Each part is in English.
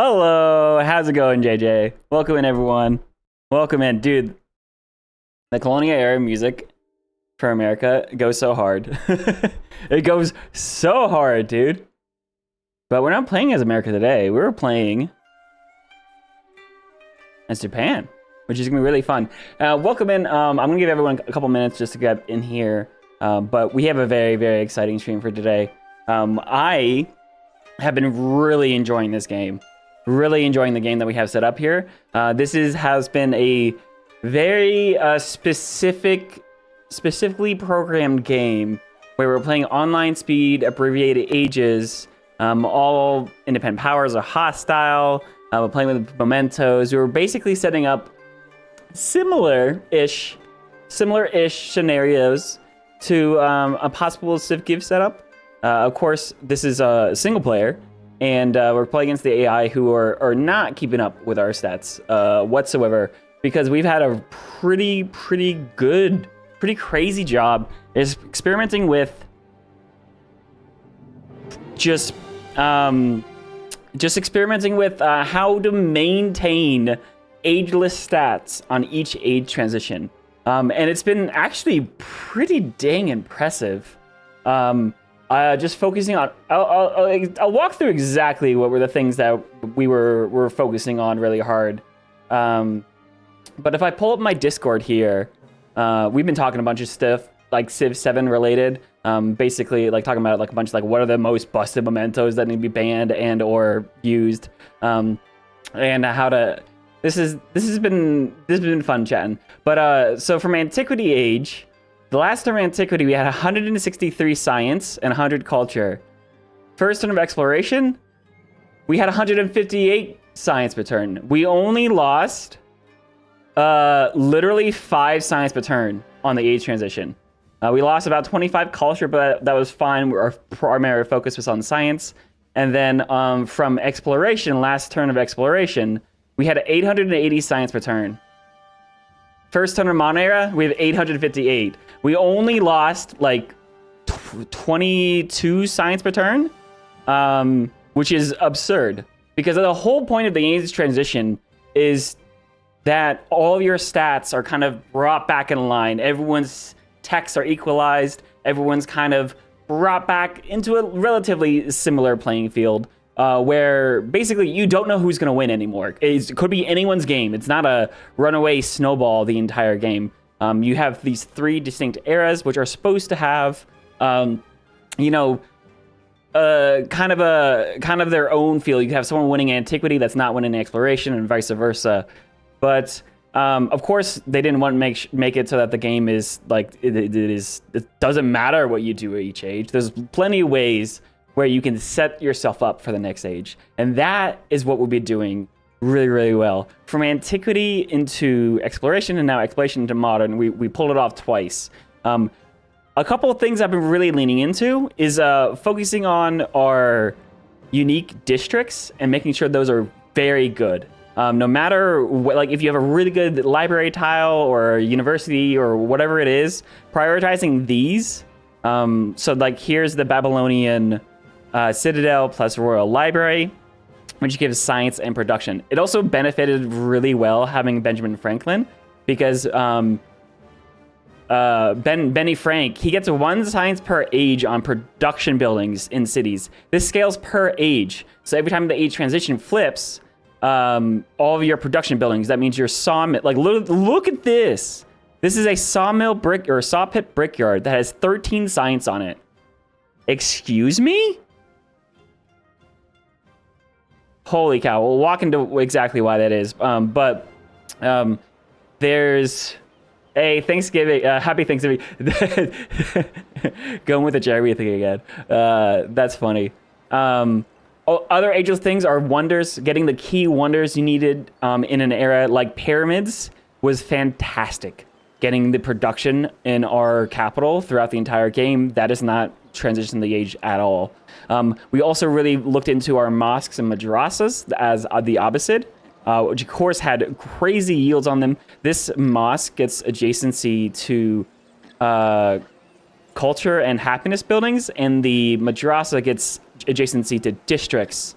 Hello, how's it going, JJ? Welcome in, everyone. Welcome in. Dude, the colonial era music for America goes so hard. It goes so hard, dude. But we're not playing as America today. We're playing as Japan, which is going to be really fun. Welcome in. I'm going to give everyone a couple minutes just to get in here. But we have a very, very exciting stream for today. I have been really enjoying this game. Really enjoying the game that we have set up here. This has been a very specifically programmed game where we're playing online speed, abbreviated ages. All independent powers are hostile. We're playing with mementos. We're basically setting up similar-ish scenarios to a possible CivGive setup. Of course, this is a single player. And we're playing against the AI who are not keeping up with our stats whatsoever, because we've had a pretty crazy job is experimenting with just experimenting with how to maintain ageless stats on each age transition. And it's been actually pretty dang impressive. Just focusing on, I'll walk through exactly what were the things that we were focusing on really hard. But if I pull up my Discord here, we've been talking a bunch of stuff like Civ 7 related. Basically, like talking about like a bunch of like what are the most busted mementos that need to be banned and or used, and how to. This has been fun chatting. But so from Antiquity Age. The last turn of Antiquity, we had 163 Science and 100 Culture. First turn of Exploration, we had 158 Science per turn. We only lost literally 5 Science per turn on the age transition. We lost about 25 Culture, but that was fine. Our primary focus was on Science. And then from Exploration, last turn of Exploration, we had 880 Science per turn. First turn of Modern Era, we have 858. We only lost like 22 Science per turn, which is absurd. Because the whole point of the age transition is that all of your stats are kind of brought back in line. Everyone's techs are equalized. Everyone's kind of brought back into a relatively similar playing field. Where basically you don't know who's going to win anymore. It could be anyone's game. It's not a runaway snowball the entire game. You have these 3 distinct eras, which are supposed to have, kind of their own feel. You have someone winning Antiquity that's not winning Exploration, and vice versa. But of course, they didn't want to make it so that the game is like it doesn't matter what you do at each age. There's plenty of ways where you can set yourself up for the next age. And that is what we'll be doing really, really well. From Antiquity into Exploration and now Exploration into Modern, we pulled it off twice. A couple of things I've been really leaning into is focusing on our unique districts and making sure those are very good. No matter what, like if you have a really good library tile or university or whatever it is, prioritizing these. So like here's the Babylonian Citadel plus Royal Library, which gives science and production. It also benefited really well having Benjamin Franklin because Benny Frank, he gets 1 science per age on production buildings in cities. This scales per age. So every time the age transition flips, all of your production buildings, that means your sawmill, like look at this. This is a sawmill brick or saw pit brickyard that has 13 science on it. Excuse me? Holy cow. We'll walk into exactly why that is. But there's a Thanksgiving, happy Thanksgiving. Going with the Jeremy thing again. That's funny. Other ageless things are wonders. Getting the key wonders you needed in an era like pyramids was fantastic. Getting the production in our capital throughout the entire game, that is not transition the age at all. We also really looked into our mosques and madrasas as the opposite, which of course had crazy yields on them. This mosque gets adjacency to culture and happiness buildings, and the madrasa gets adjacency to districts.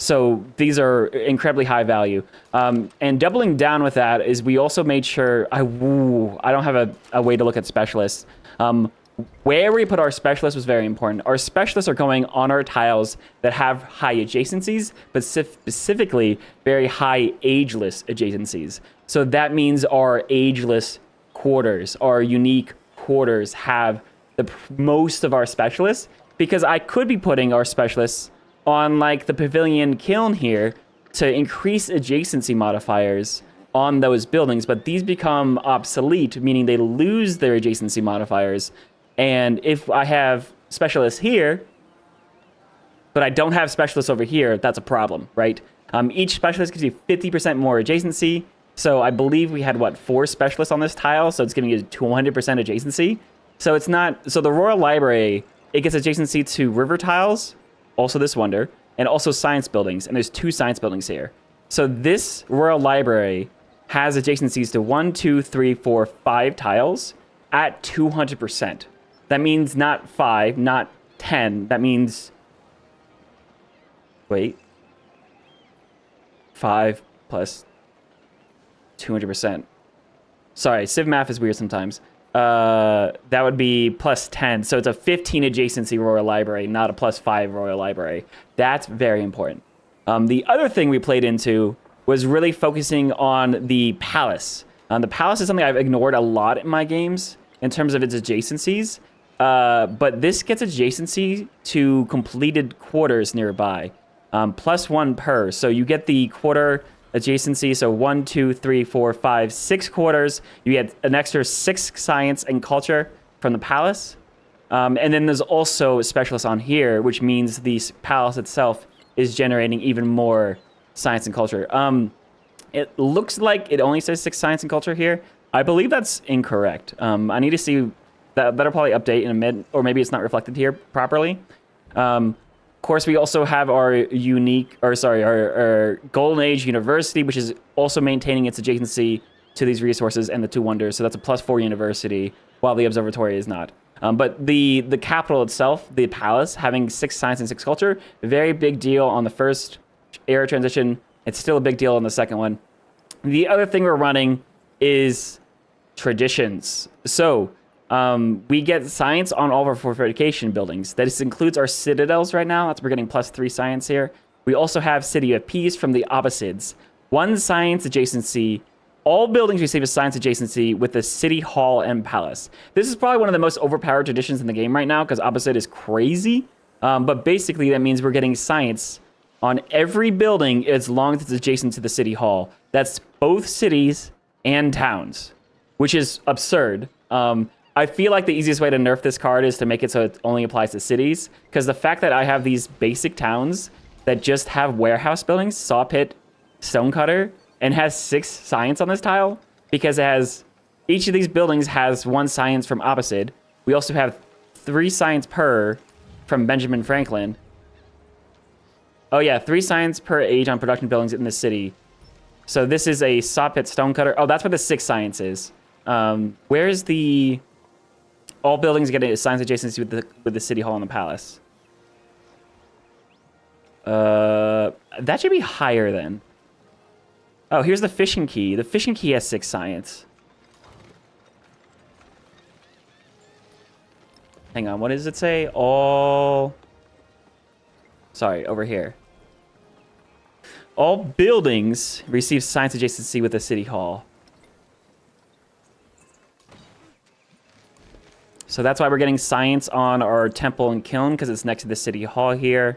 So these are incredibly high value. And doubling down with that is we also made sure, I don't have a way to look at specialists. Where we put our specialists was very important. Our specialists are going on our tiles that have high adjacencies, but specifically very high ageless adjacencies. So that means our ageless quarters, our unique quarters have the most of our specialists, because I could be putting our specialists on like the pavilion kiln here to increase adjacency modifiers on those buildings, but these become obsolete, meaning they lose their adjacency modifiers. And if I have specialists here, but I don't have specialists over here, that's a problem, right? Each specialist gives you 50% more adjacency. So I believe we had, what, 4 specialists on this tile, so it's giving you 200% adjacency. So it's not, so the Royal Library, it gets adjacency to river tiles, also this wonder, and also science buildings, and there's 2 science buildings here. So this Royal Library has adjacencies to 1, 2, 3, 4, 5 tiles at 200%. That means not 5, not 10. That means, wait, 5 plus 200%. Sorry, Civ math is weird sometimes. That would be plus 10. So it's a 15 adjacency Royal Library, not a plus 5 Royal Library. That's very important. The other thing we played into was really focusing on the palace. The palace is something I've ignored a lot in my games in terms of its adjacencies. But this gets adjacency to completed quarters nearby, plus 1 per. So you get the quarter adjacency. So 1, 2, 3, 4, 5, 6 quarters. You get an extra 6 science and culture from the palace. And then there's also specialists on here, which means the palace itself is generating even more science and culture. It looks like it only says 6 science and culture here. I believe that's incorrect. I need to see. That'll probably update in a minute, or maybe it's not reflected here properly. Of course, we also have our our Golden Age University, which is also maintaining its adjacency to these resources and the 2 wonders. So that's a plus 4 university, while the observatory is not. But the capital itself, the palace, having 6 science and 6 culture, very big deal on the first era transition. It's still a big deal on the second one. The other thing we're running is traditions. So we get science on all of our fortification buildings. This includes our citadels right now. We're getting plus 3 science here. We also have City of Peace from the Abbreviated. 1 science adjacency. All buildings receive a science adjacency with the City Hall and Palace. This is probably one of the most overpowered traditions in the game right now because Abbreviated is crazy. But basically that means we're getting science on every building as long as it's adjacent to the City Hall. That's both cities and towns, which is absurd. I feel like the easiest way to nerf this card is to make it so it only applies to cities, because the fact that I have these basic towns that just have warehouse buildings, saw pit, stonecutter, and has 6 science on this tile, because it has, each of these buildings has 1 science from Abbreviated. We also have 3 science per from Benjamin Franklin. Oh yeah, 3 science per age on production buildings in the city. So this is a saw pit, stonecutter. Oh, that's where the 6 science is. Where's the... All buildings get a science adjacency with the City Hall and the Palace. That should be higher then. Oh, here's the Fishing Key. The Fishing Key has 6 science. Hang on, what does it say? All... Sorry, over here. All buildings receive science adjacency with the City Hall. So that's why we're getting science on our temple and kiln, because it's next to the City Hall here.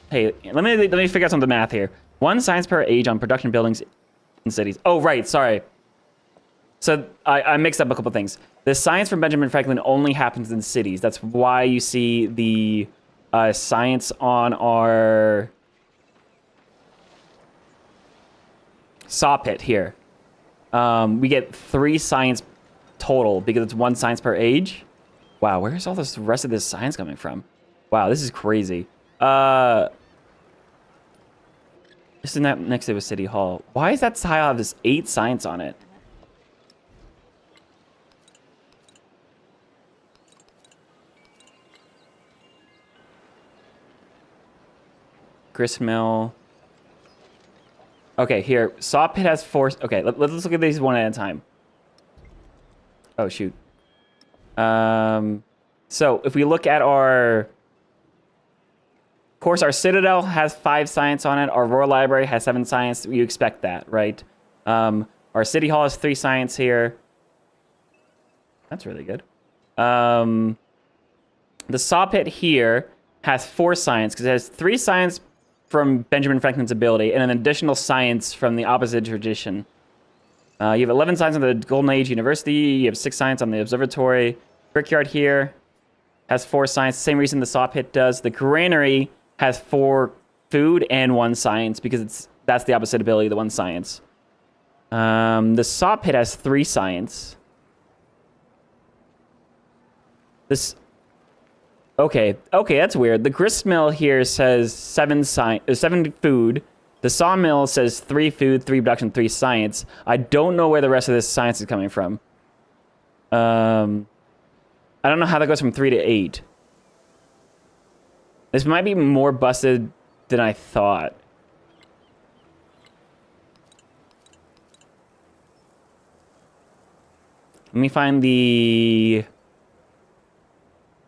Hey, let me figure out some of the math here. 1 science per age on production buildings in cities. Oh, right, sorry. So I mixed up a couple things. The science from Benjamin Franklin only happens in cities. That's why you see the science on our saw pit here. We get 3 science total because it's 1 science per age. Wow, where's all this rest of this science coming from? Wow, this is crazy. This is not next to a City Hall. Why does that tile have this 8 science on it? gristmill. Okay, here. Saw pit has 4. Okay, let's look at these one at a time. Oh, shoot. So if we look at our... Of course, our Citadel has 5 science on it. Our Royal Library has 7 science. You expect that, right? Our City Hall has 3 science here. That's really good. The Saw Pit here has 4 science because it has 3 science from Benjamin Franklin's ability and an additional science from the opposite tradition. You have 11 science on the Golden Age University. You have 6 science on the Observatory. Brickyard here has 4 science. Same reason the Saw Pit does. The Granary has 4 food and 1 science because that's the opposite ability, the 1 science. The Saw Pit has 3 science. Okay, that's weird. The gristmill here says 7 food. The sawmill says 3 food, 3 production, 3 science. I don't know where the rest of this science is coming from. I don't know how that goes from 3 to 8. This might be more busted than I thought. Let me find the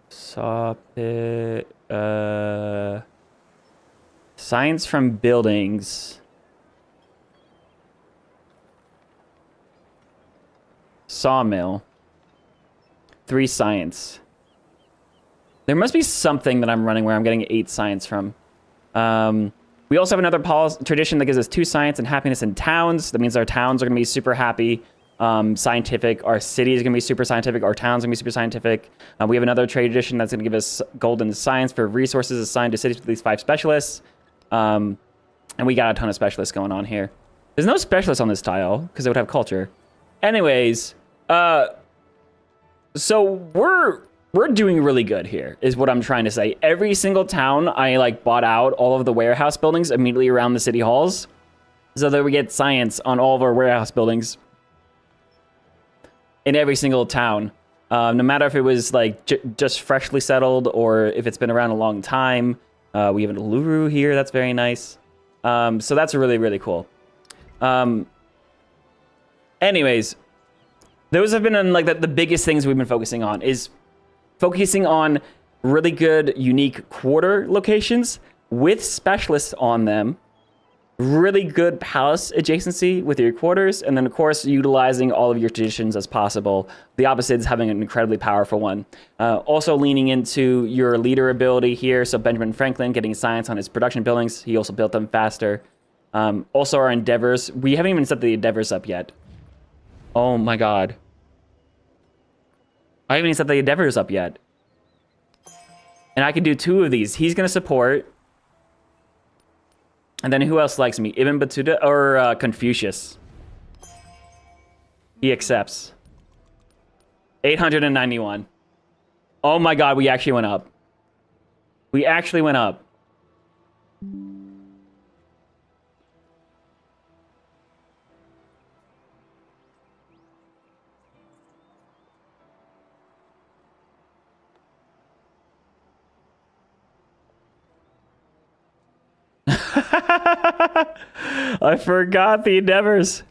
Saw Pit. Science from buildings. Sawmill. 3 science. There must be something that I'm running where I'm getting 8 science from. We also have another tradition that gives us 2 science and happiness in towns. That means our towns are going to be super happy. Scientific. Our city is going to be super scientific. Our town's going to be super scientific. We have another tradition that's going to give us golden science for resources assigned to cities with at least 5 specialists. And we got a ton of specialists going on here. There's no specialists on this tile because it would have culture. Anyways, so we're doing really good here is what I'm trying to say. Every single town, I bought out all of the warehouse buildings immediately around the city halls so that we get science on all of our warehouse buildings in every single town. No matter if it was just freshly settled or if it's been around a long time. We have an Uluru here. That's very nice. So that's really, really cool. Anyways, those have been the biggest things we've been focusing on is focusing on really good, unique quarter locations with specialists on them, really good palace adjacency with your quarters, and then, of course, utilizing all of your traditions as possible. The opposite is having an incredibly powerful one. Also leaning into your leader ability here. So Benjamin Franklin getting science on his production buildings. He also built them faster. Also our endeavors. We haven't even set the endeavors up yet. Oh, my God. I haven't even set the endeavors up yet. And I can do 2 of these. He's going to support. And then who else likes me? Ibn Battuta or Confucius? He accepts. 891. Oh my God, we actually went up. We actually went up. I forgot the endeavors.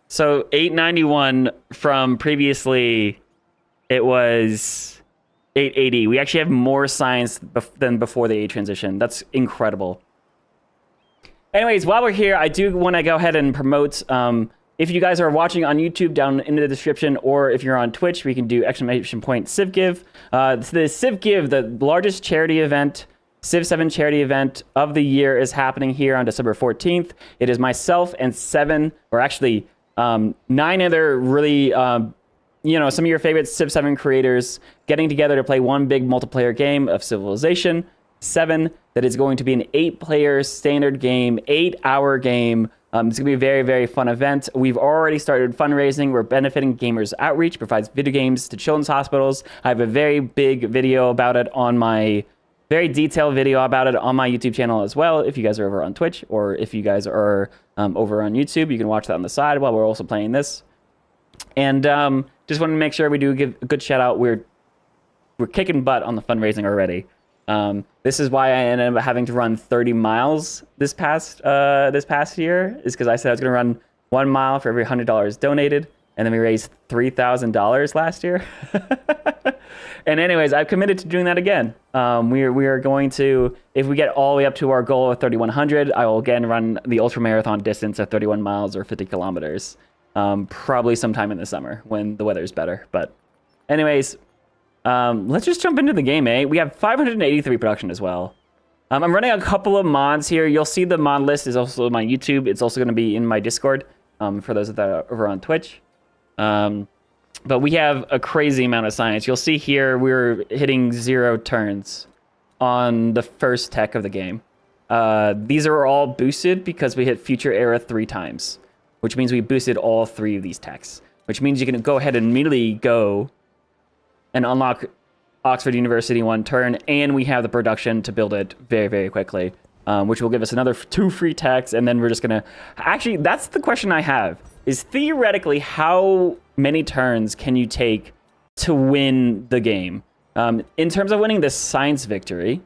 So 891 from previously, it was 880. We actually have more science than before the A transition. That's incredible. Anyways, while we're here, I do want to go ahead and promote. If you guys are watching on YouTube, down in the description, or if you're on Twitch, we can do ! CivGive. The CivGive, the largest charity event, Civ7 charity event of the year, is happening here on December 14th. It is myself and 7, or actually 9 other really, some of your favorite Civ7 creators getting together to play one big multiplayer game of Civilization 7 that is going to be an 8-player standard game, 8-hour game. It's going to be a very, very fun event. We've already started fundraising. We're benefiting Gamers Outreach, provides video games to children's hospitals. I have a very big video about it on my... very detailed video about it on my YouTube channel as well. If you guys are over on Twitch, or if you guys are over on YouTube, you can watch that on the side while we're also playing this. And just want to make sure we do give a good shout out. We're kicking butt on the fundraising already. This is why I ended up having to run 30 miles this past year, is because I said I was going to run 1 mile for every $100 donated, and then we raised $3,000 last year. And anyways, I've committed to doing that again. We are going to, if we get all the way up to our goal of 3,100, I will again run the ultra marathon distance of 31 miles or 50 kilometers, probably sometime in the summer when the weather is better. But anyways, let's just jump into the game, eh? We have 583 production as well. I'm running a couple of mods here. You'll see the mod list is also on my YouTube. It's also going to be in my Discord for those that are over on Twitch. But we have a crazy amount of science. You'll see here we're hitting 0 turns on the first tech of the game. These are all boosted because we hit Future Era 3 times, which means we boosted all 3 of these techs, which means you can go ahead and immediately go and unlock Oxford University 1 turn, and we have the production to build it very, very quickly, which will give us another 2 free techs, and then we're just gonna... Actually, that's the question I have, is theoretically, how many turns can you take to win the game? In terms of winning this science victory,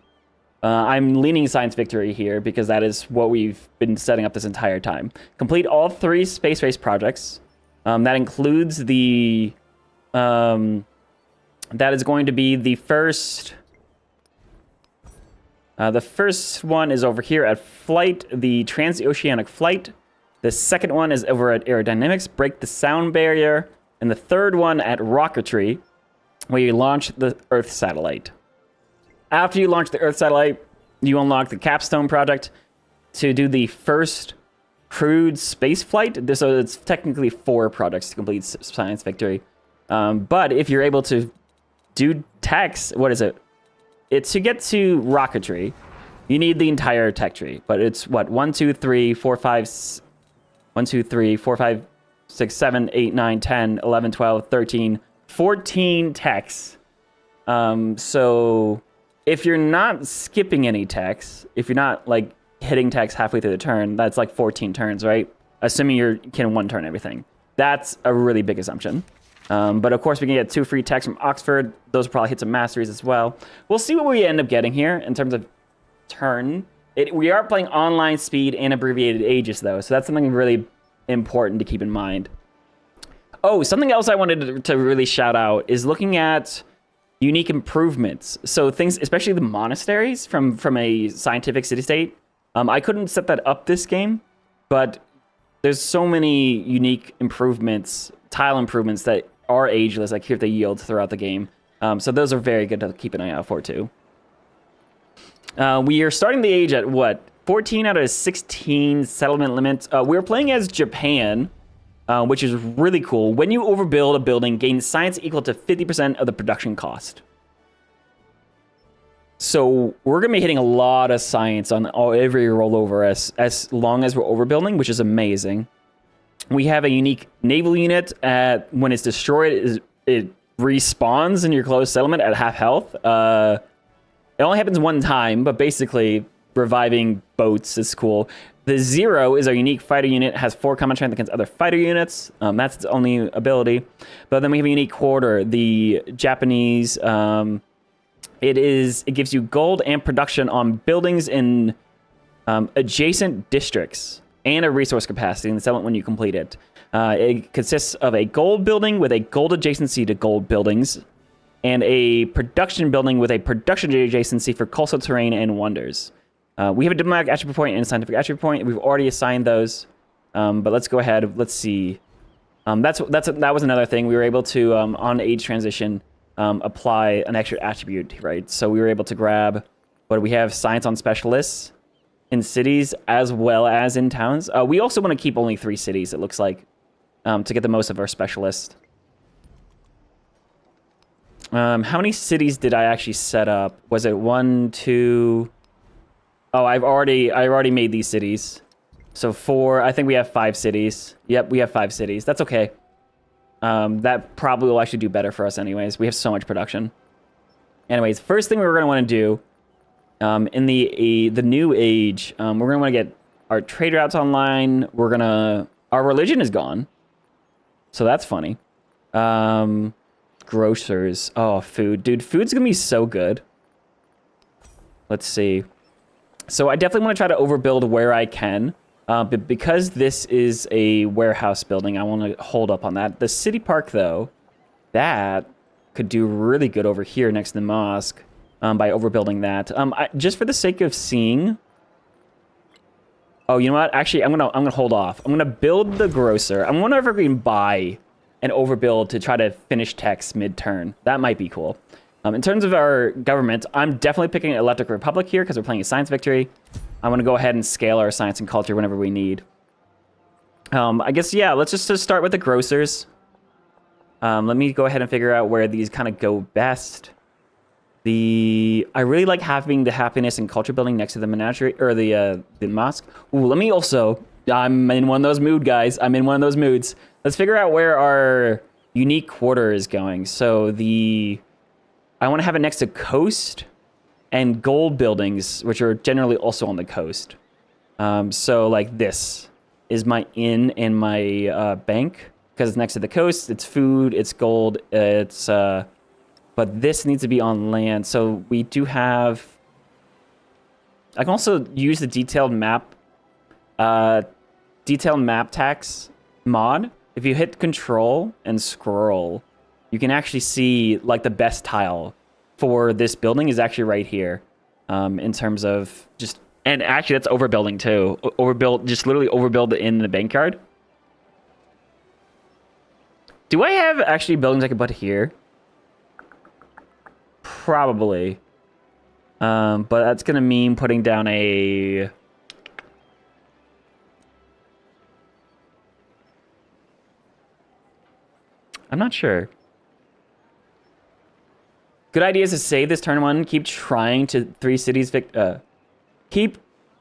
I'm leaning science victory here because that is what we've been setting up this entire time. Complete all 3 space race projects. That includes the... that is going to be the first... the first one is over here at Flight, the transoceanic flight. The second one is over at aerodynamics, break the sound barrier. And the third one at rocketry, where you launch the Earth satellite. After you launch the Earth satellite, you unlock the capstone project to do the first crewed space flight. So it's technically 4 projects to complete science victory. But if you're able to do techs, what is it? It's to get to rocketry. You need the entire tech tree, but it's what? 1, 2, 3, 4, 5, 1, 2, 3, 4, 5, 6, 7, 8, 9, 10, 11, 12, 13, 14 techs. So if you're not skipping any techs, if you're not like hitting techs halfway through the turn, that's like 14 turns, right? Assuming you can 1 turn everything. That's a really big assumption. But of course we can get 2 free techs from Oxford. Those will probably hit some masteries as well. We'll see what we end up getting here in terms of turn. We are playing online speed and abbreviated ages though, so that's something really important to keep in mind. Oh, something else I wanted to really shout out is looking at unique improvements. So things, especially the monasteries from a scientific city-state. I couldn't set that up this game, but there's so many unique improvements, tile improvements that are ageless, like here they yield throughout the game. So those are very good to keep an eye out for too. We are starting the age at what? 14 out of 16 settlement limits. We're playing as Japan, which is really cool. When you overbuild a building, gain science equal to 50% of the production cost. So we're going to be hitting a lot of science on every rollover as long as we're overbuilding, which is amazing. We have a unique naval unit. When it's destroyed, it respawns in your closed settlement at half health. It only happens 1 time, but basically reviving boats is cool. The 0 is our unique fighter unit. It has 4 combat strength against other fighter units. That's its only ability. But then we have a unique quarter. The Japanese, it gives you gold and production on buildings in adjacent districts and a resource capacity in the settlement when you complete it. It consists of a gold building with a gold adjacency to gold buildings and a production building with a production adjacency for coastal terrain and wonders. We have a diplomatic attribute point and a scientific attribute point. We've already assigned those, but let's go ahead. Let's see. That was another thing. We were able to, on age transition, apply an extra attribute, right? So we were able to grab, what do we have? Science on specialists in cities as well as in towns. We also want to keep only 3 cities, it looks like, to get the most of our specialists. How many cities did I actually set up? Was it 1, 2... Oh, I already made these cities. So 4, I think we have 5 cities. Yep, we have 5 cities. That's okay. That probably will actually do better for us anyways. We have so much production. Anyways, first thing we're going to want to do in the new age, we're going to want to get our trader routes online. Our religion is gone. So that's funny. Grocers. Oh, food. Dude, food's going to be so good. Let's see. So I definitely want to try to overbuild where I can. But because this is a warehouse building, I want to hold up on that. The city park, though, that could do really good over here next to the mosque by overbuilding that. Just for the sake of seeing. Oh, you know what? Actually, I'm gonna hold off. I'm gonna build the grocer. I'm wondering if we can buy and overbuild to try to finish techs mid-turn. That might be cool. In terms of our government, I'm definitely picking Electric Republic here because we're playing a science victory. I want to go ahead and scale our science and culture whenever we need. I guess, yeah, let's just start with the grocers. Let me go ahead and figure out where these kind of go best. I really like having the happiness and culture building next to the menagerie, or the mosque. Ooh, let me also, I'm in one of those mood, guys. I'm in one of those moods. Let's figure out where our unique quarter is going. So I want to have it next to coast and gold buildings, which are generally also on the coast. So like this is my inn and my bank, because it's next to the coast. It's food, it's gold, it's but this needs to be on land. So we do have, I can also use the detailed map tax mod. If you hit control and scroll, you can actually see like the best tile for this building is actually right here. In terms of just, and actually that's overbuilding too. Overbuild, just literally overbuild in the bank yard. Do I have actually buildings I can put here? Probably. But that's gonna mean putting down a... I'm not sure. Good idea is to save this turn one. Keep trying to 3 cities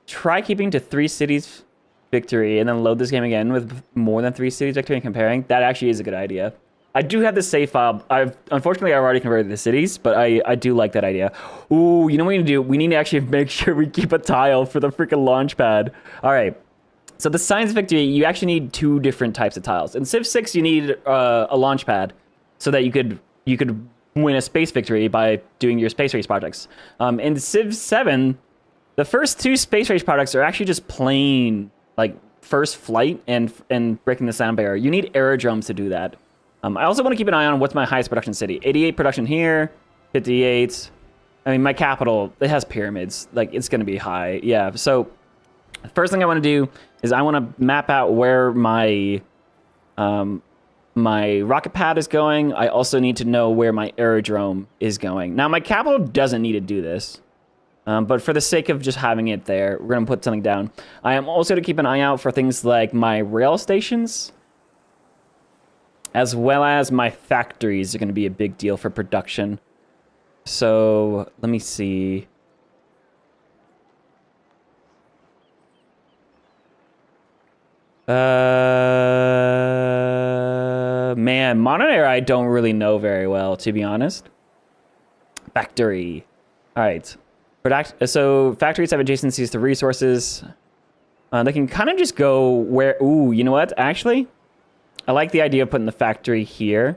try keeping to 3 cities victory and then load this game again with more than 3 cities victory and comparing. That actually is a good idea. I do have the save file. Unfortunately I've already converted the cities, but I do like that idea. Ooh, you know what we need to do? We need to actually make sure we keep a tile for the freaking launch pad. All right. So the science victory, you actually need 2 different types of tiles. In Civ 6, you need a launch pad so that you could win a space victory by doing your space race projects. In Civ 7, the first 2 space race projects are actually just plain like first flight and breaking the sound barrier. You need aerodromes to do that. I also want to keep an eye on what's my highest production city. 88 production here, 58. I mean, my capital, it has pyramids. Like, it's going to be high. Yeah, so first thing I want to do is I want to map out where my my rocket pad is going. I also need to know where my aerodrome is going. Now, my capital doesn't need to do this. But for the sake of just having it there, we're going to put something down. I am also to keep an eye out for things like my rail stations, as well as my factories are going to be a big deal for production. So let me see. Man, Modern Era I don't really know very well, to be honest. Factory. All right. So factories have adjacencies to resources. They can kind of just go where... Ooh, you know what? Actually, I like the idea of putting the factory here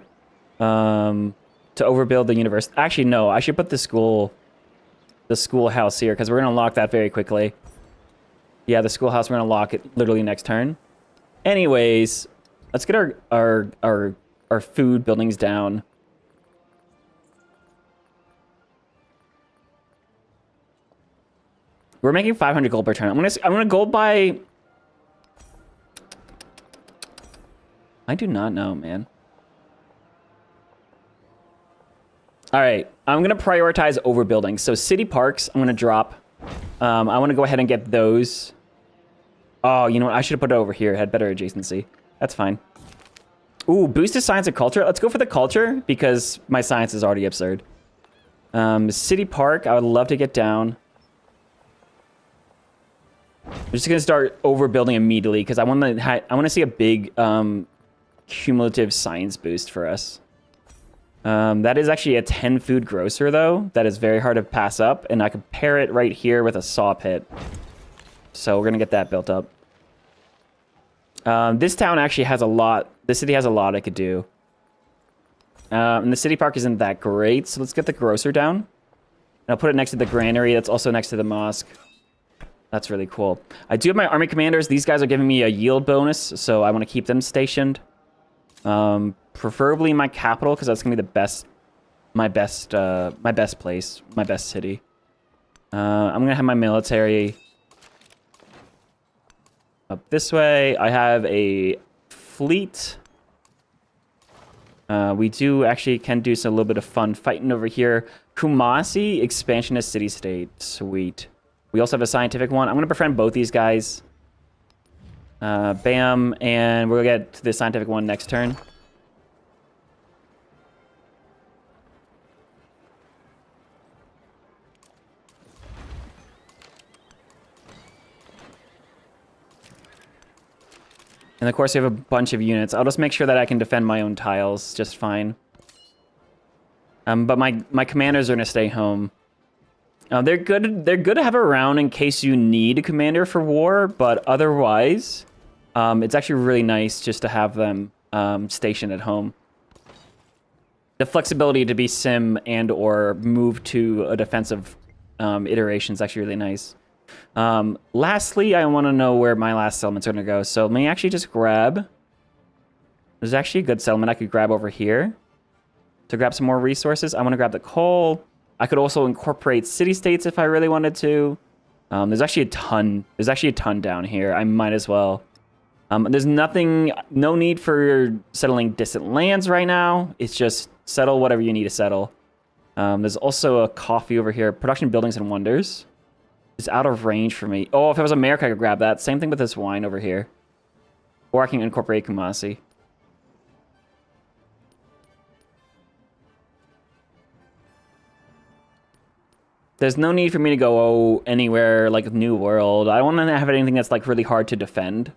to overbuild the universe. Actually, no. I should put the schoolhouse here because we're going to unlock that very quickly. Yeah, the schoolhouse, we're going to lock it literally next turn. Anyways, let's get our food buildings down. We're making 500 gold per turn. I'm gonna gold buy... I do not know, man. All right, I'm gonna prioritize overbuilding. So city parks, I'm gonna drop. I want to go ahead and get those. Oh, you know what? I should have put it over here. It had better adjacency. That's fine. Ooh, boosted science and culture. Let's go for the culture because my science is already absurd. City park, I would love to get down. I'm just gonna start overbuilding immediately because I want to see a big cumulative science boost for us. That is actually a 10 food grocer though. That is very hard to pass up, and I could pair it right here with a saw pit. So we're gonna get that built up. This town actually has a lot. This city has a lot I could do. And the city park isn't that great, so let's get the grocer down. I'll put it next to the granary. That's also next to the mosque. That's really cool. I do have my army commanders. These guys are giving me a yield bonus, so I want to keep them stationed. Preferably my capital, because that's gonna be the best, my best place, my best city. I'm gonna have my military up this way. I have a fleet. We do actually can do a little bit of fun fighting over here. Kumasi, expansionist city-state. Sweet. We also have a scientific one. I'm going to befriend both these guys. Bam. And we'll get to the scientific one next turn. And of course, we have a bunch of units. I'll just make sure that I can defend my own tiles just fine. But my commanders are going to stay home. They're good to have around in case you need a commander for war, but otherwise, it's actually really nice just to have them stationed at home. The flexibility to be sim and or move to a defensive iteration is actually really nice. Lastly, I want to know where my last settlement's going to go. So let me actually just grab... There's actually a good settlement I could grab over here to grab some more resources. I want to grab the coal. I could also incorporate city-states if I really wanted to. There's actually a ton. There's actually a ton down here. I might as well. There's no need for settling distant lands right now. It's just settle whatever you need to settle. There's also a coffee over here. Production buildings and wonders. It's out of range for me. Oh, if it was America, I could grab that. Same thing with this wine over here. Or I can incorporate Kumasi. There's no need for me to go anywhere like New World. I don't want to have anything that's like really hard to defend,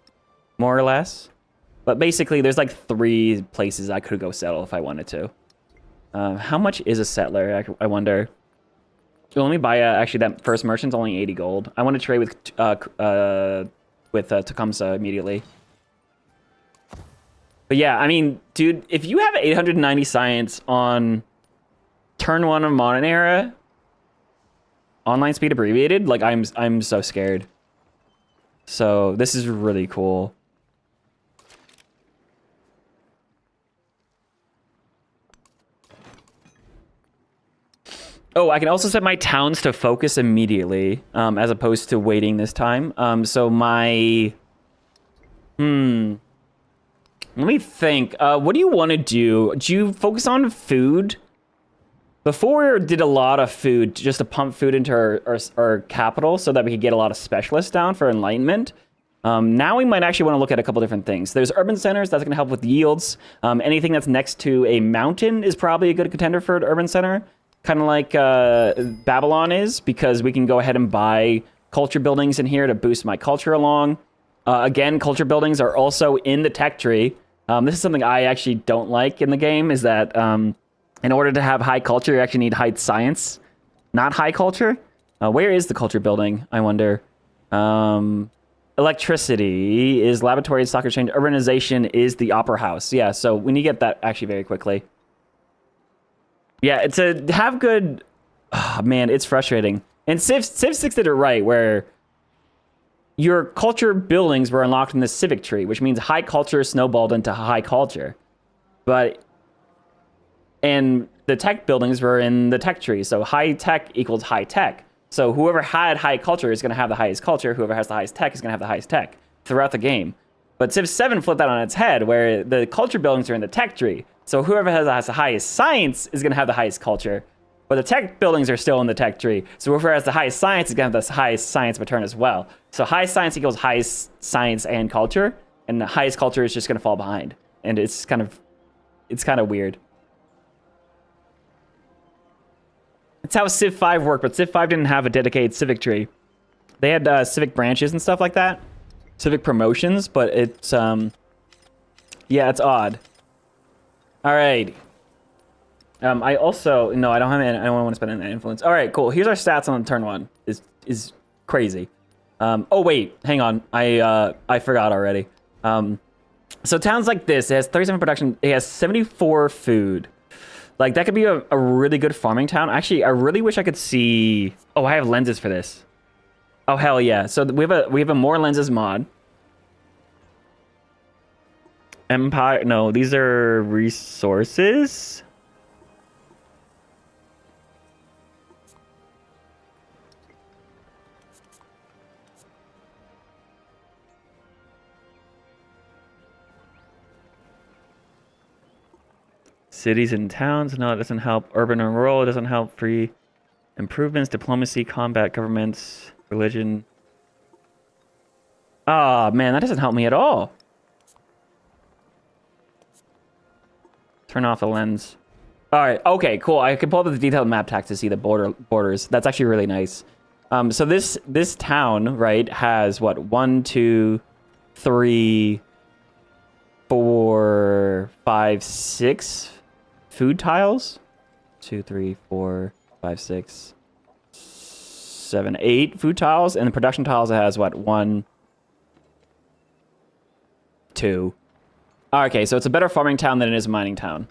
more or less. But basically, there's like 3 places I could go settle if I wanted to. How much is a settler? I wonder. So let me buy actually that first merchant's only 80 gold. I want to trade with Tecumseh immediately. But yeah, I mean, dude, if you have 890 science on turn 1 of Modern Era, online speed abbreviated, like I'm so scared. So this is really cool. Oh, I can also set my towns to focus immediately, as opposed to waiting this time. So my... Let me think. What do you want to do? Do you focus on food? Before we did a lot of food just to pump food into our capital so that we could get a lot of specialists down for enlightenment. Now we might actually want to look at a couple different things. There's urban centers, that's going to help with yields. Anything that's next to a mountain is probably a good contender for an urban center. Kind of like Babylon is, because we can go ahead and buy culture buildings in here to boost my culture along. Again, culture buildings are also in the tech tree. This is something I actually don't like in the game, is that in order to have high culture, you actually need high science, not high culture. Where is the culture building, I wonder? Electricity is laboratory and stock exchange. Urbanization is the opera house. Yeah, so we need to get that actually very quickly. Yeah, to have good... Oh, man, it's frustrating. And Civ 6 did it right, where your culture buildings were unlocked in the civic tree, which means high culture snowballed into high culture. And the tech buildings were in the tech tree, so high tech equals high tech. So whoever had high culture is going to have the highest culture. Whoever has the highest tech is going to have the highest tech throughout the game. But Civ 7 flipped that on its head, where the culture buildings are in the tech tree. So whoever has the highest science is going to have the highest culture. But the tech buildings are still in the tech tree. So whoever has the highest science is going to have the highest science return as well. So high science equals highest science and culture. And the highest culture is just going to fall behind. And it's kind of weird. That's how Civ 5 worked, but Civ 5 didn't have a dedicated civic tree. They had civic branches and stuff like that. Civic promotions, but it's, yeah, it's odd. All right. I also, no, I don't want to spend any influence. All right, cool. Here's our stats on turn 1. Is crazy. Oh wait, hang on. I forgot already. So towns like this, it has 37 production. It has 74 food. Like, that could be a really good farming town. Actually, I really wish I could see... Oh, I have lenses for this. Oh, hell yeah. So we have a more lenses mod. Empire... No, these are resources. Cities and towns, no, it doesn't help. Urban and rural, it doesn't help. Free improvements, diplomacy, combat, governments, religion. Ah, man, that doesn't help me at all. Turn off the lens. All right, okay, cool. I can pull up the detailed map text to see the borders. That's actually really nice. So this town, right, has what? 1, 2, 3, 4, 5, 6 food tiles. 2, 3, 4, 5, 6, 7, 8 food tiles, and the production tiles has what? 1, 2. Okay, so it's a better farming town than it is a mining town.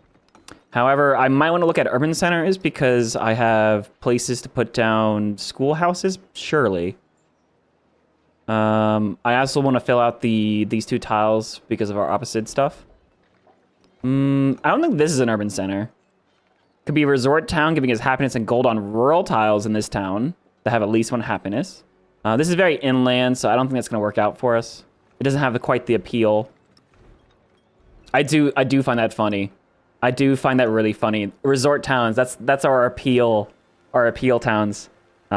However, I might want to look at urban centers because I have places to put down schoolhouses, surely. I also want to fill out these 2 tiles because of our opposite stuff. I don't think this is an urban center. Could be a resort town, giving us happiness and gold on rural tiles in this town that have at least 1 happiness. This is very inland, so I don't think that's going to work out for us. It doesn't have quite the appeal. I do find that funny. I do find that really funny. Resort towns, that's our appeal towns.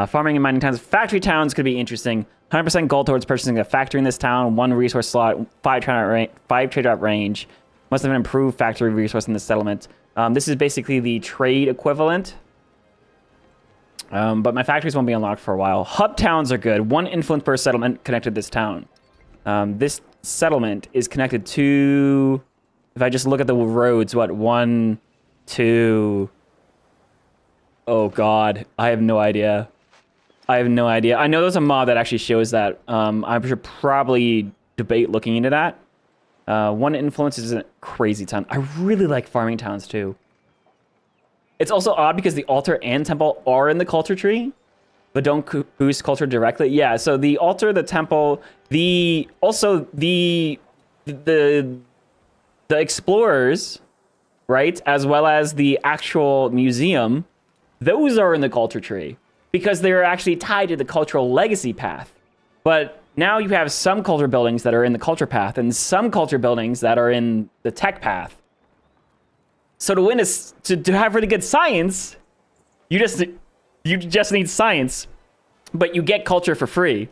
Farming and mining towns. Factory towns could be interesting. 100% gold towards purchasing a factory in this town. 1 resource slot. 5 trade route range. Must have an improved factory resource in this settlement. This is basically the trade equivalent. But my factories won't be unlocked for a while. Hub towns are good. 1 influence per settlement connected to this town. This settlement is connected to... If I just look at the roads, what? 1, 2... Oh, God. I have no idea. I know there's a mod that actually shows that. I should probably debate looking into that. 1 influence is a crazy town. I really like farming towns, too. It's also odd because the altar and temple are in the culture tree, but don't boost culture directly. Yeah, so the altar, the temple, the explorers, right, as well as the actual museum, those are in the culture tree because they're actually tied to the cultural legacy path. But now you have some culture buildings that are in the culture path and some culture buildings that are in the tech path. So to have really good science, you just need science, but you get culture for free.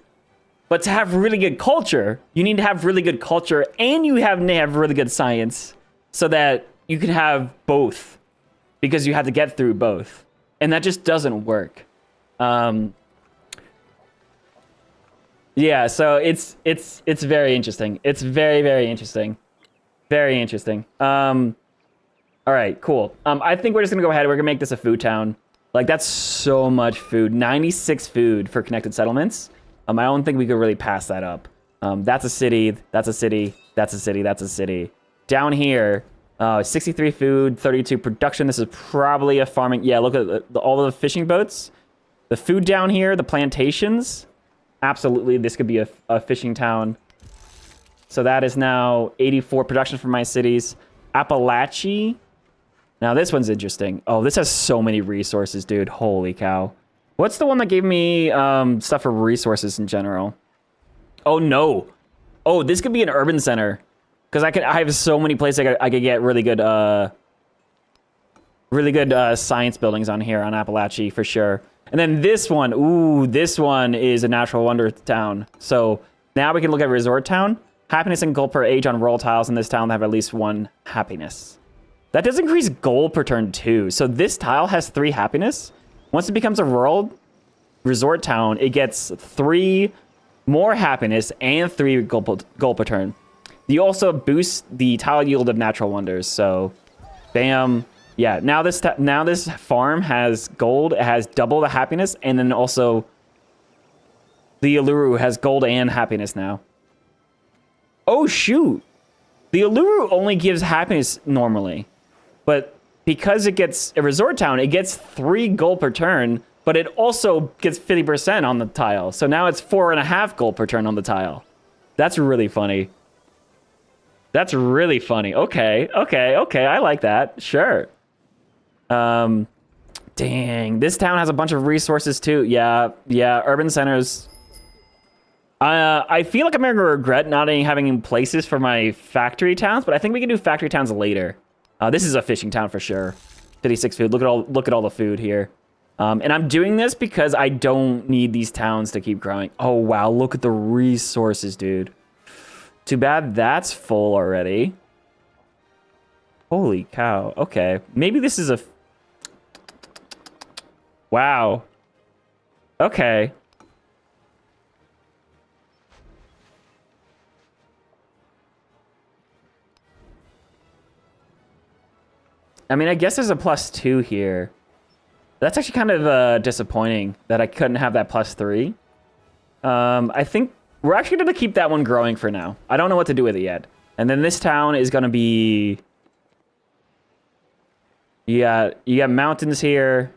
But to have really good culture, you need to have really good culture and you have to have really good science so that you can have both because you have to get through both. And that just doesn't work. Yeah, so it's very interesting. It's very, very interesting. Very interesting. All right, cool. I think we're just gonna go ahead. We're gonna make this a food town. Like, that's so much food. 96 food for connected settlements. I don't think we could really pass that up. That's a city. That's a city. That's a city. That's a city. Down here, 63 food, 32 production. This is probably a farming. Yeah, look at all of the fishing boats. The food down here, the plantations. Absolutely, this could be a fishing town. So that is now 84 production for my cities. Appalachia. Now this one's interesting. Oh, this has so many resources, dude. Holy cow. What's the one that gave me stuff for resources in general? Oh, no. Oh, this could be an urban center. Because I have so many places I could get really good science buildings on here on Appalachia for sure. And then this one, ooh, this one is a natural wonder town. So now we can look at resort town. Happiness and gold per age on rural tiles in this town that have at least 1 happiness. That does increase gold per turn too. So this tile has 3 happiness. Once it becomes a rural resort town, it gets 3 more happiness and 3 gold per turn. You also boost the tile yield of natural wonders. So, bam. Yeah, now this farm has gold. It has double the happiness. And then also, the Uluru has gold and happiness now. Oh, shoot. The Uluru only gives happiness normally. But because it gets a resort town, it gets 3 gold per turn, but it also gets 50% on the tile. So now it's 4.5 gold per turn on the tile. That's really funny. That's really funny. Okay, okay, okay. I like that. Sure. Dang, this town has a bunch of resources too. Yeah, yeah. Urban centers. I feel like I'm gonna regret not having places for my factory towns, but I think we can do factory towns later. This is a fishing town for sure. 56 food. Look at all the food here. And I'm doing this because I don't need these towns to keep growing. Oh wow, look at the resources, dude. Too bad that's full already. Holy cow. Okay, maybe this is a. Wow. Okay. I mean, I guess there's a +2 here. That's actually kind of disappointing that I couldn't have that +3. I think we're actually going to keep that one growing for now. I don't know what to do with it yet. And then this town is going to be... Yeah, you got mountains here.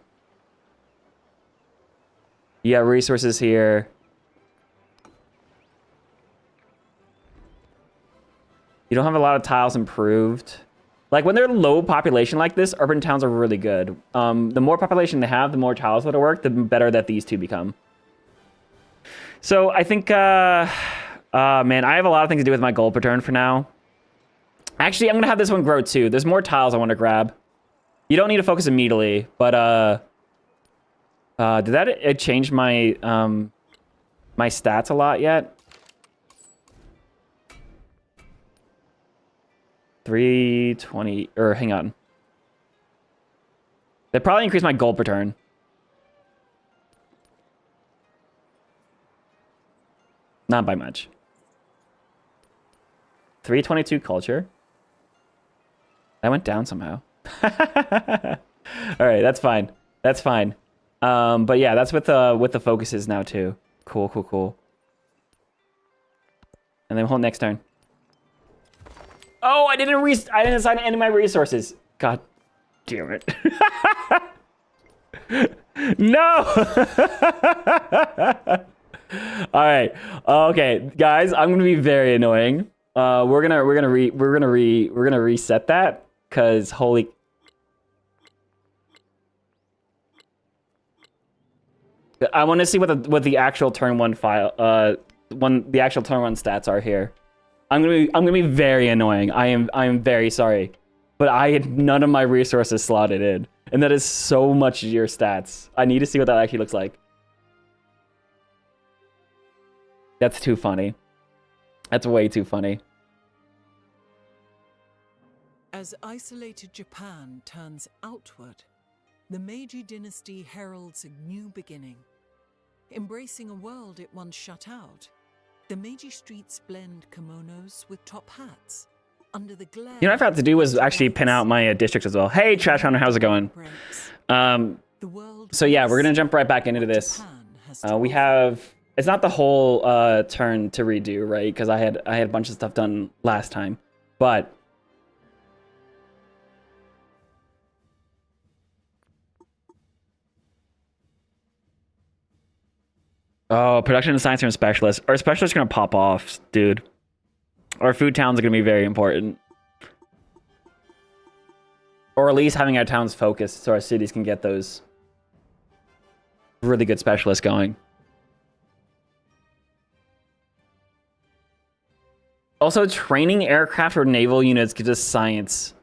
You got resources here. You don't have a lot of tiles improved. Like, when they're low population like this, urban towns are really good. The more population they have, the more tiles that'll work, the better that these two become. So, I think, man, I have a lot of things to do with my gold per turn for now. Actually, I'm going to have this one grow too. There's more tiles I want to grab. You don't need to focus immediately, but, did that change my, my stats a lot yet? 320, or hang on. That probably increased my gold per turn. Not by much. 322 culture. That went down somehow. All right, that's fine. That's fine. But yeah, that's with the focuses now too. Cool, cool, cool. And then hold next turn. Oh, I didn't assign any of my resources. God damn it. No. All right. Okay, guys, I'm gonna be very annoying. We're gonna reset that because holy. I want to see what the actual turn 1 file the actual turn 1 stats are here. I'm gonna be very annoying. I am very sorry, but I had none of my resources slotted in, and that is so much your stats. I need to see what that actually looks like. That's too funny. That's way too funny. As isolated Japan turns outward, the Meiji dynasty heralds a new beginning. Embracing a world it once shut out, the Meiji streets blend kimonos with top hats. Under the glare... You know what I forgot to do was actually pin out my districts as well. Hey, Trash Hunter, how's it going? So yeah, we're going to jump right back into this. We have... It's not the whole turn to redo, right? Because I had a bunch of stuff done last time. But... Oh, production and science room specialist. Our specialists are going to pop off, dude. Our food towns are going to be very important. Or at least having our towns focused so our cities can get those really good specialists going. Also, training aircraft or naval units gives us science.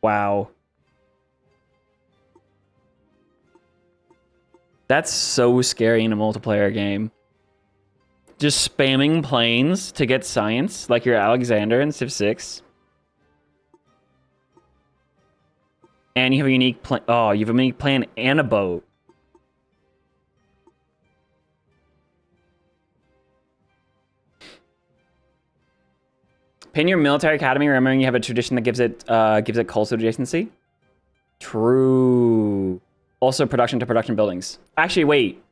Wow. That's so scary in a multiplayer game. Just spamming planes to get science, like your Alexander in Civ 6. And you have a unique plan. Oh, you have a unique plan and a boat. Pin your military academy, remembering you have a tradition that gives it coastal adjacency. True. Also production to production buildings. Actually, wait.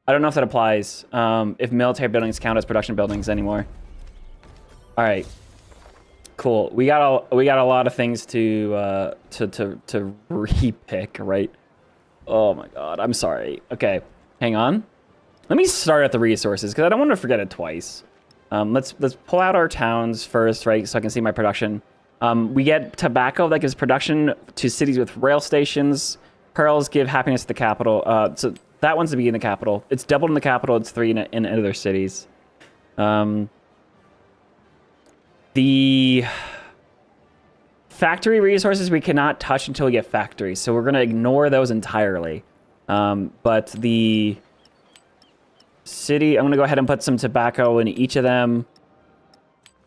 I don't know if that applies. If military buildings count as production buildings anymore. All right. Cool. We got a lot of things to repick, right? Oh my god, I'm sorry. Okay, hang on. Let me start at the resources because I don't want to forget it twice. Let's pull out our towns first, right? So I can see my production. We get tobacco that gives production to cities with rail stations. Pearls give happiness to the capital. So that one's to be in the capital. It's doubled in the capital. It's 3 in other cities. The factory resources we cannot touch until we get factories, so we're going to ignore those entirely. But the city, I'm going to go ahead and put some tobacco in each of them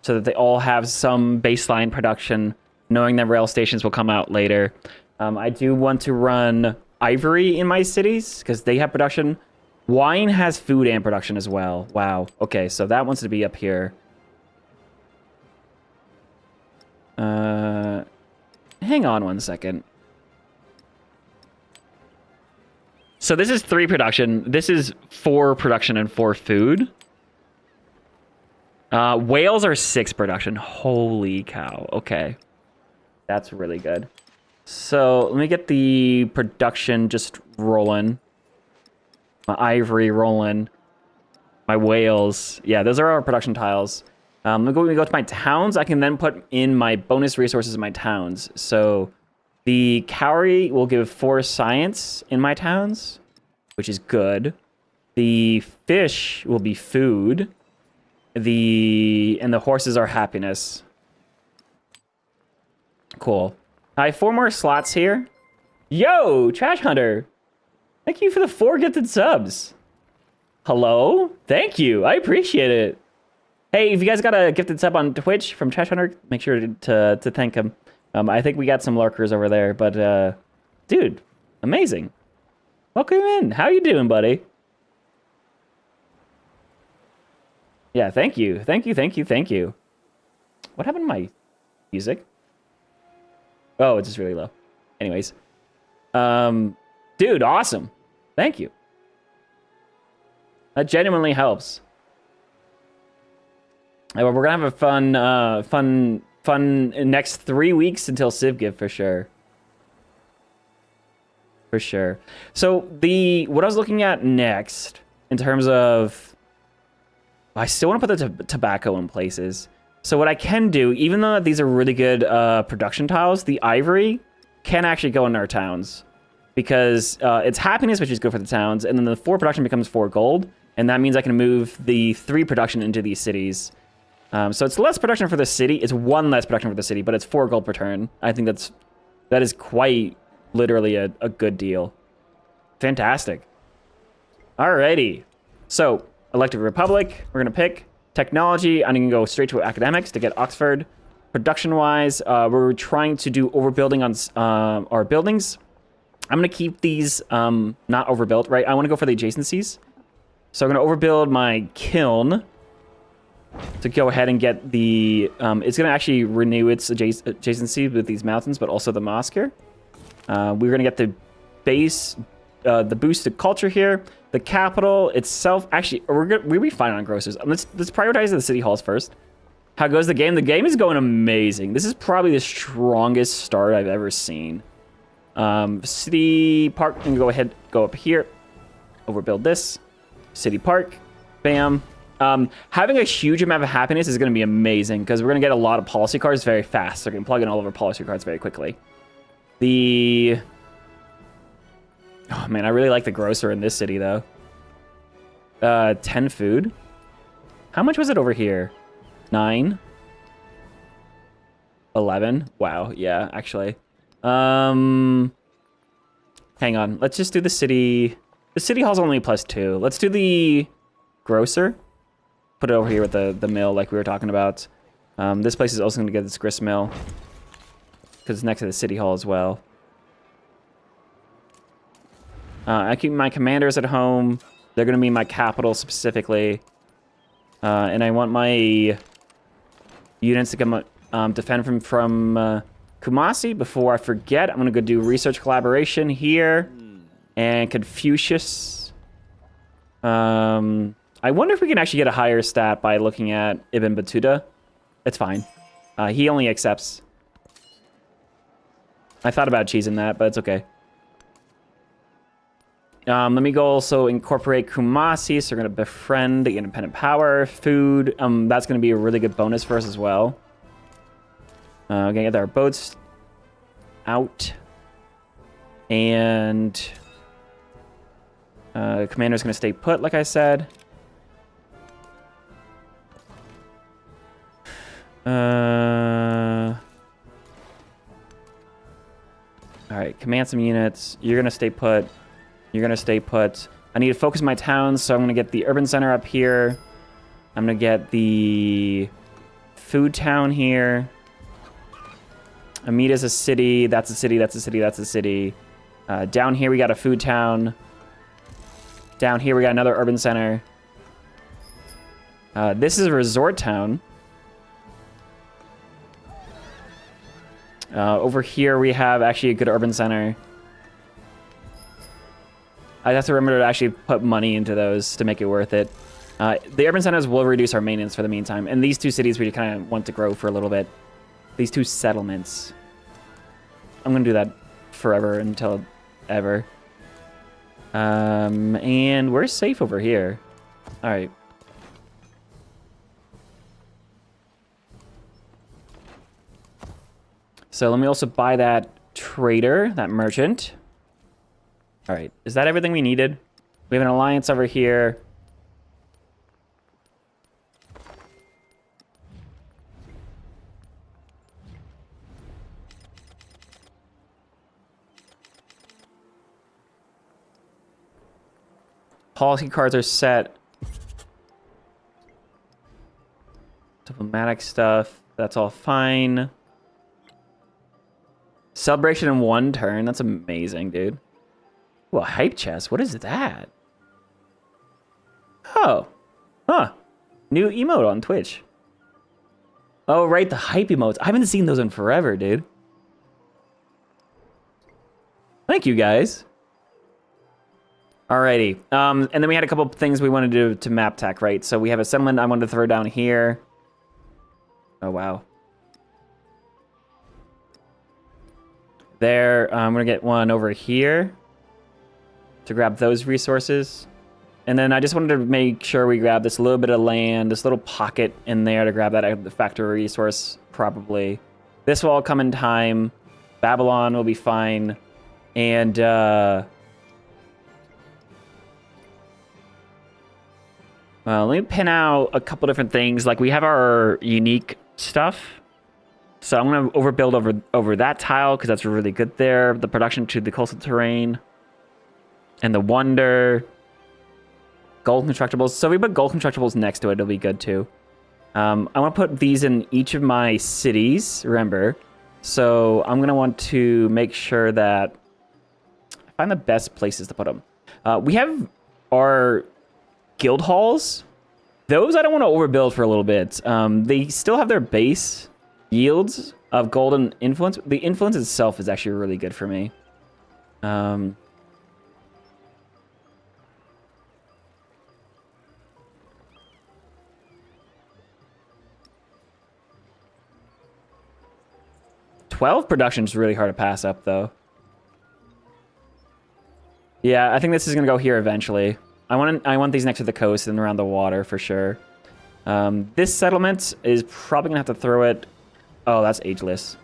so that they all have some baseline production, knowing that rail stations will come out later. I do want to run ivory in my cities because they have production. Wine has food and production as well. Wow. Okay, so that wants to be up here. Hang on one second. So this is 3 production. This is 4 production and 4 food. Whales are 6 production. Holy cow. Okay. That's really good. So let me get the production just rolling. My ivory rolling. My whales. Yeah, those are our production tiles. When we go to my towns, I can then put in my bonus resources in my towns. So the cowrie will give 4 science in my towns, which is good. The fish will be food. And the horses are happiness. Cool. I have 4 more slots here. Yo, Trash Hunter. Thank you for the 4 gifted subs. Hello? Thank you. I appreciate it. Hey, if you guys got a gifted sub on Twitch from Trash Hunter, make sure to thank him. I think we got some lurkers over there, but dude, amazing. Welcome in. How you doing, buddy? Yeah, thank you. Thank you, thank you, thank you. What happened to my music? Oh, it's just really low. Anyways. Dude, awesome. Thank you. That genuinely helps. We're gonna have a fun next 3 weeks until CivGive for sure. For sure. So what I was looking at next in terms of, I still want to put the tobacco in places. So what I can do, even though these are really good production tiles, the ivory can actually go in our towns because it's happiness, which is good for the towns, and then the 4 production becomes 4 gold, and that means I can move the 3 production into these cities. So it's less production for the city. It's 1 less production for the city, but it's 4 gold per turn. I think that is quite literally a good deal. Fantastic. Alrighty. So Elected Republic, we're gonna pick technology. I'm gonna go straight to academics to get Oxford. Production-wise, we're trying to do overbuilding on our buildings. I'm gonna keep these not overbuilt, right? I want to go for the adjacencies. So I'm gonna overbuild my kiln to go ahead and get the, it's going to actually renew its adjacency with these mountains, but also the mosque here. We're going to get the base, the boost to culture here. The capital itself, actually, we'll be fine on grocers. Let's prioritize the city halls first. How goes the game? The game is going amazing. This is probably the strongest start I've ever seen. City park, can go ahead, go up here. Overbuild this. City park, bam. Having a huge amount of happiness is going to be amazing because we're going to get a lot of policy cards very fast. So we can plug in all of our policy cards very quickly. Oh man, I really like the grocer in this city though. 10 food. How much was it over here? 9? 11? Wow, yeah, actually. Hang on, let's just do the city. The city hall's only +2. Let's do the grocer. Put it over here with the mill like we were talking about. This place is also going to get this grist mill because it's next to the city hall as well. I keep my commanders at home. They're going to be my capital specifically. And I want my units to come defend from Kumasi. Before I forget, I'm going to go do research collaboration here. And Confucius. I wonder if we can actually get a higher stat by looking at Ibn Battuta. It's fine. He only accepts. I thought about cheesing that, but it's okay. Let me go also incorporate Kumasi. So we're going to befriend the independent power. Food. That's going to be a really good bonus for us as well. We're going to get our boats out. And commander's going to stay put, like I said. All right, command some units. You're going to stay put. You're going to stay put. I need to focus my towns, so I'm going to get the urban center up here. I'm going to get the food town here. Amida's a city. That's a city. That's a city. That's a city. Down here, we got a food town. Down here, we got another urban center. This is a resort town. Over here, we have actually a good urban center. I have to remember to actually put money into those to make it worth it. The urban centers will reduce our maintenance for the meantime. And these two cities we kind of want to grow for a little bit. These two settlements. I'm going to do that forever until ever. And we're safe over here. All right. So let me also buy that trader, that merchant. All right, is that everything we needed? We have an alliance over here. Policy cards are set. Diplomatic stuff, that's all fine. Celebration in 1 turn, that's amazing, dude. Ooh, a hype chest, what is that? Oh, huh. New emote on Twitch. Oh, right, the hype emotes. I haven't seen those in forever, dude. Thank you, guys. Alrighty, and then we had a couple of things we wanted to do to map tech, right? So we have a settlement I wanted to throw down here. Oh, wow. There, I'm gonna get one over here to grab those resources. And then I just wanted to make sure we grab this little bit of land, this little pocket in there to grab that factory resource, probably. This will all come in time. Babylon will be fine. And, well, let me pin out a couple different things. Like, we have our unique stuff. So I'm going to overbuild over that tile, because that's really good there. The production to the coastal terrain. And the wonder. Gold constructibles. So if we put gold constructibles next to it, it'll be good too. I want to put these in each of my cities, remember. So I'm going to want to make sure that I find the best places to put them. We have our guild halls. Those I don't want to overbuild for a little bit. They still have their base yields of golden influence. The influence itself is actually really good for me. 12 production is really hard to pass up, though. Yeah, I think this is gonna go here eventually. I want these next to the coast and around the water for sure. This settlement is probably gonna have to throw it. Oh, that's ageless.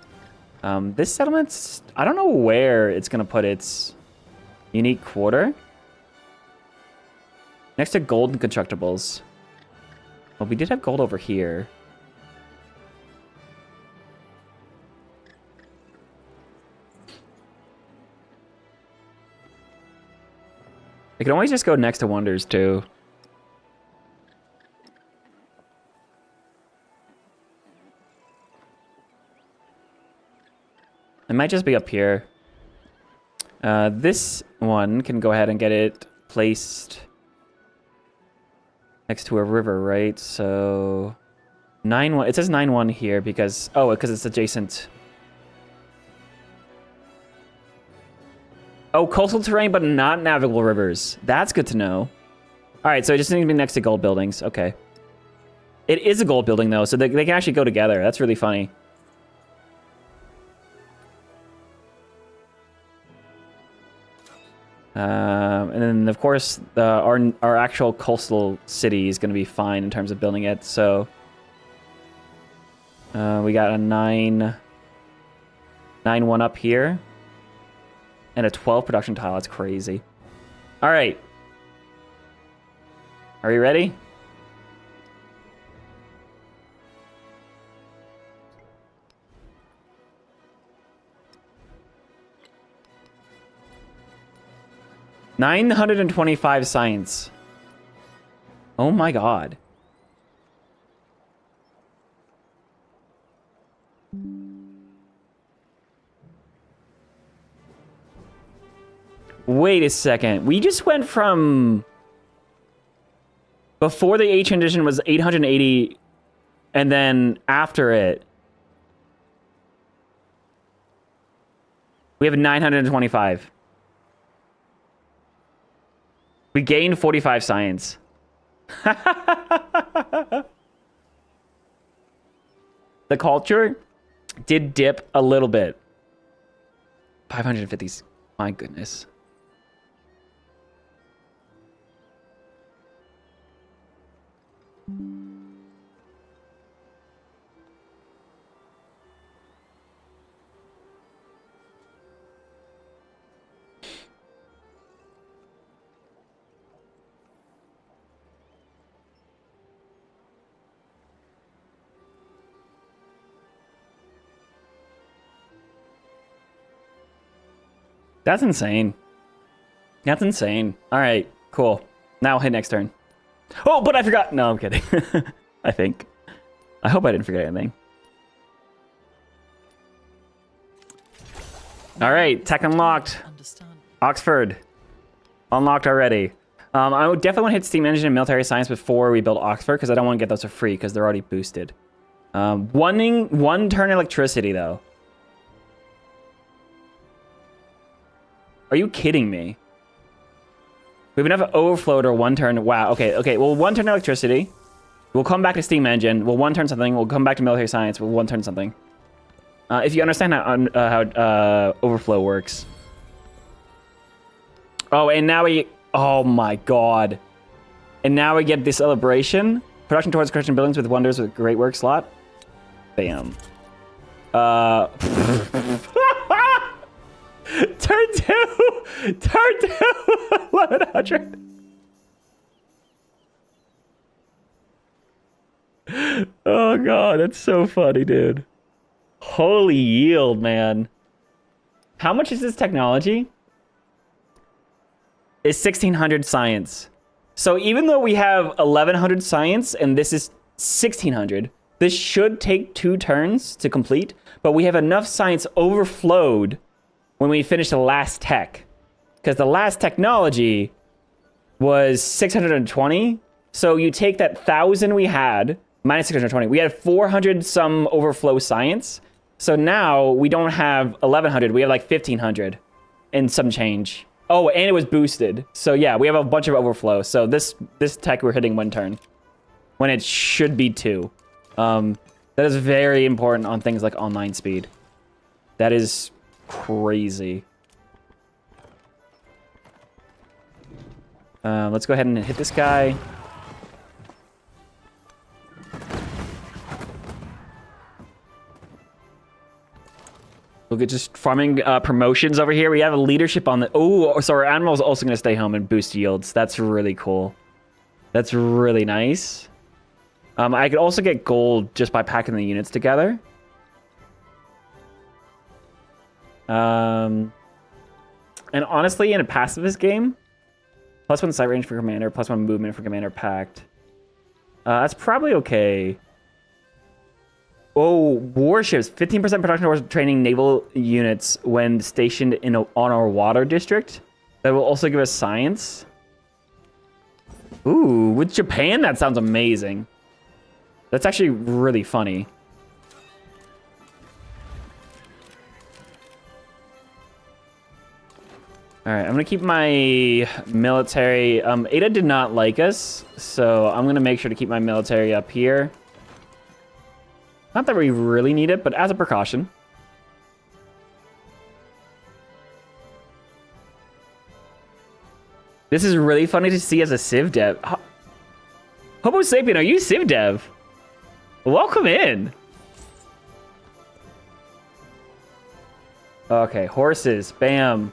This settlement, I don't know where it's gonna put its unique quarter. Next to gold and constructibles. Well, we did have gold over here. I can always just go next to wonders too. It might just be up here. This one can go ahead and get it placed next to a river, right? So 9-1. It says 9-1 here because it's adjacent. Oh, coastal terrain, but not navigable rivers. That's good to know. All right, so it just needs to be next to gold buildings. Okay. It is a gold building, though, so they can actually go together. That's really funny. And then, of course, our actual coastal city is going to be fine in terms of building it. So we got a 9-1 up here. And a 12 production tile. That's crazy. All right. Are you ready? $925 science. Oh my god. Wait a second. We just went from... Before the Ancient Edition was 880, and then after it, we have 925. We gained 45 science. The culture did dip a little bit. 550, my goodness. That's insane. That's insane. All right, cool. Now I'll hit next turn. Oh, but I forgot. No, I'm kidding. I think. I hope I didn't forget anything. All right, tech unlocked. Oxford. Unlocked already. I would definitely want to hit Steam Engine and Military Science before we build Oxford, because I don't want to get those for free, because they're already boosted. One turn electricity, though. Are you kidding me? We have enough overflow or one turn. Wow, okay. Well, one turn electricity. We'll come back to Steam Engine. We'll one turn something. We'll come back to Military Science. We'll one turn something. If you understand how overflow works. Oh, and now we... Oh my god. And now we get the celebration. Production towards Christian buildings with wonders with great work slot. Bam. Turn 2! Turn 2! 1100. Oh god, that's so funny, dude. Holy yield, man. How much is this technology? It's 1600 science. So even though we have 1100 science and this is 1600, this should take 2 turns to complete, but we have enough science overflowed when we finish the last tech. Because the last technology was 620. So you take that 1,000 we had, minus 620. We had 400 some overflow science. So now we don't have 1,100. We have like 1,500 and some change. Oh, and it was boosted. So yeah, we have a bunch of overflow. So this tech we're hitting 1 turn. When it should be 2. That is very important on things like online speed. That is... crazy. Let's go ahead and hit this guy. Look at just farming promotions over here. We have a leadership on the... Oh, so our admiral's also going to stay home and boost yields. That's really cool. That's really nice. I could also get gold just by packing the units together. And honestly, in a pacifist game, +1 sight range for commander, +1 movement for commander packed. That's probably okay. Oh, warships. 15% production towards training naval units when stationed on our water district. That will also give us science. Ooh, with Japan, that sounds amazing. That's actually really funny. All right, I'm gonna keep my military. Ada did not like us, so I'm gonna make sure to keep my military up here. Not that we really need it, but as a precaution. This is really funny to see as a Civ dev. Homo sapien, are you Civ dev? Welcome in. Okay, horses, bam,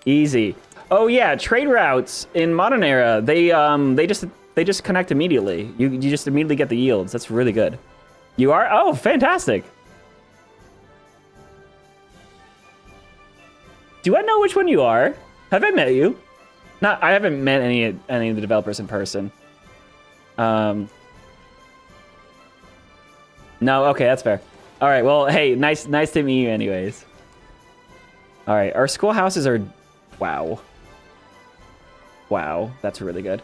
easy. Oh yeah, trade routes in modern era, they just connect immediately. You just immediately get the yields. That's really good. You are? Oh, fantastic. Do I know which one you are? Have I met you? Not, I haven't met any of the developers in person. No, okay, that's fair. All right, well, hey, nice to meet you anyways. All right, our schoolhouses are, wow. Wow, that's really good.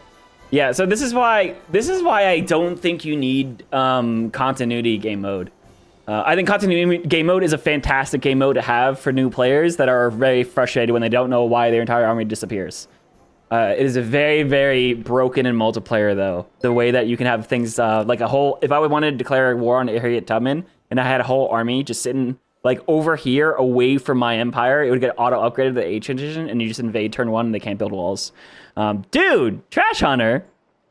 Yeah, so this is why I don't think you need continuity game mode. I think continuity game mode is a fantastic game mode to have for new players that are very frustrated when they don't know why their entire army disappears. It is a very, very broken in multiplayer, though. The way that you can have things like a whole... If I wanted to declare a war on Harriet Tubman, and I had a whole army just sitting like over here away from my empire, it would get auto-upgraded to the age transition, and you just invade turn 1 and they can't build walls. Dude, Trash Hunter!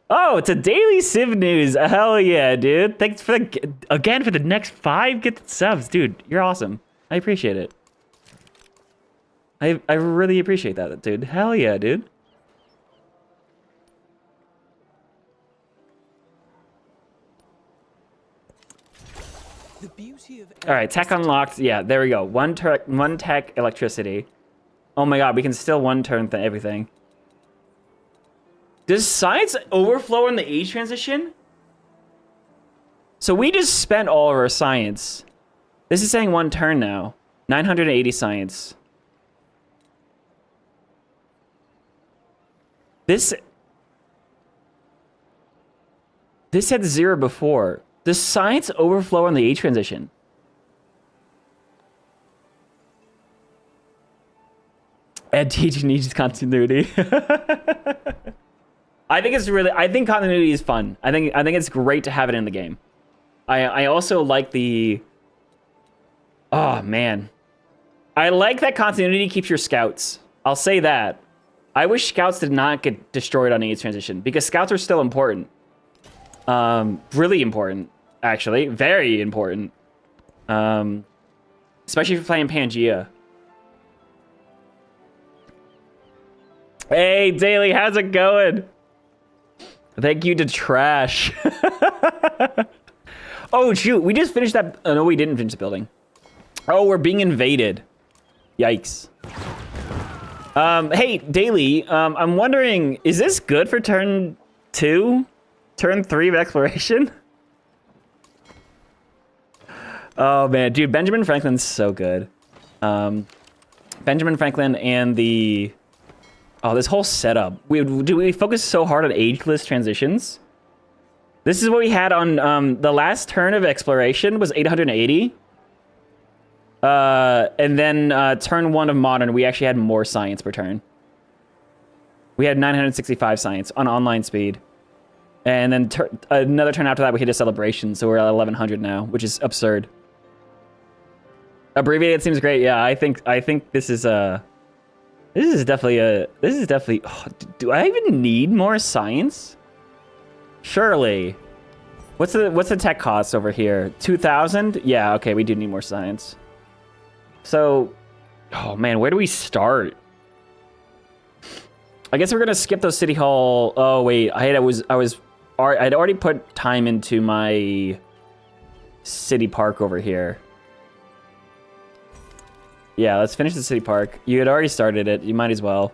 Oh, it's a daily Civ news. Hell yeah, dude. Thanks for again for the next 5 gifted subs. Dude, you're awesome. I appreciate it. I really appreciate that, dude. Hell yeah, dude. The beauty of all right, tech unlocked. Yeah, there we go. One tech electricity. Oh my god, we can still one turn everything. Does science overflow in the age transition? So we just spent all of our science. This is saying one turn now. 980 science. This had 0 before. Does science overflow in the age transition? And teaching needs continuity. I think continuity is fun. I think it's great to have it in the game. I also like the... Oh, man. I like that continuity keeps your scouts. I'll say that. I wish scouts did not get destroyed on age transition, because scouts are still important. Really important, actually. Very important. Especially if you're playing Pangea. Hey, Daily, how's it going? Thank you to Trash. Oh, shoot. We just finished that. Oh, no, we didn't finish the building. Oh, we're being invaded. Yikes. Hey, Daily, I'm wondering, is this good for turn 2? Turn 3 of exploration? Oh, man. Dude, Benjamin Franklin's so good. Benjamin Franklin and the... Oh, this whole setup. We focus so hard on ageless transitions. This is what we had on the last turn of exploration was 880. And then turn 1 of modern, we actually had more science per turn. We had 965 science on online speed. And then another turn after that, we hit a celebration, so we're at 1100 now, which is absurd. Abbreviated seems great. Yeah, I think this is definitely. Oh, do I even need more science? Surely. What's the tech cost over here? 2,000? Yeah, okay, we do need more science. So, oh man, where do we start? I guess we're gonna skip those city hall. Oh wait, I'd already put time into my city park over here. Yeah, let's finish the city park. You had already started it. You might as well.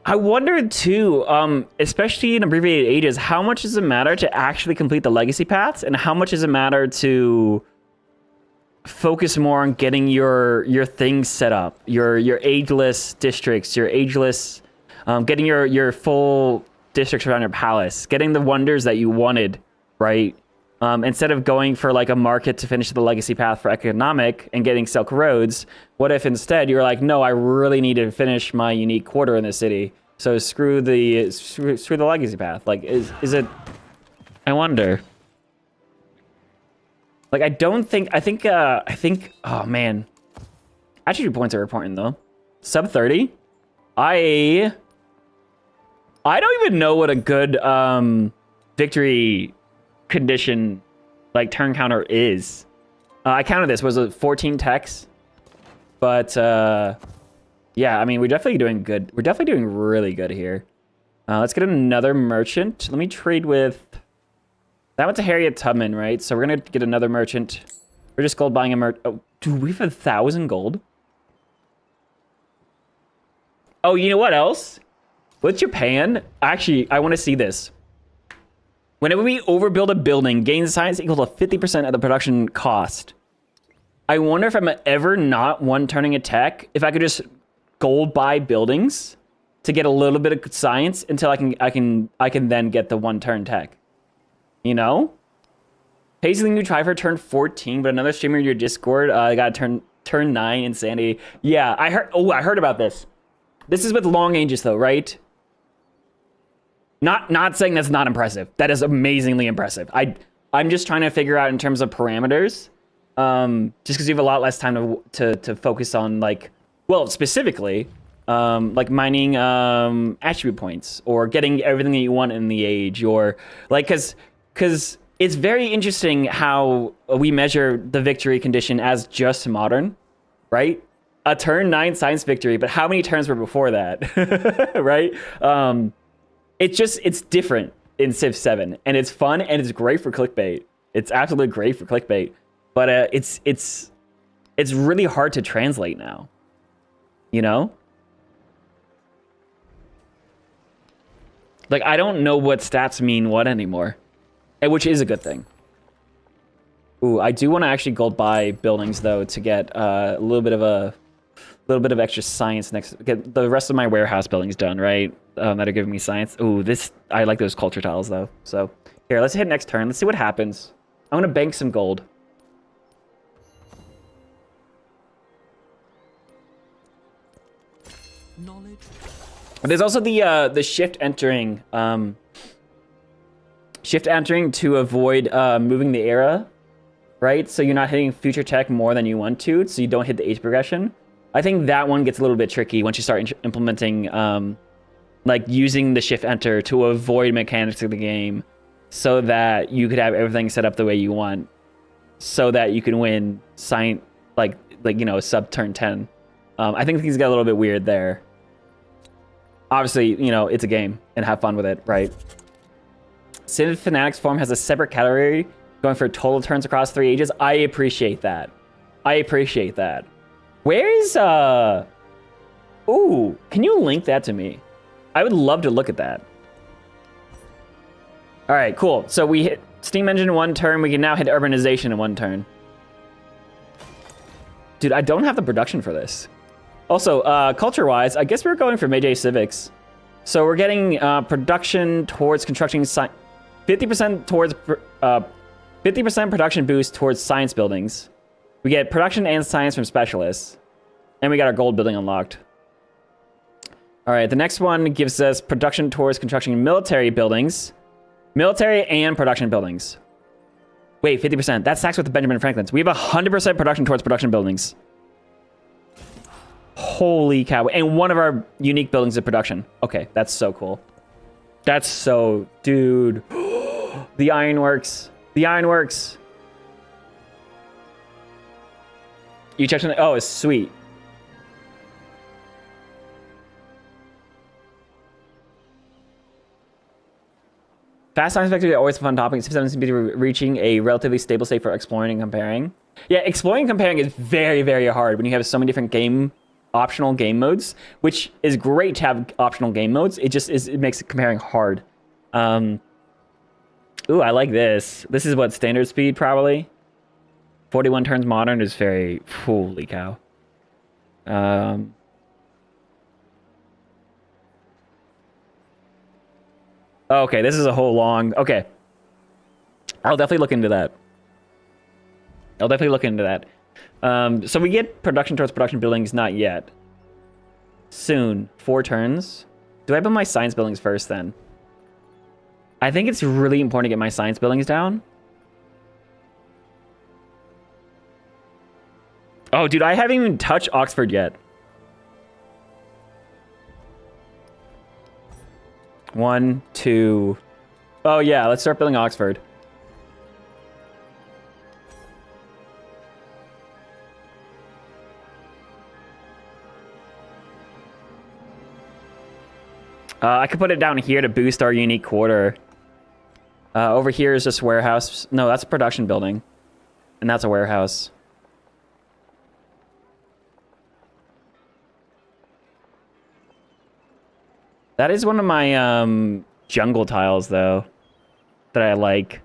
I wondered too, especially in abbreviated ages, how much does it matter to actually complete the legacy paths, and how much does it matter to focus more on getting your things set up, your ageless districts, your ageless, getting your full districts around your palace, getting the wonders that you wanted. Right? Instead of going for like a market to finish the legacy path for economic and getting Silk Roads, what if instead you're like, no, I really need to finish my unique quarter in the city. So screw the legacy path. Like, is it? I wonder. Like, I think, oh man. Attribute points are important though. Sub 30. I don't even know what a good victory condition, like turn counter is. I counted this, was it 14 techs? But yeah, I mean, we're definitely doing good. We're definitely doing really good here. Let's get another merchant. Let me trade with... That went to Harriet Tubman, right? So we're going to get another merchant. We're just gold buying a merchant. Oh, dude, we have 1,000 gold. Oh, you know what else? With Japan, actually, I want to see this. Whenever we overbuild a building, gain science equal to 50% of the production cost. I wonder if I'm ever not one-turning a tech, if I could just gold buy buildings to get a little bit of science until I can then get the one-turn tech. You know? Pacing new try for turn 14, but another streamer in your Discord got turn 9 insanity. Yeah, I heard about this. This is with long ages though, right? Not saying that's not impressive. That is amazingly impressive. I'm just trying to figure out in terms of parameters. Just because you have a lot less time to focus on, like, well, specifically, like mining attribute points or getting everything that you want in the age, or like, because it's very interesting how we measure the victory condition as just modern, right? A turn 9 science victory, but how many turns were before that, right? It's different in Civ 7, and it's fun, and it's great for clickbait. It's absolutely great for clickbait, but it's really hard to translate now, you know? Like, I don't know what stats mean what anymore, which is a good thing. Ooh, I do want to actually gold buy buildings though to get a little bit of extra science next. Get the rest of my warehouse buildings done, right? That are giving me science. Ooh, I like those culture tiles though. So here, let's hit next turn. Let's see what happens. I'm gonna bank some gold. Knowledge. There's also the shift entering. Shift entering to avoid moving the era, right? So you're not hitting future tech more than you want to, so you don't hit the age progression. I think that one gets a little bit tricky once you start implementing, like using the shift enter to avoid mechanics of the game, so that you could have everything set up the way you want, so that you can win like you know, sub turn 10. I think things get a little bit weird there. Obviously, you know, it's a game and have fun with it, right? Civ Fanatics form has a separate category going for total turns across 3 ages. I appreciate that. I appreciate that. Where is, ooh, can you link that to me? I would love to look at that. All right, cool. So we hit Steam Engine in 1 turn. We can now hit Urbanization in 1 turn. Dude, I don't have the production for this. Also, culture-wise, I guess we're going for Meiji Civics. So we're getting production towards constructing 50% towards 50% production boost towards science buildings. We get production and science from specialists, and we got our gold building unlocked. All right, the next one gives us production towards constructing military buildings, military and production buildings. Wait, 50%. That stacks with the Benjamin Franklin's. We have 100% production towards production buildings. Holy cow. And one of our unique buildings of production. Okay, that's so cool. That's so... Dude. The ironworks. The ironworks. You checked on it? Oh, it's sweet. Fast science vectors are always a fun topic. Civ 7 seems to be reaching a relatively stable state for exploring and comparing. Yeah, exploring and comparing is very, very hard when you have so many different optional game modes, which is great to have optional game modes. It makes comparing hard. Ooh, I like this. This is what, standard speed probably? 41 turns modern is very, holy cow. Okay, this is a whole long, okay. I'll definitely look into that. So we get production towards production buildings, not yet. Soon, 4 turns. Do I build my science buildings first then? I think it's really important to get my science buildings down. Oh, dude, I haven't even touched Oxford yet. 1, 2. Oh, yeah, let's start building Oxford. I could put it down here to boost our unique quarter. Over here is just warehouse. No, that's a production building. And that's a warehouse. That is one of my jungle tiles, though, that I like.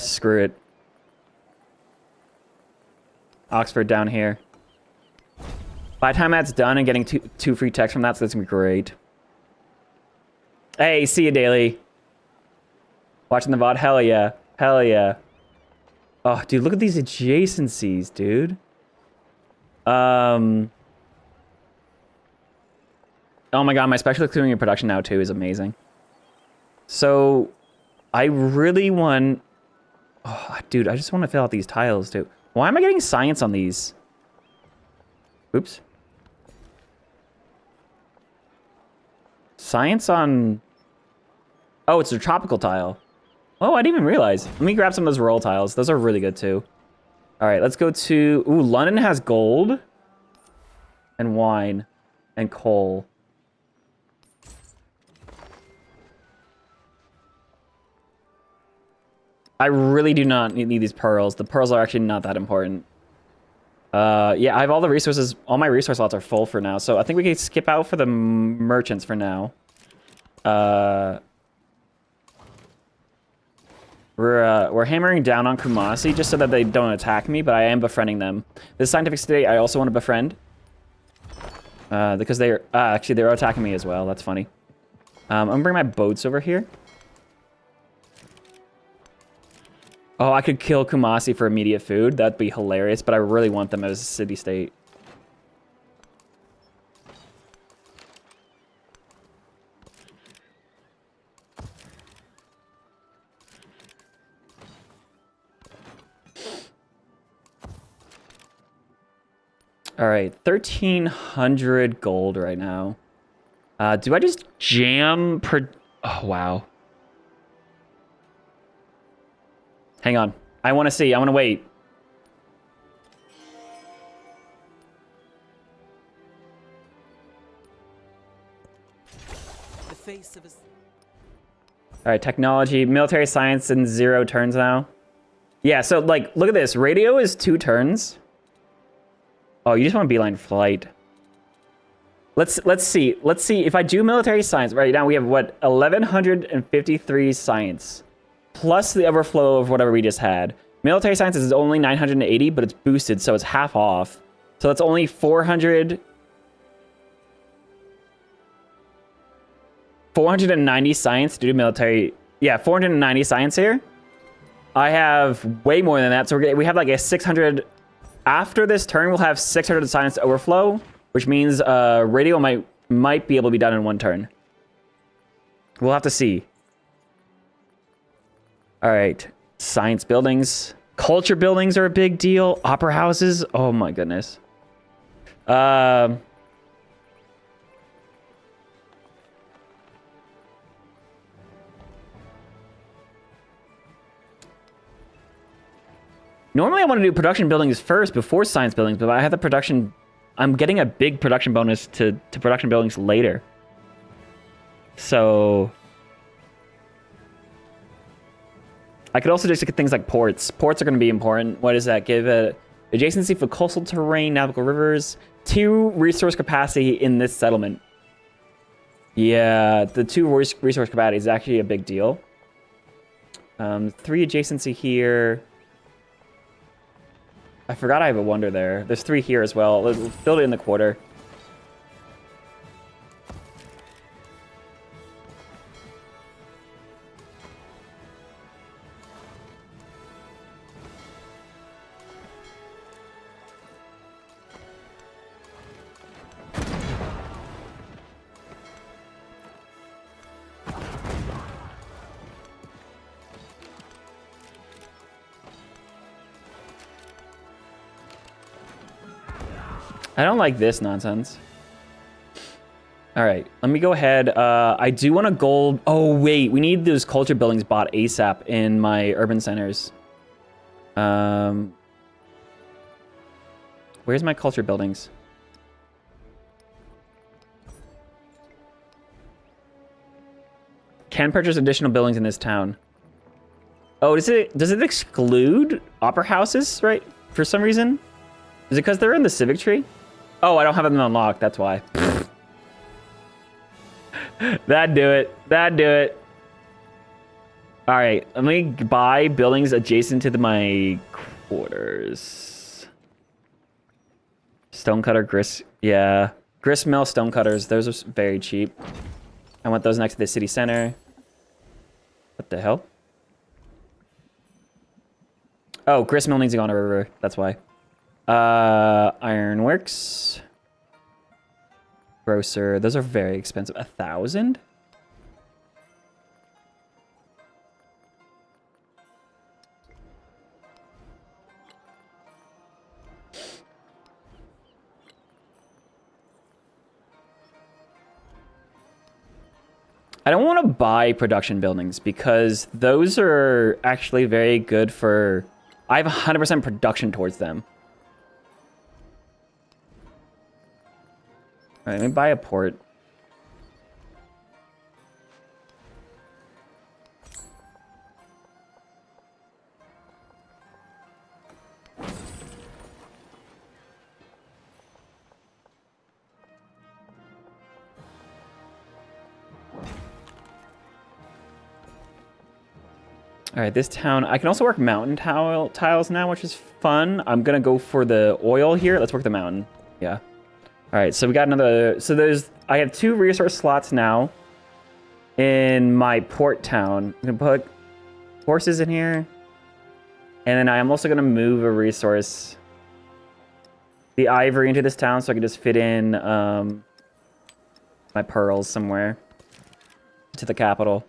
Screw it. Oxford down here. By the time that's done and getting two free texts from that, so that's gonna be great. Hey, see you, Daily. Watching the VOD? Hell yeah. Hell yeah. Oh, dude, look at these adjacencies, dude. Oh my god, my special clearing in production now, too, is amazing. So, I really want... Oh, dude, I just want to fill out these tiles, too. Why am I getting science on these? Oops. Science on... Oh, it's a tropical tile. Oh, I didn't even realize. Let me grab some of those royal tiles. Those are really good, too. All right, let's go to... Ooh, London has gold. And wine. And coal. I really do not need these pearls. The pearls are actually not that important. Yeah, I have all the resources. All my resource slots are full for now. So I think we can skip out for the merchants for now. We're hammering down on Kumasi just so that they don't attack me, but I am befriending them. This scientific state I also want to befriend. Because they're... actually, they're attacking me as well. That's funny. I'm going to bring my boats over here. Oh, I could kill Kumasi for immediate food. That'd be hilarious, but I really want them as a city-state. All right, 1,300 gold right now. Do I just jam per... Oh, wow. Hang on. I want to see. I want to wait. The face of a... All right, technology, military science in 0 turns now. Yeah, so like, look at this. Radio is 2 turns. Oh, you just want beeline flight. Let's see. Let's see if I do military science right now. We have what, 1,153 science. Plus the overflow of whatever we just had. Military science is only 980, but it's boosted, so it's half off. So that's only 400... 490 science to do military... Yeah, 490 science here. I have way more than that, so we have like a 600... After this turn, we'll have 600 science overflow, which means radio might be able to be done in 1 turn. We'll have to see. All right, science buildings. Culture buildings are a big deal. Opera houses. Oh my goodness. Normally I want to do production buildings first before science buildings, but I have the production... I'm getting a big production bonus to production buildings later. So... I could also just get things like ports. Ports are going to be important. What does that give? Adjacency for coastal terrain, navigable rivers, 2 resource capacity in this settlement. Yeah, the 2 resource capacity is actually a big deal. 3 adjacency here. I forgot I have a wonder there. There's 3 here as well. Let's build it in the quarter. I don't like this nonsense. All right, let me go ahead. I do want a gold. Oh, wait, we need those culture buildings bought ASAP in my urban centers. Where's my culture buildings? Can purchase additional buildings in this town. Oh, does it exclude opera houses, right? For some reason? Is it because they're in the civic tree? Oh, I don't have them unlocked, that's why. That'd do it. That'd do it. All right, let me buy buildings adjacent to my quarters. Stonecutter, grist, yeah. Grist mill, stonecutters, those are very cheap. I want those next to the city center. What the hell? Oh, grist mill needs to go on a river, that's why. Ironworks. Grocer, those are very expensive. 1,000? I don't want to buy production buildings because those are actually very good for... I have 100% production towards them. All right, let me buy a port. All right, this town, I can also work mountain tiles now, which is fun. I'm gonna go for the oil here. Let's work the mountain, yeah. All right, so we got another, I have 2 resource slots now in my port town. I'm gonna put horses in here. And then I'm also gonna move a resource, the ivory, into this town so I can just fit in my pearls somewhere to the capital.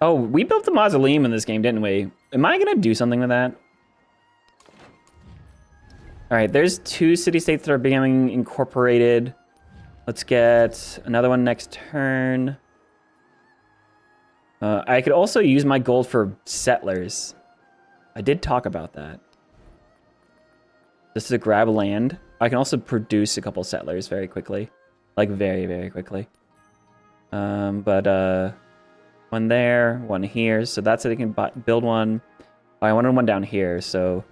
Oh, we built the mausoleum in this game, didn't we? Am I gonna do something with that? All right, there's 2 city-states that are becoming incorporated. Let's get another one next turn. I could also use my gold for settlers. I did talk about that. Just to grab land. I can also produce a couple settlers very quickly. Like, very, very quickly. One there, one here. So that's it. I can build one. I wanted one down here, so...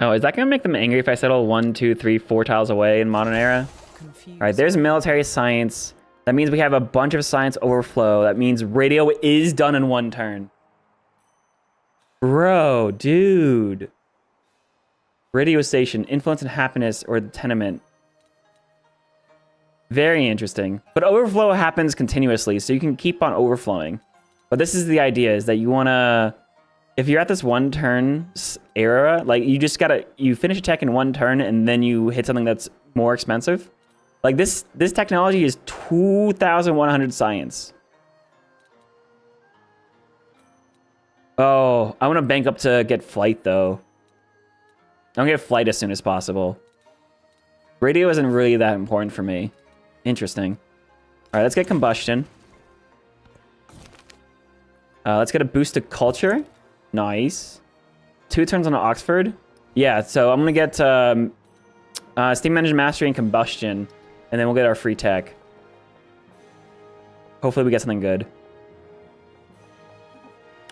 Oh, is that gonna make them angry if I settle 1, 2, 3, 4 tiles away in modern era? All right, there's military science. That means we have a bunch of science overflow. That means radio is done in 1 turn. Bro, dude. Radio station, influence and happiness, or the tenement. Very interesting. But overflow happens continuously, so you can keep on overflowing. But this is the idea, is that you wanna... If you're at this 1 turn era, like, you just gotta... You finish a tech in 1 turn, and then you hit something that's more expensive. Like, this technology is 2,100 science. Oh, I want to bank up to get flight, though. I'm going to get flight as soon as possible. Radio isn't really that important for me. Interesting. All right, let's get combustion. Let's get a boost to culture. Nice. 2 turns on Oxford. Yeah, so I'm going to get Steam Engine Mastery and Combustion. And then we'll get our free tech. Hopefully we get something good.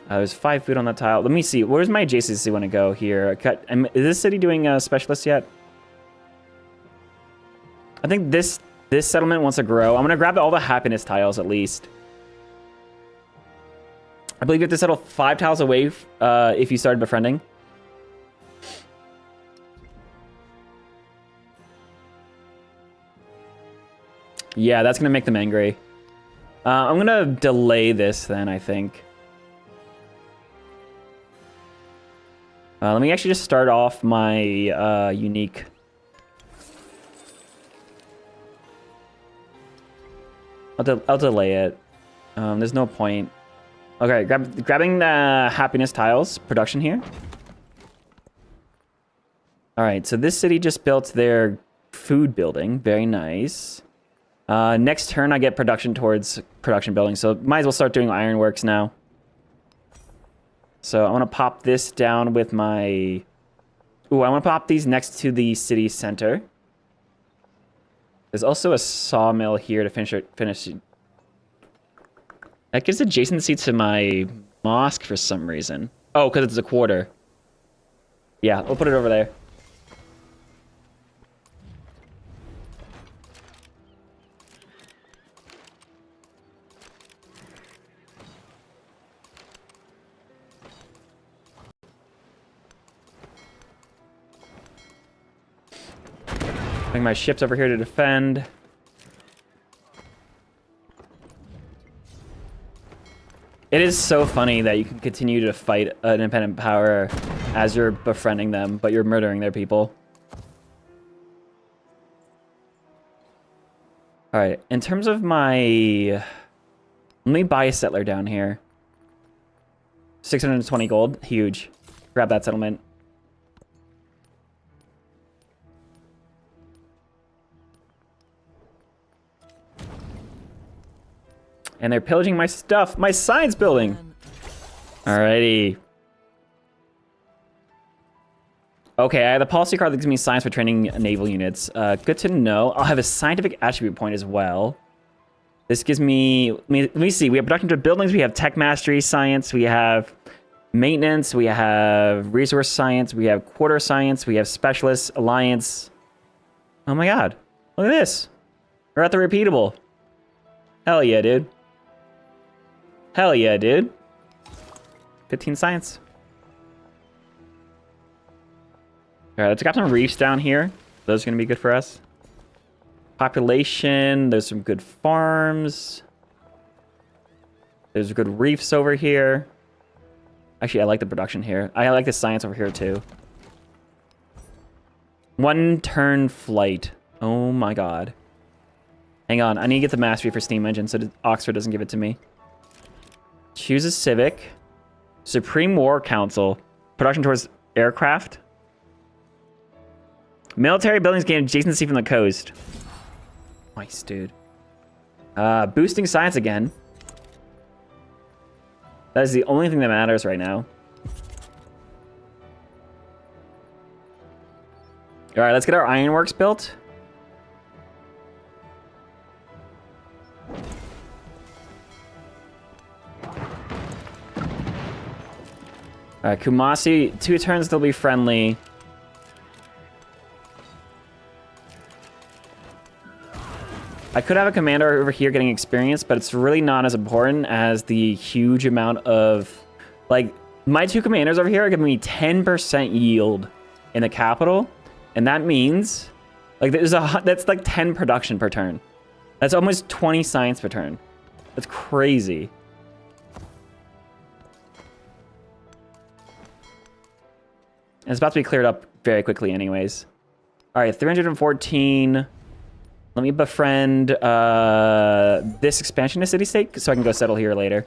There's 5 food on that tile. Let me see. Where's my adjacency want to go here? Is this city doing a specialist yet? I think this settlement wants to grow. I'm going to grab all the happiness tiles at least. I believe you have to settle 5 tiles away if you started befriending. Yeah, that's going to make them angry. I'm going to delay this then, I think. Let me actually just start off my unique. I'll delay it. There's no point. Okay, grabbing the happiness tiles production here. All right, so this city just built their food building. Very nice. Next turn, I get production towards production building, so might as well start doing ironworks now. So I want to pop this down with my... Ooh, I want to pop these next to the city center. There's also a sawmill here to finish. That gives adjacency to my mosque for some reason. Oh, because it's a quarter. Yeah, we'll put it over there. Bring my ships over here to defend. It is so funny that you can continue to fight an independent power as you're befriending them, but you're murdering their people. All right, in terms of my... Let me buy a settler down here. 620 gold, huge. Grab that settlement. And they're pillaging my stuff. My science building. Alrighty. Okay, I have the policy card that gives me science for training naval units. Good to know. I'll have a scientific attribute point as well. This gives me... Let me see. We have production to buildings. We have tech mastery science. We have maintenance. We have resource science. We have quarter science. We have specialist alliance. Oh my god. Look at this. We're at the repeatable. Hell yeah, dude. Hell yeah, dude. 15 science. All right, let's grab some reefs down here. Those are going to be good for us. Population. There's some good farms. There's good reefs over here. Actually, I like the production here. I like the science over here, too. One turn flight. Oh, my God. Hang on. I need to get the mastery for steam engine so Oxford doesn't give it to me. Choose a civic. Supreme War Council. Production towards aircraft. Military buildings gain adjacency from the coast. Nice, dude. Boosting science again. That is the only thing that matters right now. All right, let's get our ironworks built. All right, Kumasi, 2 turns, they'll be friendly. I could have a commander over here getting experience, but it's really not as important as the huge amount of... Like, my 2 commanders over here are giving me 10% yield in the capital, and that means... Like, that's like 10 production per turn. That's almost 20 science per turn. That's crazy. And it's about to be cleared up very quickly anyways. All right, 314. Let me befriend this expansionist city-state so I can go settle here later.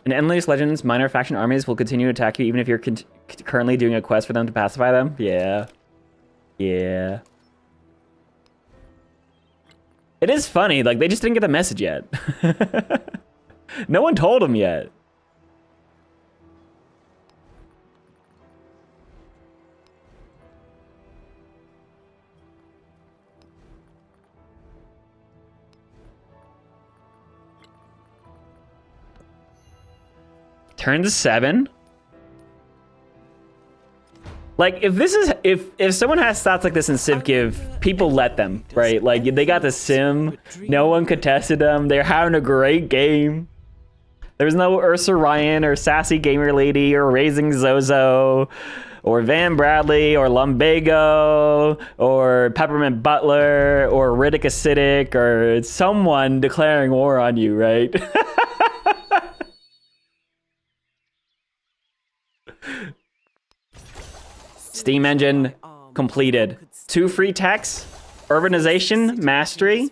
In Endless Legends, minor faction armies will continue to attack you even if you're currently doing a quest for them to pacify them. Yeah. Yeah. It is funny, like, they just didn't get the message yet. No one told them yet. Turn to 7. Like, if this is if someone has stats like this in CivGive, people let them, right? Like, they got the sim, no one contested them, they're having a great game. There's no Ursa Ryan or Sassy Gamer Lady or Raising Zozo or Van Bradley or Lumbago or Peppermint Butler or Riddick Acidic or someone declaring war on you, right? Steam engine completed. 2 free techs, urbanization mastery,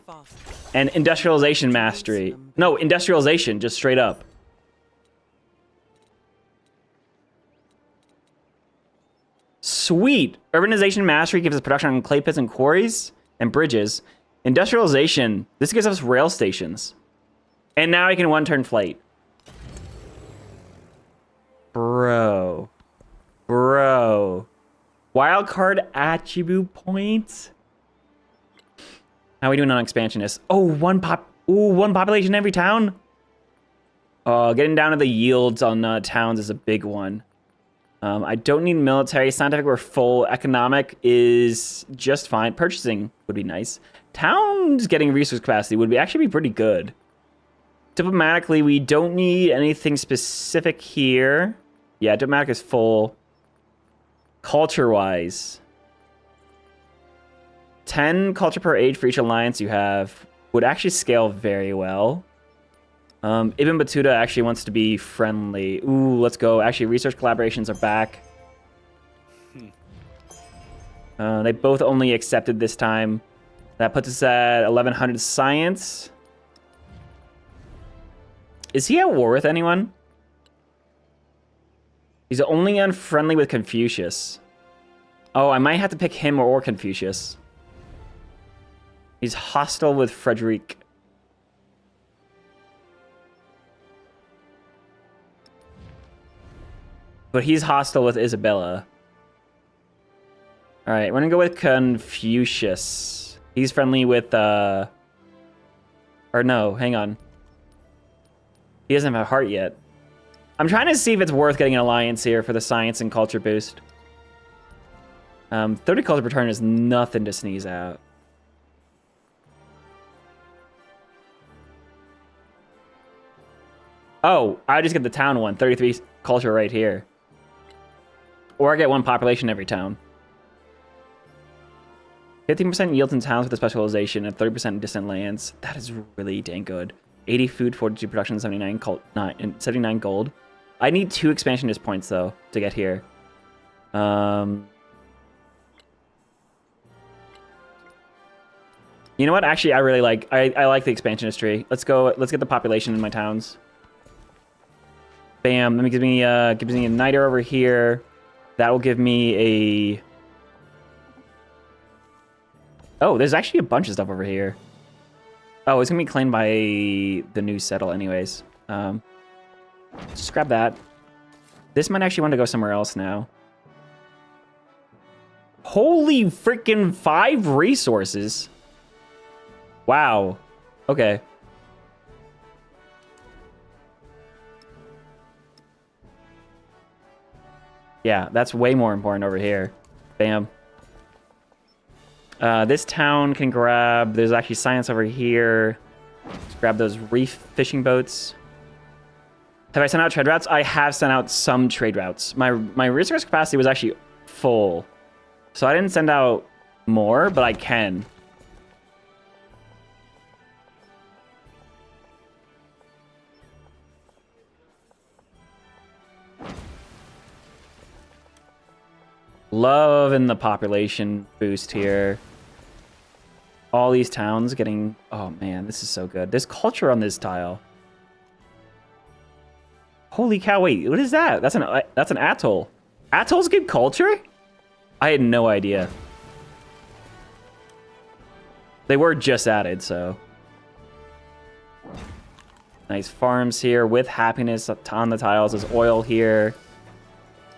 and industrialization mastery. No, industrialization, just straight up. Sweet. Urbanization mastery gives us production on clay pits and quarries and bridges. Industrialization, this gives us rail stations. And now I can one-turn flight. Bro. Wildcard attribute points. How are we doing on expansionists? Oh, one population in every town? Getting down to the yields on towns is a big one. I don't need military. Scientific or full. Economic is just fine. Purchasing would be nice. Towns getting resource capacity would actually be pretty good. Diplomatically, we don't need anything specific here. Yeah, diplomatic is full. Culture-wise, 10 culture per age for each alliance you have would actually scale very well. Ibn Battuta actually wants to be friendly. Ooh, let's go. Actually, research collaborations are back. They both only accepted this time. That puts us at 1100 science. Is he at war with anyone? He's only unfriendly with Confucius. Oh, I might have to pick him or Confucius. He's hostile with Frederick. But he's hostile with Isabella. All right, we're gonna go with Confucius. He's friendly with, or no, hang on. He doesn't have a heart yet. I'm trying to see if it's worth getting an alliance here for the science and culture boost. 30 culture per turn is nothing to sneeze at. Oh, I just get the town one. 33 culture right here. Or I get 1 population every town. 15% yields in towns with a specialization and 30% in distant lands. That is really dang good. 80 food, 42 production, 79 gold. I need 2 expansionist points though to get here. You know what? Actually, I really like. I like the expansionist tree. Let's go. Let's get the population in my towns. Bam. Let me gives me a niter over here. That will give me a. Oh, there's actually a bunch of stuff over here. Oh, it's gonna be claimed by the new settle, anyways. Just grab that. This might actually want to go somewhere else now. Holy freaking 5 resources. Wow. Okay. Yeah, that's way more important over here. Bam. This town can grab... There's actually science over here. Let's grab those reef fishing boats. Have I sent out trade routes? I have sent out some trade routes. My resource capacity was actually full. So I didn't send out more, but I can. Loving the population boost here. All these towns getting... Oh man, this is so good. There's culture on this tile. Holy cow, wait, what is that? That's an atoll. Atolls give culture? I had no idea. They were just added, so... Nice farms here with happiness on the tiles. There's oil here.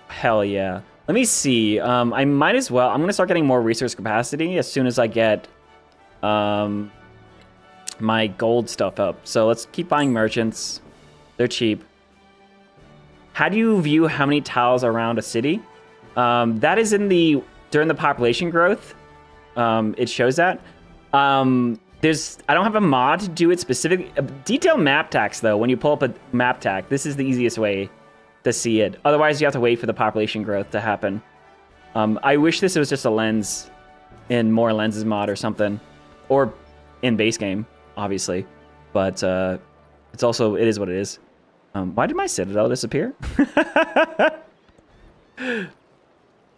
Hell yeah. Let me see. I might as well... I'm going to start getting more resource capacity as soon as I get my gold stuff up. So let's keep buying merchants. They're cheap. How do you view how many tiles are around a city? That is in the... During the population growth. It shows that. I don't have a mod to do it specific. Detailed map tax, though. When you pull up a map tax, this is the easiest way to see it. Otherwise, you have to wait for the population growth to happen. I wish this was just a lens in more lenses mod or something. Or in base game, obviously. But it's also... It is what it is. Why did my citadel disappear?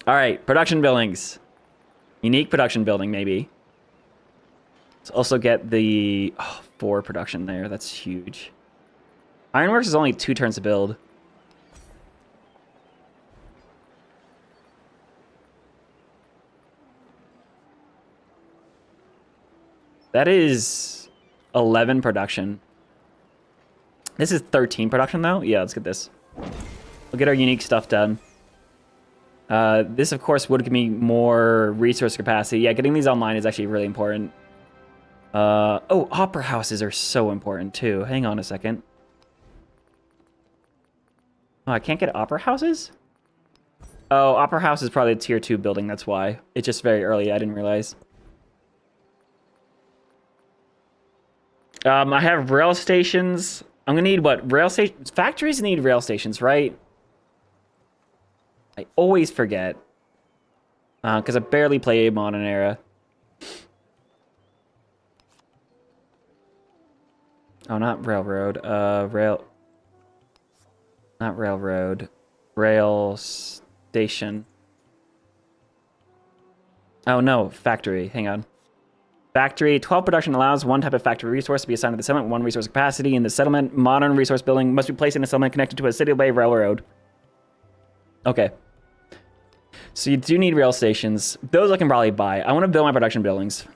All right, production buildings. Unique production building, maybe. Let's also get the 4 production there. That's huge. Ironworks is only 2 turns to build. That is 11 production. This is 13 production, though. Yeah, let's get this. We'll get our unique stuff done. This, of course, would give me more resource capacity. Yeah, getting these online is actually really important. Oh, opera houses are so important, too. Hang on a second. Oh, I can't get opera houses? Oh, opera house is probably a tier 2 building. That's why. It's just very early. I didn't realize. I have rail stations. I'm gonna need what? Rail stations? Factories need rail stations, right? I always forget. Because I barely play Modern Era. Oh, not railroad. Not railroad. Rail station. Oh, no. Factory. Hang on. Factory. 12 production allows 1 type of factory resource to be assigned to the settlement, 1 resource capacity in the settlement. Modern resource building must be placed in a settlement connected to a city-way railroad. Okay. So you do need rail stations. Those I can probably buy. I want to build my production buildings.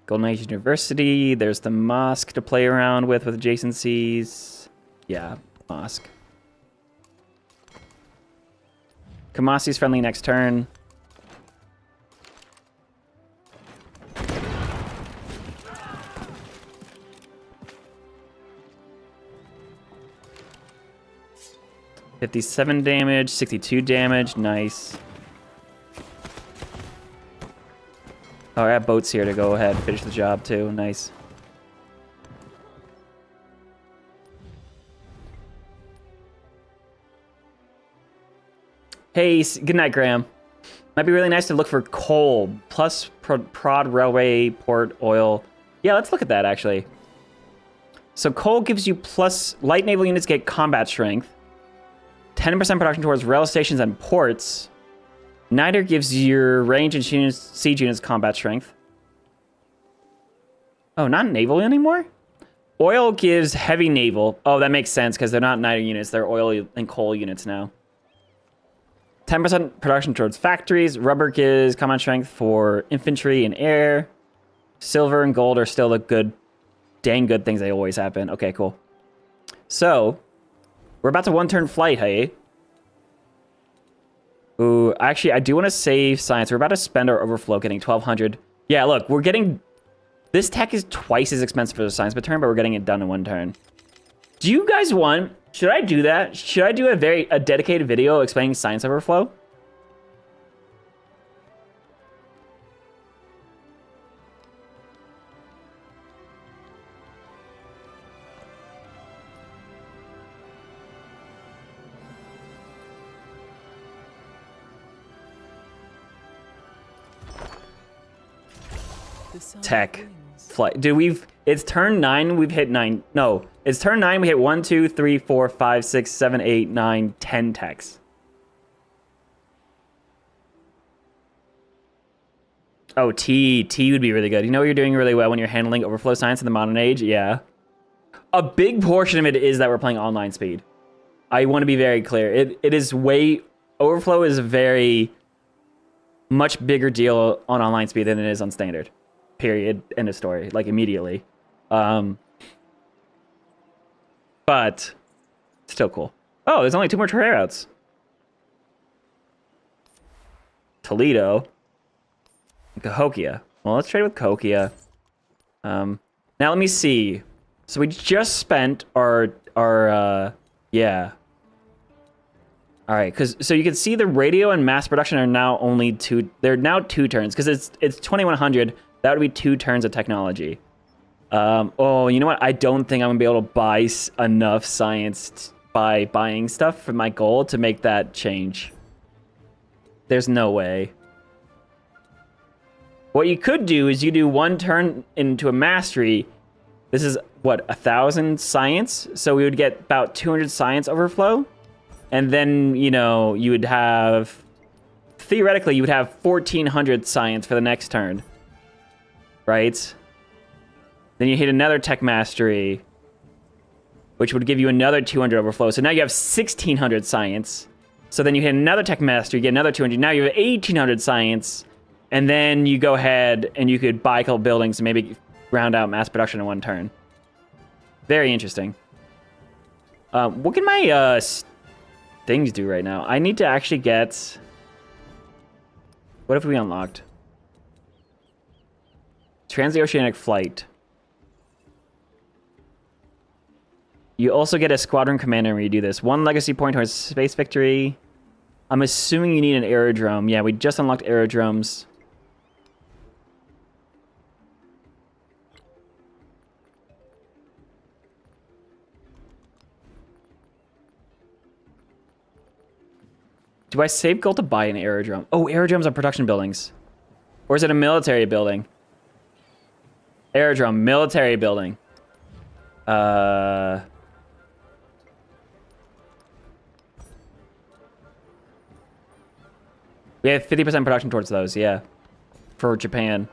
Golden Age University. There's the mosque to play around with adjacencies. Yeah, mosque. Kamasi's friendly next turn. $57 damage, 62 damage, nice. Oh, I have boats here to go ahead and finish the job too, nice. Hey, good night, Graham. Might be really nice to look for coal, plus prod railway, port, oil. Yeah, let's look at that actually. So coal gives you plus, light naval units get combat strength. 10% production towards rail stations and ports. Niter gives your range and siege units combat strength. Oh, not naval anymore? Oil gives heavy naval. Oh, that makes sense because they're not Niter units. They're oil and coal units now. 10% production towards factories. Rubber gives combat strength for infantry and air. Silver and gold are still the good, dang good things they always have been. Okay, cool. So, we're about to 1-turn flight, hey? Ooh, actually, I do want to save science. We're about to spend our overflow getting 1,200. Yeah, look, we're getting... This tech is twice as expensive for the science per turn, but we're getting it done in 1 turn. Do you guys want... Should I do that? Should I do a dedicated video explaining science overflow? Tech. Flight. Dude, it's turn 9, we've hit 9. No, it's turn 9, we hit 1, 2, 3, 4, 5, 6, 7, 8, 9, 10 techs. Oh, T would be really good. You know you're doing really well when you're handling overflow science in the modern age? Yeah. A big portion of it is that we're playing online speed. I want to be very clear. It is way... Overflow is a very much bigger deal on online speed than it is on standard. Period. End of story. Like, immediately. But still cool. Oh, there's only 2 more trade routes. Toledo. Cahokia. Well, let's trade with Cahokia. Now let me see. So we just spent our yeah. All right, so you can see the radio and mass production are now only 2. They're now 2 turns because it's 2,100. That would be 2 turns of technology. Oh, you know what? I don't think I'm gonna be able to buy enough science by buying stuff for my goal to make that change. There's no way. What you could do is you do 1 turn into a mastery. This is, what, 1,000 science? So we would get about 200 science overflow. And then, you know, you would have... Theoretically, you would have 1,400 science for the next turn. Right? Then you hit another tech mastery, which would give you another 200 overflow. So now you have 1,600 science. So then you hit another tech mastery, you get another 200. Now you have 1,800 science. And then you go ahead and you could buy a couple buildings and maybe round out mass production in 1 turn. Very interesting. What can my things do right now? I need to actually get... What have we unlocked? Transoceanic flight. You also get a squadron commander when you do this. 1 legacy point towards space victory. I'm assuming you need an aerodrome. Yeah, we just unlocked aerodromes. Do I save gold to buy an aerodrome? Oh, aerodromes are production buildings. Or is it a military building? Aerodrome, military building. We have 50% production towards those, yeah. For Japan.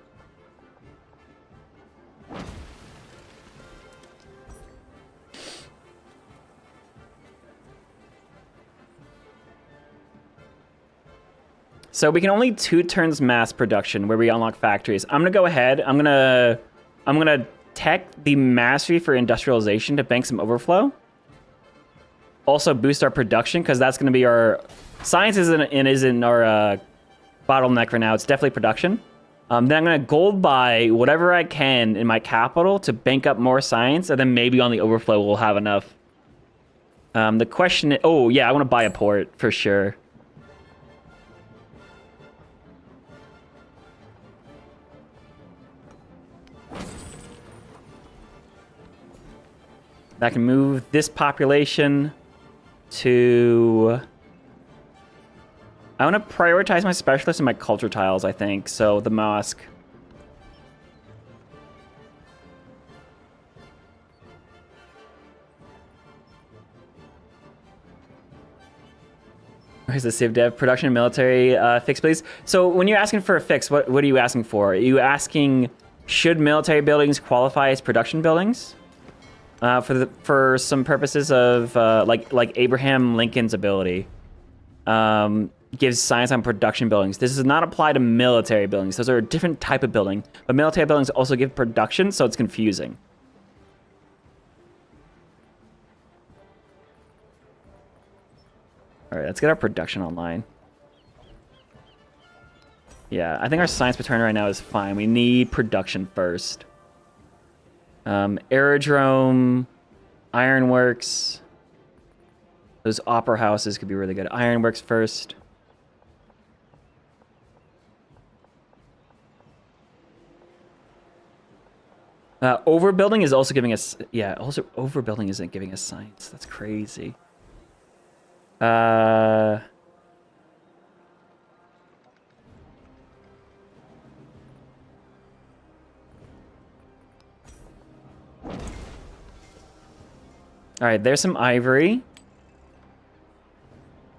So we can only 2 turns mass production where we unlock factories. I'm gonna go ahead. I'm gonna tech the mastery for industrialization to bank some overflow. Also boost our production because that's gonna be our science isn't our bottleneck for now. It's definitely production. Then I'm gonna gold buy whatever I can in my capital to bank up more science, and then maybe on the overflow we'll have enough. The question is, oh yeah, I want to buy a port for sure. That can move this population to... I want to prioritize my specialists and my culture tiles, I think. So the mosque. Where's the Civ Dev production and military fix, please? So when you're asking for a fix, what are you asking for? Are you asking, should military buildings qualify as production buildings? For some purposes of like Abraham Lincoln's ability gives science on production buildings. This does not apply to military buildings. Those are a different type of building, but military buildings also give production, so it's confusing. All right, let's get our production online. Yeah, I think our science per turn right now is fine. We need production first. Aerodrome, ironworks. Those opera houses could be really good. Ironworks first. Overbuilding is also giving us... Yeah, also overbuilding isn't giving us science. That's crazy. All right, there's some ivory.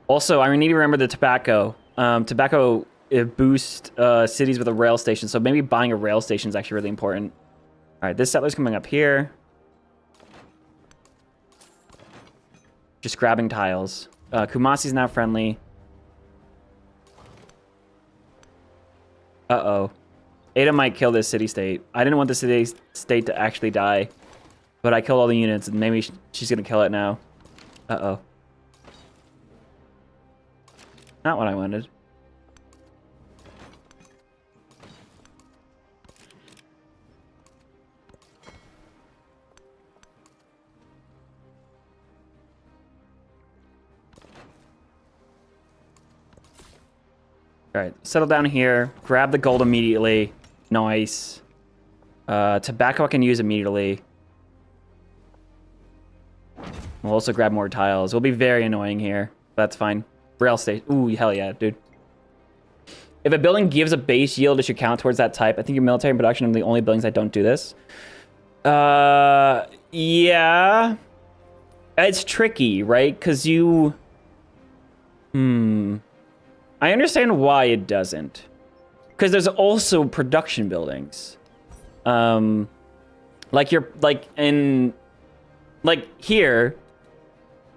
Also, I need to remember the tobacco. Tobacco boosts cities with a rail station, so maybe buying a rail station is actually really important. All right, this settler's coming up here. Just grabbing tiles. Kumasi's now friendly. Uh-oh. Ada might kill this city-state. I didn't want the city-state to actually die. But I killed all the units, and maybe she's gonna kill it now. Uh-oh. Not what I wanted. Alright, settle down here. Grab the gold immediately. Nice. Tobacco I can use immediately. We'll also grab more tiles. We'll be very annoying here. But that's fine. Rail station. Ooh, hell yeah, dude. If a building gives a base yield, it should count towards that type. I think your military and production are the only buildings that don't do this. Yeah. It's tricky, right? Because you... I understand why it doesn't. Because there's also production buildings. Like here,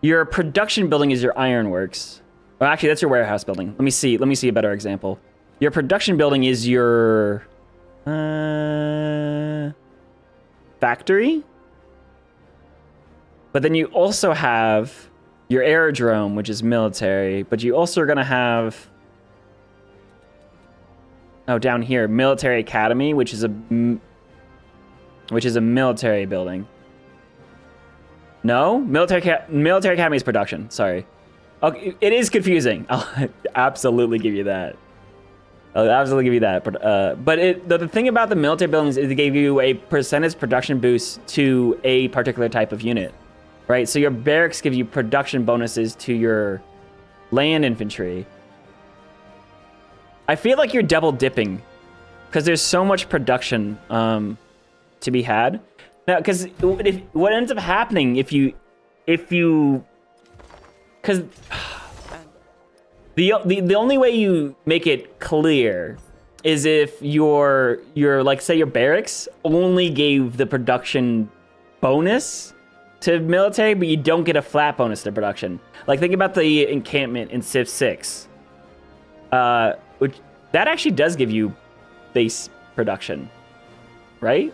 your production building is your ironworks. Well, actually, that's your warehouse building. Let me see a better example. Your production building is your factory. But then you also have your aerodrome, which is military. But you also are gonna have down here, military academy, which is a military building. No, military academy is production. Sorry. Okay, it is confusing. I'll absolutely give you that. I'll absolutely give you that. But the thing about the military buildings is it gave you a percentage production boost to a particular type of unit, right? So your barracks give you production bonuses to your land infantry. I feel like you're double dipping because there's so much production to be had. Now, because what ends up happening if you, because the only way you make it clear is if your like say your barracks only gave the production bonus to military, but you don't get a flat bonus to production. Like think about the encampment in Civ 6, which that actually does give you base production, right?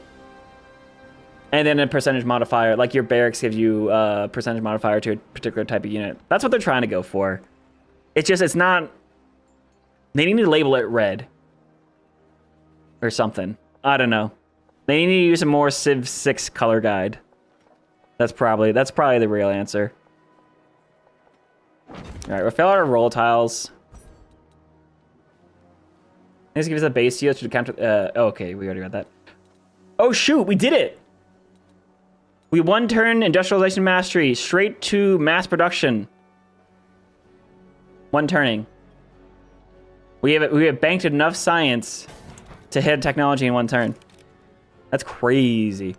And then a percentage modifier, like your barracks gives you a percentage modifier to a particular type of unit. That's what they're trying to go for. It's just, it's not, they need to label it red. Or something. I don't know. They need to use a more Civ 6 color guide. That's probably the real answer. Alright, we'll fill out our roll tiles. This gives us a base yield to counter, okay, we already got that. Oh shoot, we did it! We one turn industrialization mastery straight to mass production. One turning. We have banked enough science to hit technology in one turn. That's crazy.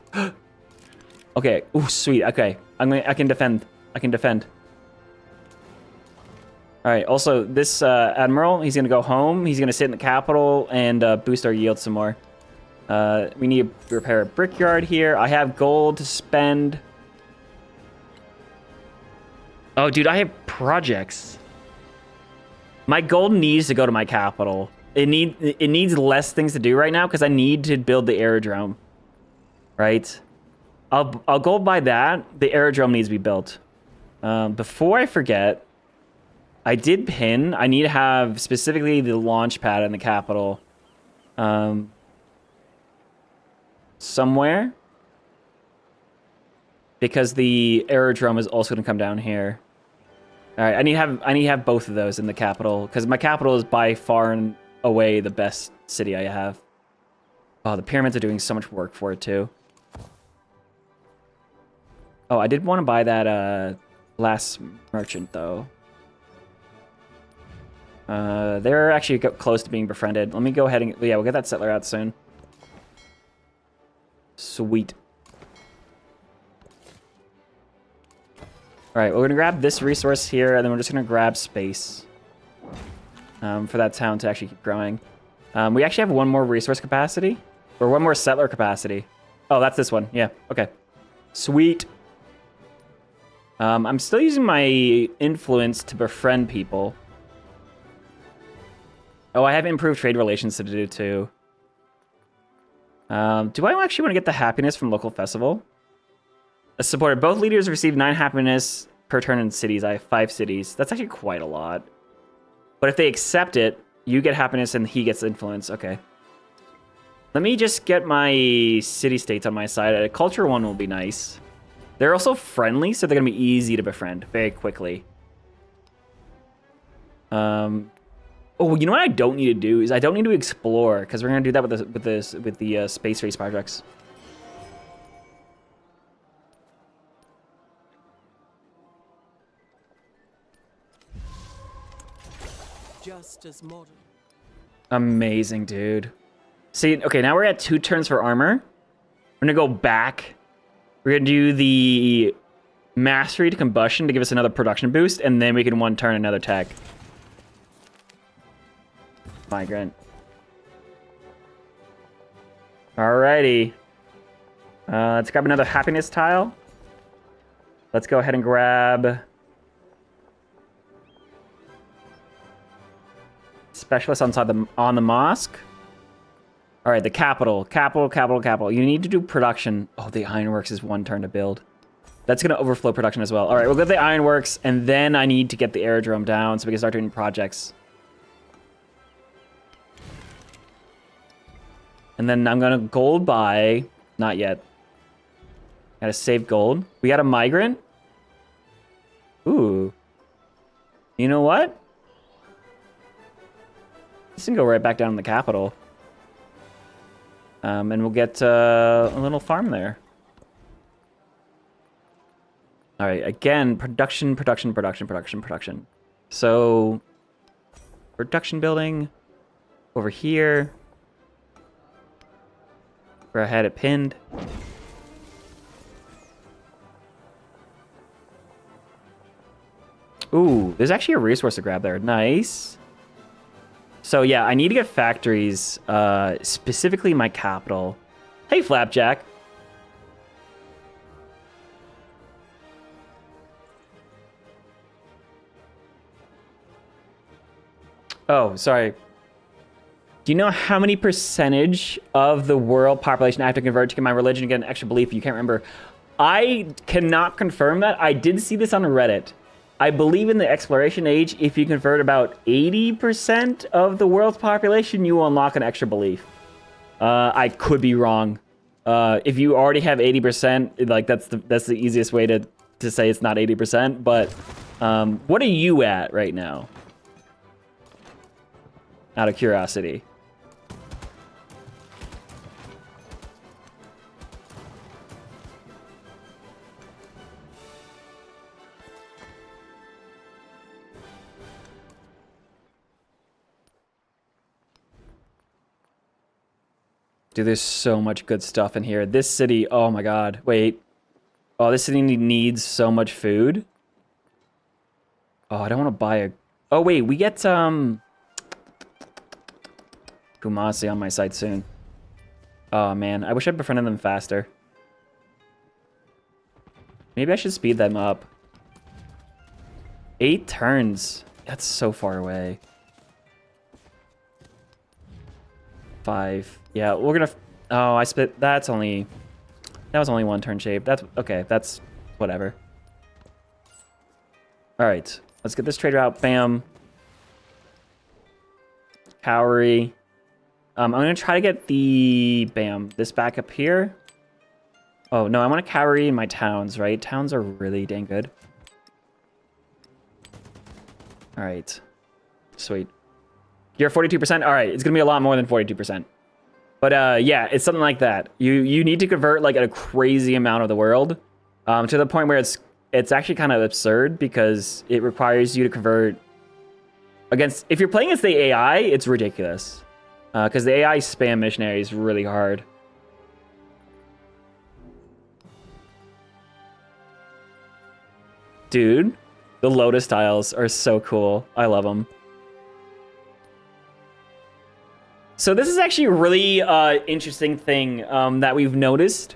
Okay. Ooh, sweet. Okay. I can defend. All right. Also, this admiral, he's gonna go home. He's gonna sit in the capital and boost our yield some more. We need to repair a brickyard here. I have gold to spend. Oh, dude, I have projects. My gold needs to go to my capital. It needs less things to do right now because I need to build the aerodrome. Right? I'll go buy that. The aerodrome needs to be built. Before I forget, I did pin. I need to have specifically the launch pad in the capital. Somewhere. Because the aerodrome is also going to come down here. All right, I need to have both of those in the capital because my capital is by far and away the best city I have. Oh, the pyramids are doing so much work for it too. Oh, I did want to buy that last merchant though. They're actually close to being befriended. Let me go ahead and yeah, we'll get that settler out soon. Sweet. All right, we're gonna grab this resource here, and then we're just gonna grab space for that town to actually keep growing. We actually have one more resource capacity, or one more settler capacity. Oh, that's this one. Yeah. Okay. Sweet. I'm still using my influence to befriend people. Oh, I have improved trade relations to do too. Do I actually want to get the happiness from local festival? Supported. Both leaders receive 9 happiness per turn in cities. I have 5 cities. That's actually quite a lot. But if they accept it, you get happiness and he gets influence. Okay. Let me just get my city-states on my side. A culture one will be nice. They're also friendly, so they're going to be easy to befriend very quickly. Oh, you know what I don't need to do is I don't need to explore because we're going to do that with the space race projects. Just as modern. Amazing, dude. See, okay, now we're at 2 turns for armor. We're gonna go back. We're gonna do the mastery to combustion to give us another production boost, and then we can 1 turn another tech. Migrant. Alrighty. Let's grab another happiness tile. Let's go ahead and grab specialist on the mosque. All right, the capital. You need to do production. Oh, the ironworks is 1 turn to build. That's gonna overflow production as well. All right, we'll get the ironworks, and then I need to get the aerodrome down so we can start doing projects. And then I'm gonna gold buy. Not yet. Gotta save gold. We got a migrant. Ooh. You know what? This can go right back down in the capital. And we'll get a little farm there. All right, again, production. So, production building over here. Where I had it pinned. Ooh, there's actually a resource to grab there. Nice. So yeah, I need to get factories, specifically my capital. Hey, Flapjack. Oh, sorry. Do you know how many percentage of the world population I have to convert to get my religion and get an extra belief? You can't remember. I cannot confirm that. I did see this on Reddit. I believe in the exploration age, if you convert about 80% of the world's population, you will unlock an extra belief. I could be wrong. If you already have 80%, like that's the easiest way to say it's not 80%. But what are you at right now? Out of curiosity. Dude, there's so much good stuff in here. This city, oh my god. Wait. Oh, this city needs so much food. Oh, I don't want to buy a... Oh, wait, we get, Kumasi on my site soon. Oh, man. I wish I'd befriended them faster. Maybe I should speed them up. 8 turns. That's so far away. 5. Yeah, we're gonna... Oh, I split... That was only 1 turn shape. That's... Okay, that's... Whatever. Alright. Let's get this trader out. Bam. Cowrie. I'm gonna try to get the... Bam. This back up here. Oh, no, I want a Cowrie in my towns, right? Towns are really dang good. Alright. Sweet. You're 42%? Alright, it's gonna be a lot more than 42%. But yeah, it's something like that. You need to convert like a crazy amount of the world, to the point where it's actually kind of absurd because it requires you to convert against... If you're playing against the AI, it's ridiculous. Because the AI spam missionaries really hard. Dude, the Lotus tiles are so cool. I love them. So this is actually a really interesting thing that we've noticed,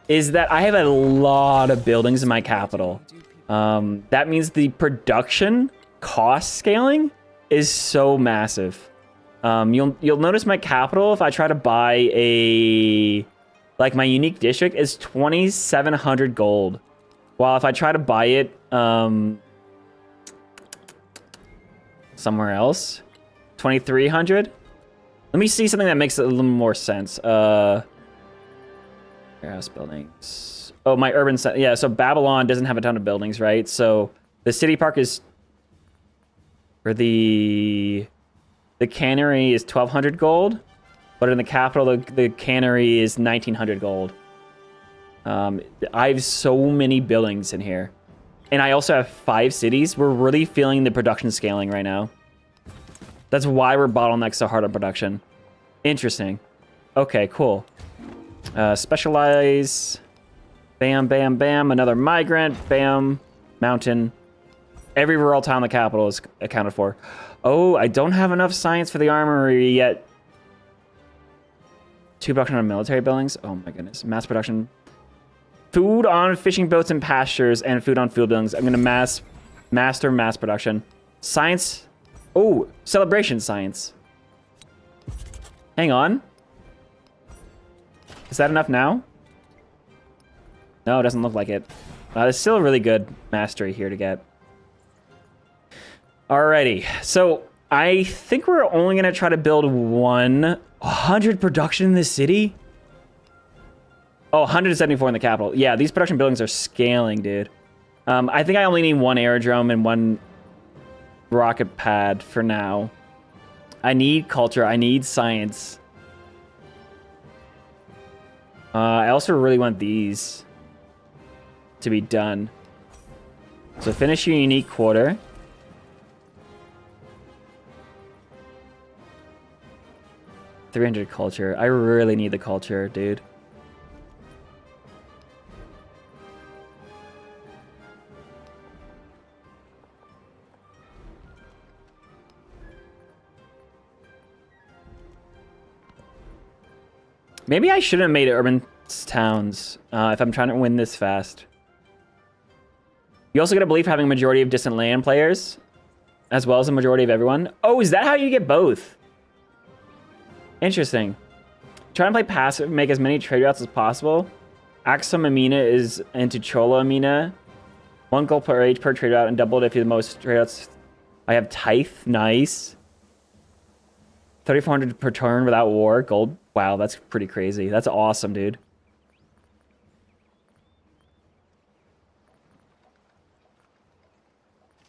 is that I have a lot of buildings in my capital. That means the production cost scaling is so massive. You'll notice my capital, if I try to buy like my unique district, is 2,700 gold. While if I try to buy it somewhere else, 2,300. Let me see something that makes a little more sense. Warehouse buildings. Oh, my urban center. Yeah, so Babylon doesn't have a ton of buildings, right? So the city park is... Or the cannery is 1,200 gold. But in the capital, the cannery is 1,900 gold. I have so many buildings in here. And I also have 5 cities. We're really feeling the production scaling right now. That's why we're bottlenecked so hard on production. Interesting. Okay, cool. Specialize. Bam, bam, bam. Another migrant. Bam. Mountain. Every rural town in the capital is accounted for. Oh, I don't have enough science for the armory yet. 2 production on military buildings. Oh my goodness. Mass production. Food on fishing boats and pastures, and food on field buildings. I'm gonna master mass production. Science. Oh, celebration science. Hang on. Is that enough now? No, it doesn't look like it. There's still a really good mastery here to get. Alrighty, so I think we're only gonna try to build 100 production in this city. Oh, 174 in the capital. Yeah, these production buildings are scaling, dude. I think I only need 1 aerodrome and 1 rocket pad for now. I need culture. I need science. I also really want these to be done. So finish your unique quarter. $300 culture. I really need the culture, dude. Maybe I shouldn't have made urban towns if I'm trying to win this fast. You also get a belief having a majority of distant land players, as well as a majority of everyone. Oh, is that how you get both? Interesting. Try and play passive, make as many trade routes as possible. Axum Amina is into Chola Amina. 1 gold per age per trade route, and doubled if you're the most trade routes. I have Tithe, nice. 3,400 per turn without war, gold. Wow, that's pretty crazy. That's awesome, dude.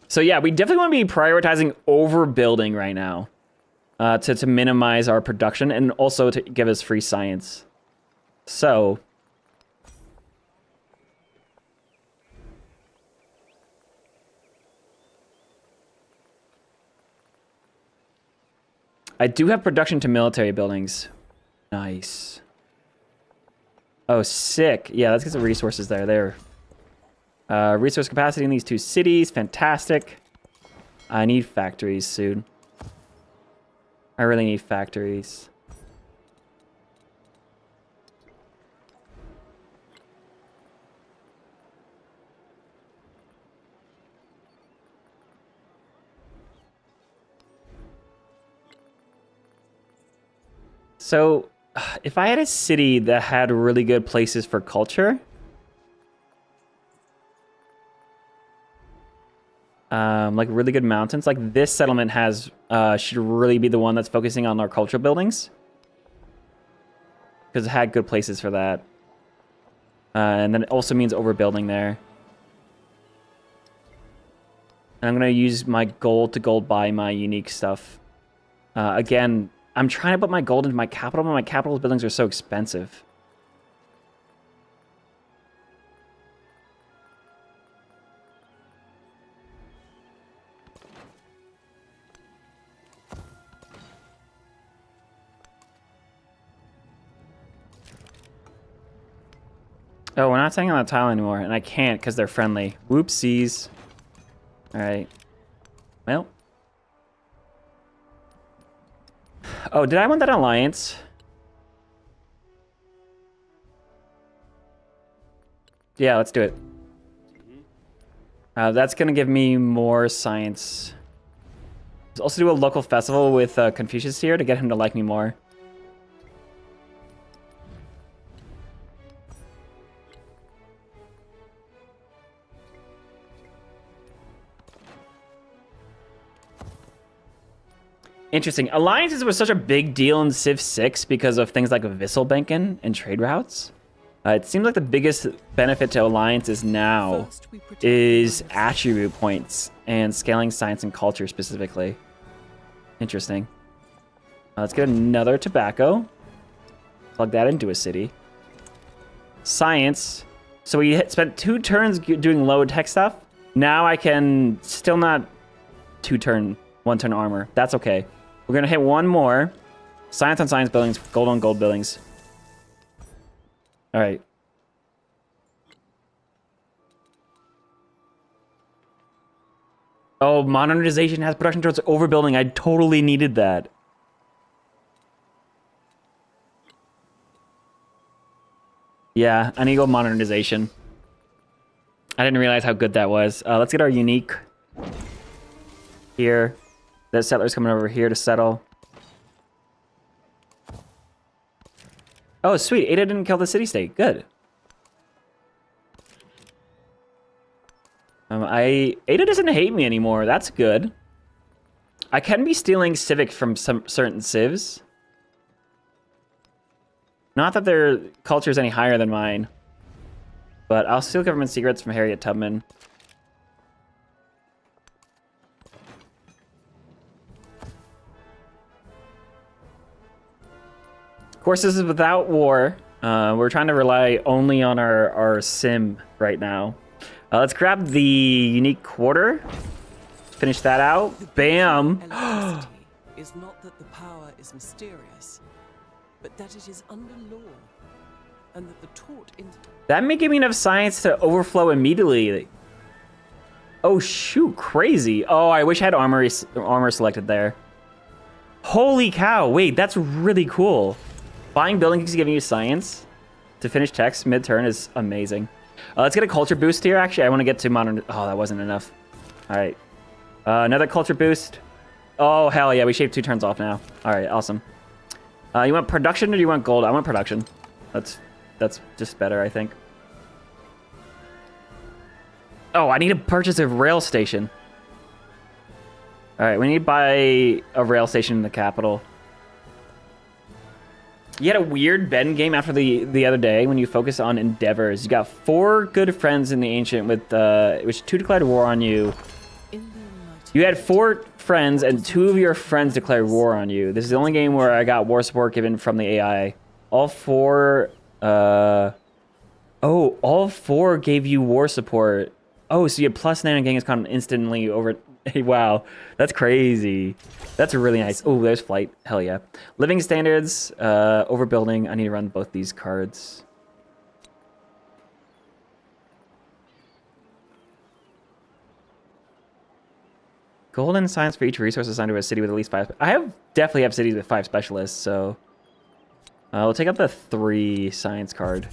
So yeah, we definitely want to be prioritizing overbuilding right now to minimize our production and also to give us free science. So I do have production to military buildings. Nice. Oh, sick. Yeah, let's get some resources there. There. Resource capacity in these 2 cities. Fantastic. I need factories soon. I really need factories. So, if I had a city that had really good places for culture, like really good mountains, like this settlement has, should really be the one that's focusing on our cultural buildings, because it had good places for that. And then it also means overbuilding there. And I'm gonna use my gold to gold buy my unique stuff. Again, I'm trying to put my gold into my capital, but my capital buildings are so expensive. Oh, we're not staying on that tile anymore, and I can't because they're friendly. Whoopsies. All right. Well. Oh, did I want that alliance? Yeah, let's do it. That's gonna give me more science. Let's also do a local festival with Confucius here to get him to like me more. Interesting. Alliances was such a big deal in Civ 6 because of things like Visselbanken and trade routes. It seems like the biggest benefit to alliances now is attribute points and scaling science and culture specifically. Interesting. Let's get another tobacco. Plug that into a city. Science. So we spent 2 turns doing low tech stuff. Now I can still not 1 turn armor. That's okay. We're gonna hit one more. Science on science buildings, gold on gold buildings. All right. Oh, modernization has production towards overbuilding. I totally needed that. Yeah, I need to go modernization. I didn't realize how good that was. Let's get our unique here. The settler's coming over here to settle. Oh, sweet. Ada didn't kill the city-state. Good. Ada doesn't hate me anymore. That's good. I can be stealing civic from some certain civs. Not that their culture is any higher than mine. But I'll steal government secrets from Harriet Tubman. Of course, this is without war. We're trying to rely only on our sim right now. Let's grab the unique quarter. Finish that out. Bam! Is not that the power is mysterious, but that it is under law, and that the taught in That may give me enough science to overflow immediately. Oh shoot, crazy. Oh, I wish I had armor selected there. Holy cow, wait, that's really cool. Buying buildings giving you science to finish text mid-turn is amazing. Let's get a culture boost here. Actually, I want to get to modern... Oh, that wasn't enough. All right. Another culture boost. Oh, hell yeah, we shaved 2 turns off now. All right, awesome. You want production or do you want gold? I want production. That's just better, I think. Oh, I need to purchase a rail station. All right, we need to buy a rail station in the capital. You had a weird Ben game after the other day when you focus on endeavors. You got 4 good friends in the ancient with which 2 declared war on you. You had 4 friends and 2 of your friends declared war on you. This is the only game where I got war support given from the AI. All 4 all 4 gave you war support. Oh, so you had plus 9 on Genghis Khan instantly over. Hey, wow, that's crazy. That's really nice. Oh, there's flight. Hell yeah. Living standards, overbuilding. I need to run both these cards. Golden science for each resource assigned to a city with at least 5. Definitely have cities with 5 specialists, so we'll take out the 3 science card.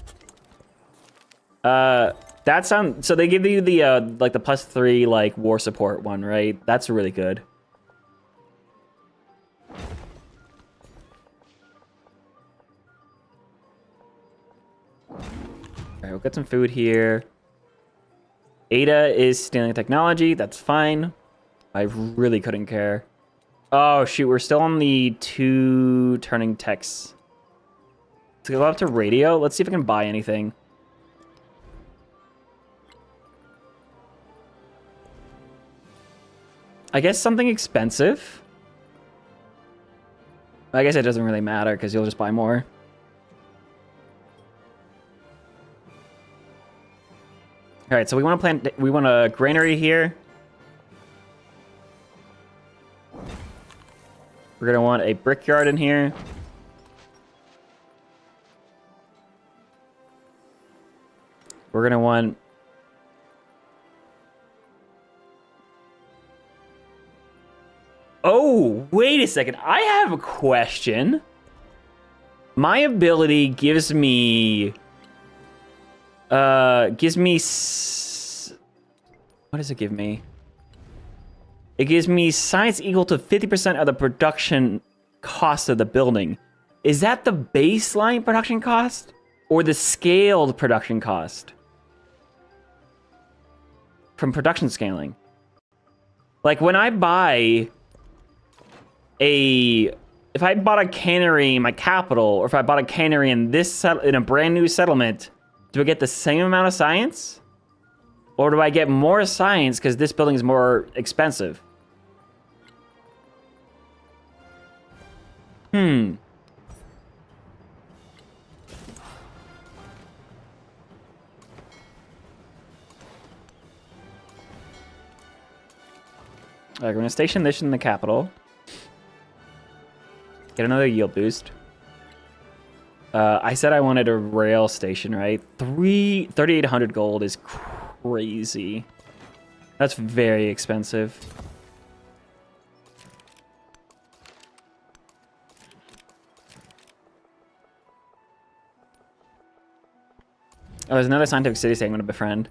That sounds... So they give you the like the +3 like war support one, right? That's really good. All right, we'll get some food here. Ada is stealing technology. That's fine. I really couldn't care. Oh shoot, we're still on the 2 turning texts. Let's go up to radio. Let's see if I can buy anything. I guess something expensive. I guess it doesn't really matter because you'll just buy more. All right, so we want to plant. We want a granary here. We're gonna want a brickyard in here. We're gonna want. Oh, wait a second. I have a question. My ability gives me... what does it give me? It gives me science equal to 50% of the production cost of the building. Is that the baseline production cost? Or the scaled production cost? From production scaling. Like when I buy... if I bought a cannery in my capital, or if I bought a cannery in in a brand new settlement, do I get the same amount of science? Or do I get more science because this building is more expensive? Alright, we're gonna station this in the capital. Get another yield boost. I said I wanted a rail station, right? 3,800 gold is crazy. That's very expensive. Oh, there's another scientific city state I'm going to befriend.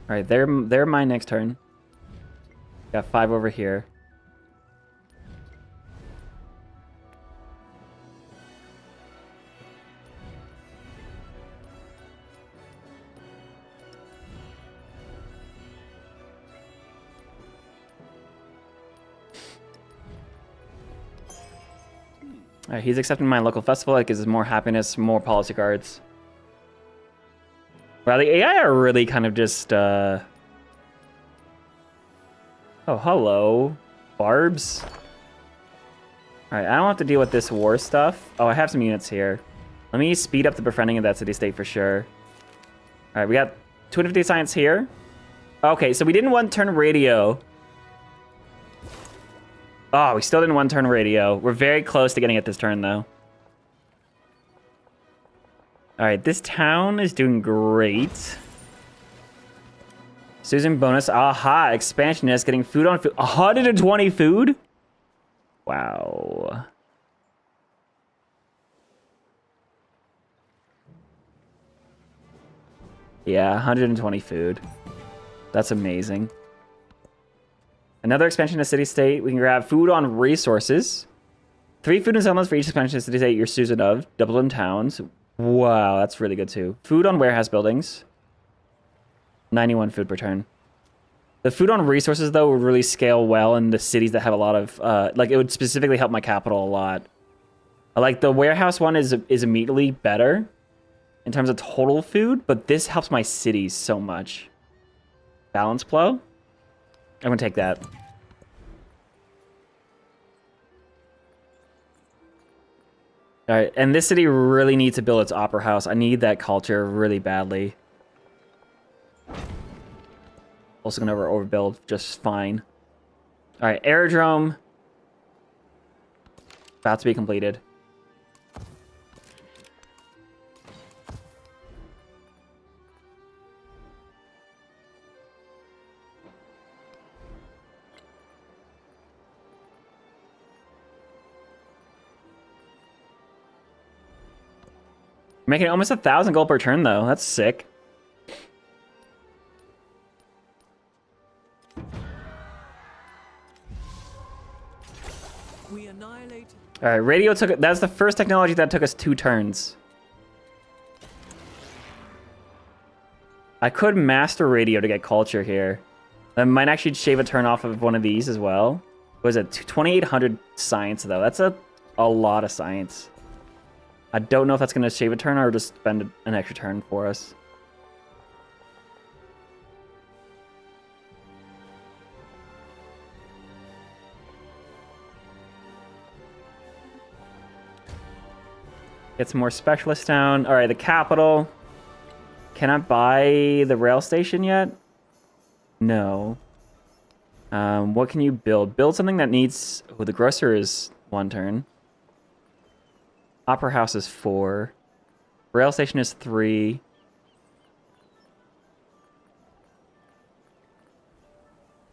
All right, they're my next turn. Got 5 over here. He's accepting my local festival. That gives us more happiness, more policy cards. Wow, the AI are really kind of just... Oh, hello. Barbs. Alright, I don't have to deal with this war stuff. Oh, I have some units here. Let me speed up the befriending of that city-state for sure. Alright, we got 250 science here. Okay, so we didn't one-turn radio. Oh, we still didn't one-turn radio. We're very close to getting it this turn, though. All right, this town is doing great. Susan bonus. Aha, expansionist getting food on food. 120 food? Wow. Yeah, 120 food. That's amazing. Another expansion to city-state. We can grab food on resources. 3 food and settlements for each expansion to city-state you're Susan of. Double in towns. Wow, that's really good too. Food on warehouse buildings. 91 food per turn. The food on resources, though, would really scale well in the cities that have a lot of... like, it would specifically help my capital a lot. Like, the warehouse one is immediately better in terms of total food, but this helps my cities so much. Balance flow? I'm going to take that. All right, and this city really needs to build its opera house. I need that culture really badly. Also gonna overbuild just fine. All right, aerodrome. About to be completed. Making almost 1,000 gold per turn, though. That's sick. We annihilated. All right, radio took... That's the first technology that took us 2 turns. I could master radio to get culture here. I might actually shave a turn off of one of these as well. What is it? 2,800 science, though. That's a lot of science. I don't know if that's going to shave a turn or just spend an extra turn for us. Get some more specialists down. All right, the capital. Can I buy the rail station yet? No. What can you build? Build something that needs... Oh, the grocer is 1 turn. Opera house is 4. Rail station is 3.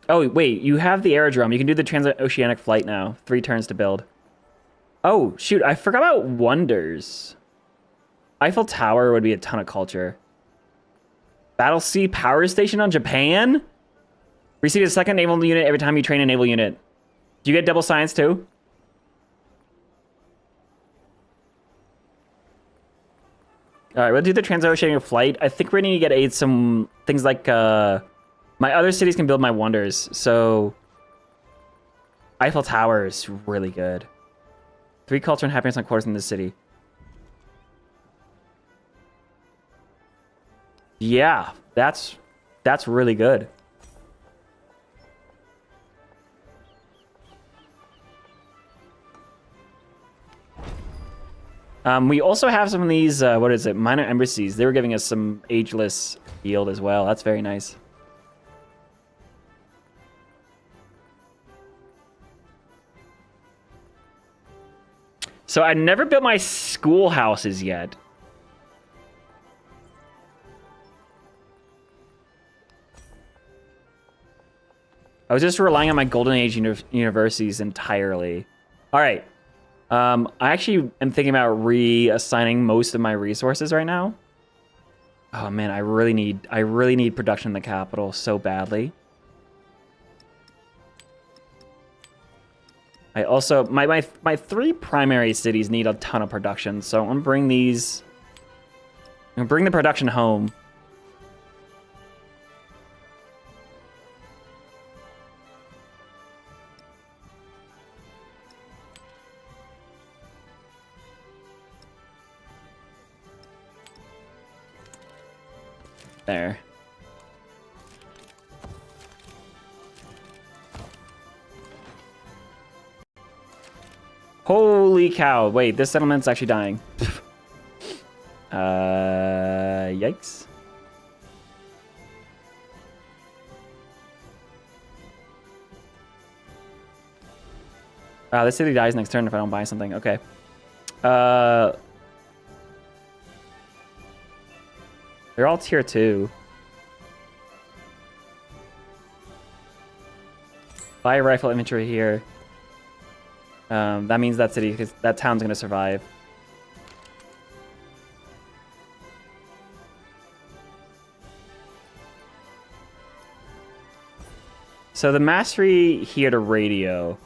Oh, wait, you have the aerodrome. You can do the transoceanic flight now. 3 turns to build. Oh, shoot, I forgot about wonders. Eiffel Tower would be a ton of culture. Battle Sea Power Station on Japan? Receive a 2nd naval unit every time you train a naval unit. Do you get double science too? All right, we'll do the transoceanic flight. I think we're going to get some things like... my other cities can build my wonders, so... Eiffel Tower is really good. 3 culture and happiness on quarters in this city. Yeah, that's really good. We also have some of these, what is it, minor embassies. They were giving us some ageless yield as well. That's very nice. So I never built my schoolhouses yet. I was just relying on my Golden Age universities entirely. All right. I actually am thinking about reassigning most of my resources right now. Oh man, I really need production in the capital so badly. I also my 3 primary cities need a ton of production, so I'm gonna bring these. I'm gonna bring the production home. There. Holy cow. Wait, this settlement's actually dying. Yikes. This city dies next turn if I don't buy something. Okay. They're all tier 2. Buy a rifle infantry here. That means that city, because that town's going to survive. So the mastery here to radio.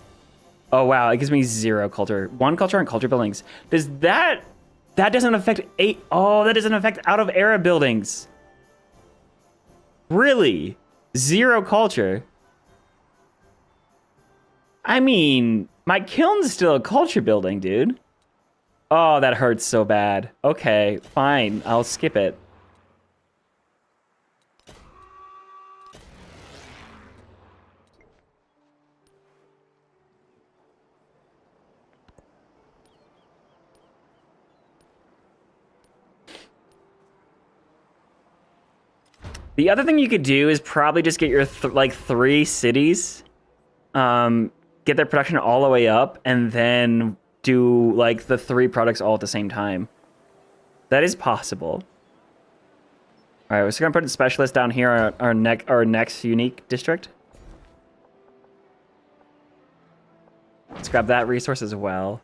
Oh wow, it gives me 0 culture. 1 culture on culture buildings. Does that... That doesn't affect 8... Oh, that doesn't affect out of era buildings. Really? 0 culture? I mean, my kiln's still a culture building, dude. Oh, that hurts so bad. Okay, fine. I'll skip it. The other thing you could do is probably just get your like 3 cities, get their production all the way up, and then do like the 3 products all at the same time. That is possible. All right, we're just gonna put a specialist down here on our next unique district. Let's grab that resource as well.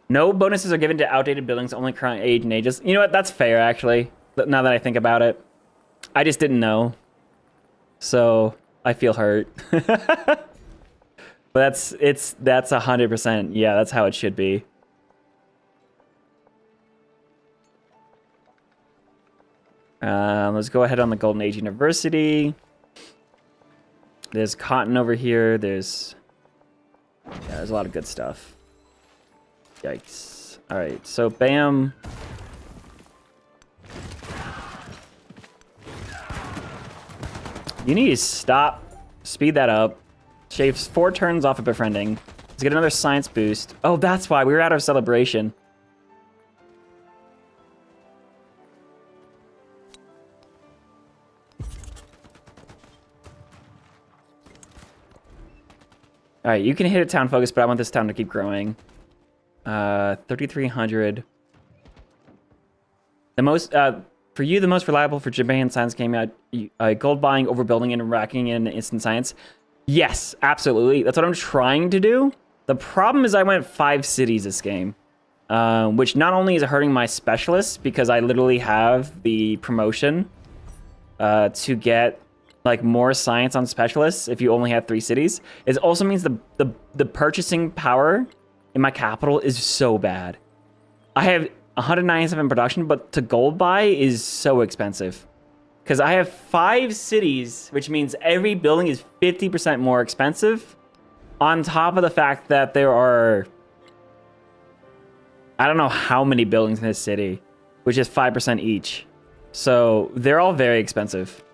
No bonuses are given to outdated buildings, only current age and ages. You know what? That's fair, actually. Now that I think about it, I just didn't know, so I feel hurt. But that's 100%. Yeah, that's how it should be. Let's go ahead on the Golden Age University. There's cotton over here. There's a lot of good stuff. Yikes! All right, so bam. You need to stop, speed that up. Shaves 4 turns off of befriending. Let's get another science boost. Oh, that's why we were out of celebration. All right, you can hit a town focus, but I want this town to keep growing. 3,300. The most, for you, the most reliable for Japan science came out, gold buying, overbuilding, and racking in instant science. Yes, absolutely. That's what I'm trying to do. The problem is I went 5 cities this game, which not only is it hurting my specialists because I literally have the promotion to get like more science on specialists if you only have 3 cities. It also means the purchasing power in my capital is so bad. I have 197 production, but to gold buy is so expensive. Because I have 5 cities, which means every building is 50% more expensive. On top of the fact that there are... I don't know how many buildings in this city, which is 5% each. So they're all very expensive.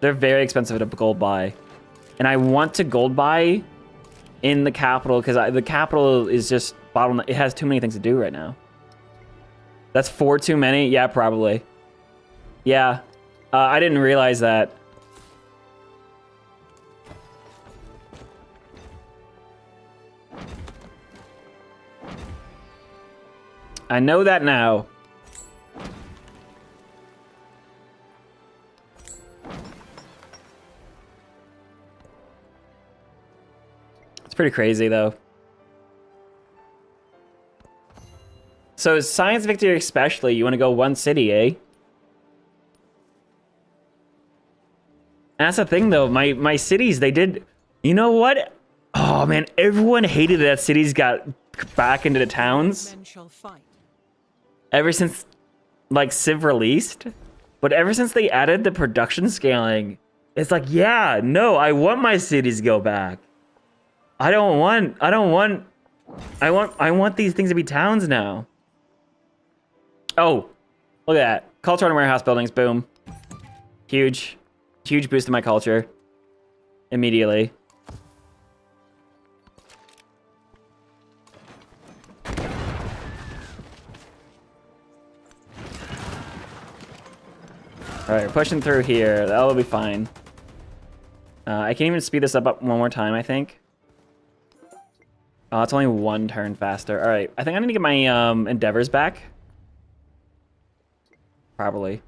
They're very expensive to gold buy. And I want to gold buy in the capital, because the capital is just bottleneck. It has too many things to do right now. That's 4 too many? Yeah, probably. Yeah. I didn't realize that. I know that now. It's pretty crazy, though. So Science Victory especially, you want to go one city, eh? And that's the thing, though. My cities, they did... You know what? Oh, man. Everyone hated that cities got back into the towns. Men shall fight. Ever since, like, Civ released. But ever since they added the production scaling, it's like, yeah, no, I want my cities to go back. I want these things to be towns now. Oh, look at that. Culture on warehouse buildings, boom. Huge boost in my culture. Immediately. Alright, we're pushing through here. That'll be fine. I can even speed this up one more time, I think. Oh, it's only one turn faster. Alright, I think I need to get my endeavors back. Probably.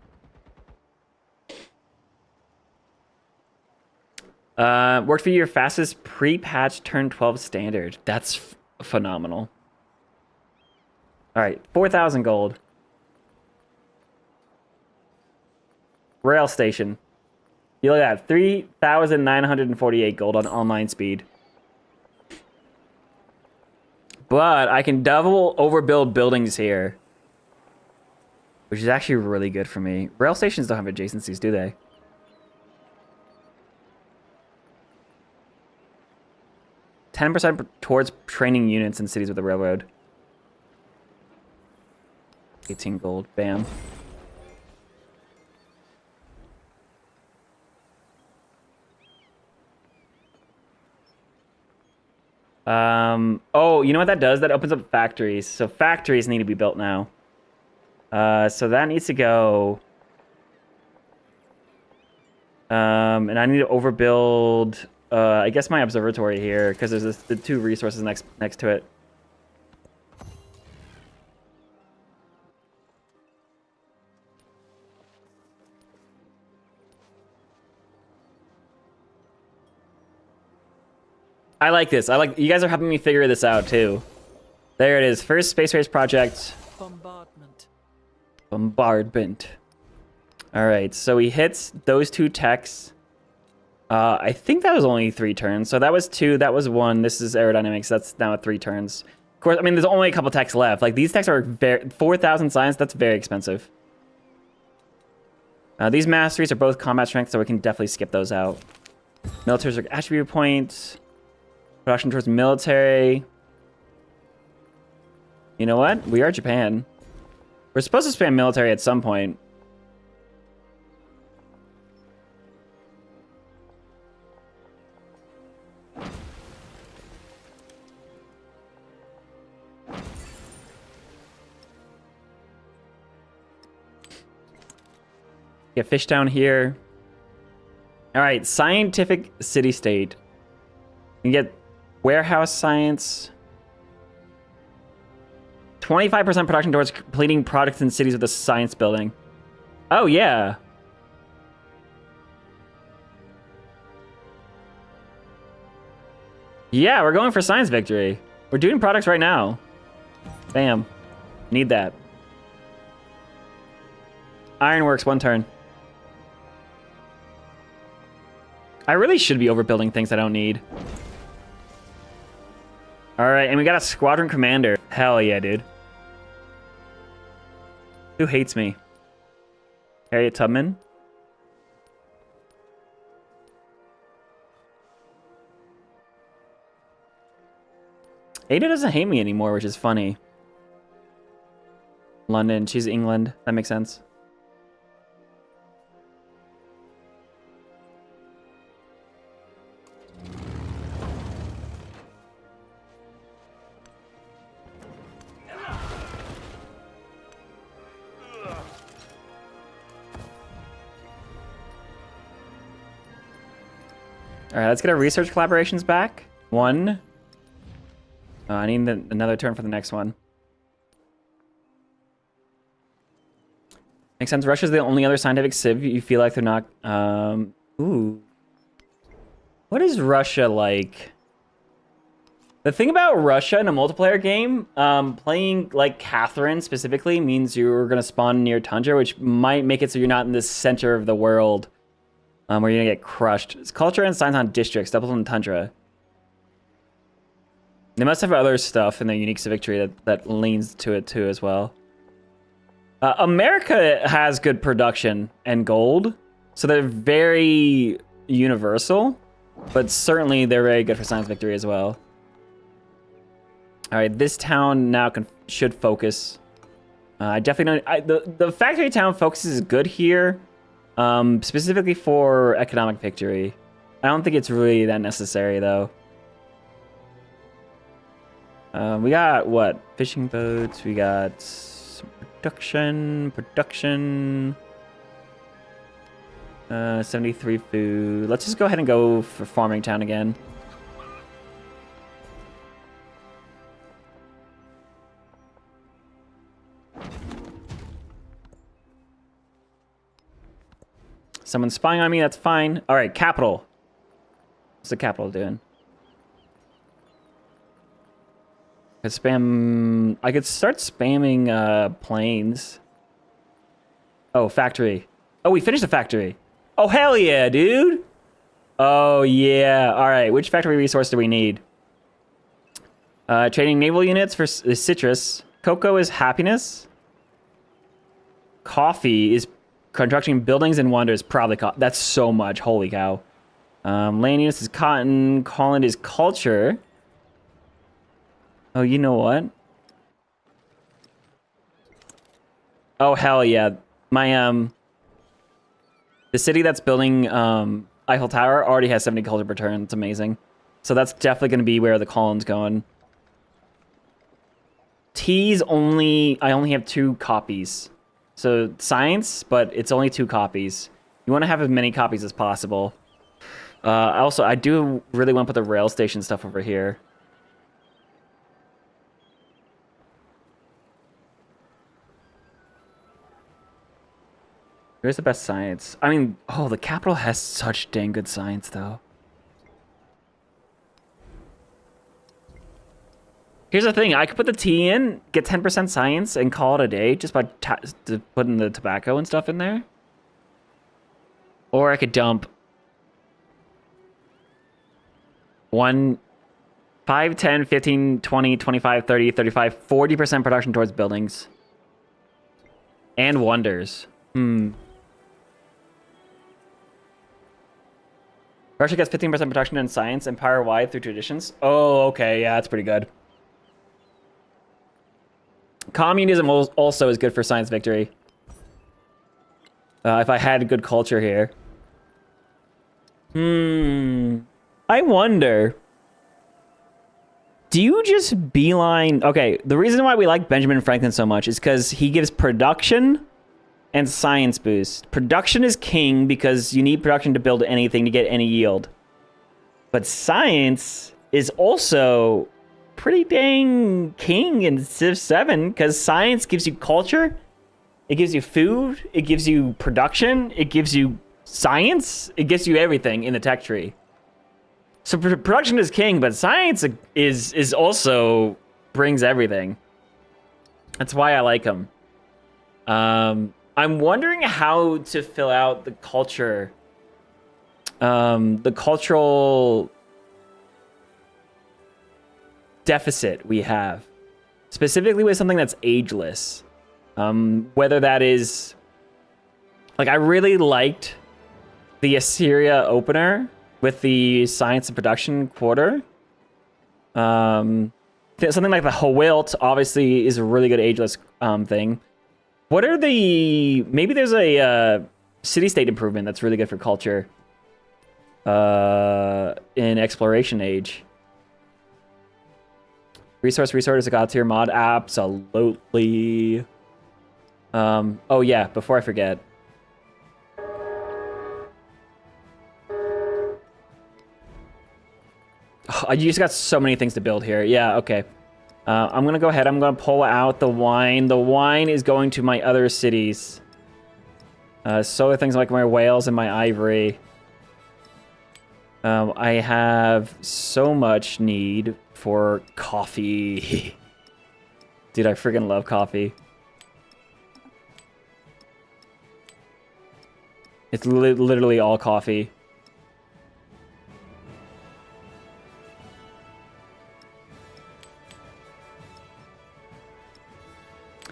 Worked for your fastest pre-patch turn 12 standard. That's phenomenal. Alright, 4,000 gold. Rail station. You look at that, 3,948 gold on online speed. But I can double overbuild buildings here. Which is actually really good for me. Rail stations don't have adjacencies, do they? %10 towards training units in cities with the railroad. 18 gold, bam. Oh, you know what that does? That opens up factories. So factories need to be built now. So that needs to go. And I need to overbuild, I guess my observatory here, because there's the 2 resources next to it. I like this. You guys are helping me figure this out too. There it is. First space race project. Bombardment. All right. So he hits those 2 techs. I think that was only 3 turns. So that was 2. That was 1. This is aerodynamics. That's now 3 turns. Of course, I mean, there's only a couple techs left. Like these techs are 4,000 science. That's very expensive. These masteries are both combat strength, so we can definitely skip those out. Militaries are attribute points. Production towards military. You know what? We are Japan. We're supposed to spam military at some point. Get fish down here. All right, scientific city-state. You can get warehouse science. 25% production towards completing products in cities with a science building. Oh, yeah. Yeah, we're going for science victory. We're doing products right now. Bam. Need that. Ironworks, 1 turn. I really should be overbuilding things I don't need. Alright, and we got a squadron commander. Hell yeah, dude. Who hates me? Harriet Tubman? Ada doesn't hate me anymore, which is funny. London, she's England. That makes sense. All right, let's get our research collaborations back. 1. I need another turn for the next one. Makes sense. Russia's the only other scientific civ you feel like they're not... Ooh. What is Russia like? The thing about Russia in a multiplayer game, playing like Catherine specifically means you're going to spawn near tundra, which might make it so you're not in the center of the world, where you're going to get crushed. It's culture and science on districts, doubles in tundra. They must have other stuff in their unique Victory that leans to it too as well. America has good production and gold, so they're very universal, but certainly they're very good for science victory as well. All right, this town now should focus. I definitely don't. The factory town focuses is good here, specifically for economic victory. I don't think it's really that necessary though. We got what? Fishing boats. We got some production. 73 food. Let's just go ahead and go for farming town again. Someone's spying on me, that's fine. All right, capital. What's the capital doing? I could start spamming planes. Oh, factory. Oh, we finished the factory. Oh, hell yeah, dude. Oh, yeah. All right, which factory resource do we need? Trading naval units for citrus. Cocoa is happiness. Coffee is constructing buildings and wonders. Probably that's so much. Holy cow. Land units is cotton. Holland is culture. Oh, you know what? Oh, hell yeah. My, the city that's building Eiffel Tower already has 70 culture per turn. It's amazing. So that's definitely going to be where the column's going. T's I only have 2 copies. So science, but it's only 2 copies. You want to have as many copies as possible. Also, I do really want to put the rail station stuff over here. Where's the best science? I mean, oh, the capital has such dang good science, though. Here's the thing. I could put the tea in, get 10% science, and call it a day just by putting the tobacco and stuff in there. Or I could dump 1, 5, 10, 15, 20, 25, 30, 35, 40% production towards buildings. And wonders. Russia gets 15% production in science, empire-wide through traditions. Oh, okay, yeah, that's pretty good. Communism also is good for science victory. If I had good culture here. I wonder. Do you just beeline... Okay, the reason why we like Benjamin Franklin so much is because he gives production and science boost. Production is king because you need production to build anything to get any yield. But science is also pretty dang king in Civ 7 because science gives you culture, it gives you food, it gives you production, it gives you science, it gives you everything in the tech tree. So production is king, but science is also brings everything. That's why I like him. I'm wondering how to fill out the culture, the cultural deficit we have, specifically with something that's ageless. Whether that is, like, I really liked the Assyria opener with the science and production quarter. Something like the Hawilt obviously is a really good ageless thing. What are the... Maybe there's a city-state improvement that's really good for culture in Exploration Age. Resource is a god tier mod. Absolutely. Oh yeah, before I forget. Oh, you just got so many things to build here. Yeah, okay. I'm gonna go ahead. I'm gonna pull out the wine. The wine is going to my other cities. So things like my whales and my ivory. I have so much need for coffee. Dude, I freaking love coffee. It's literally all coffee.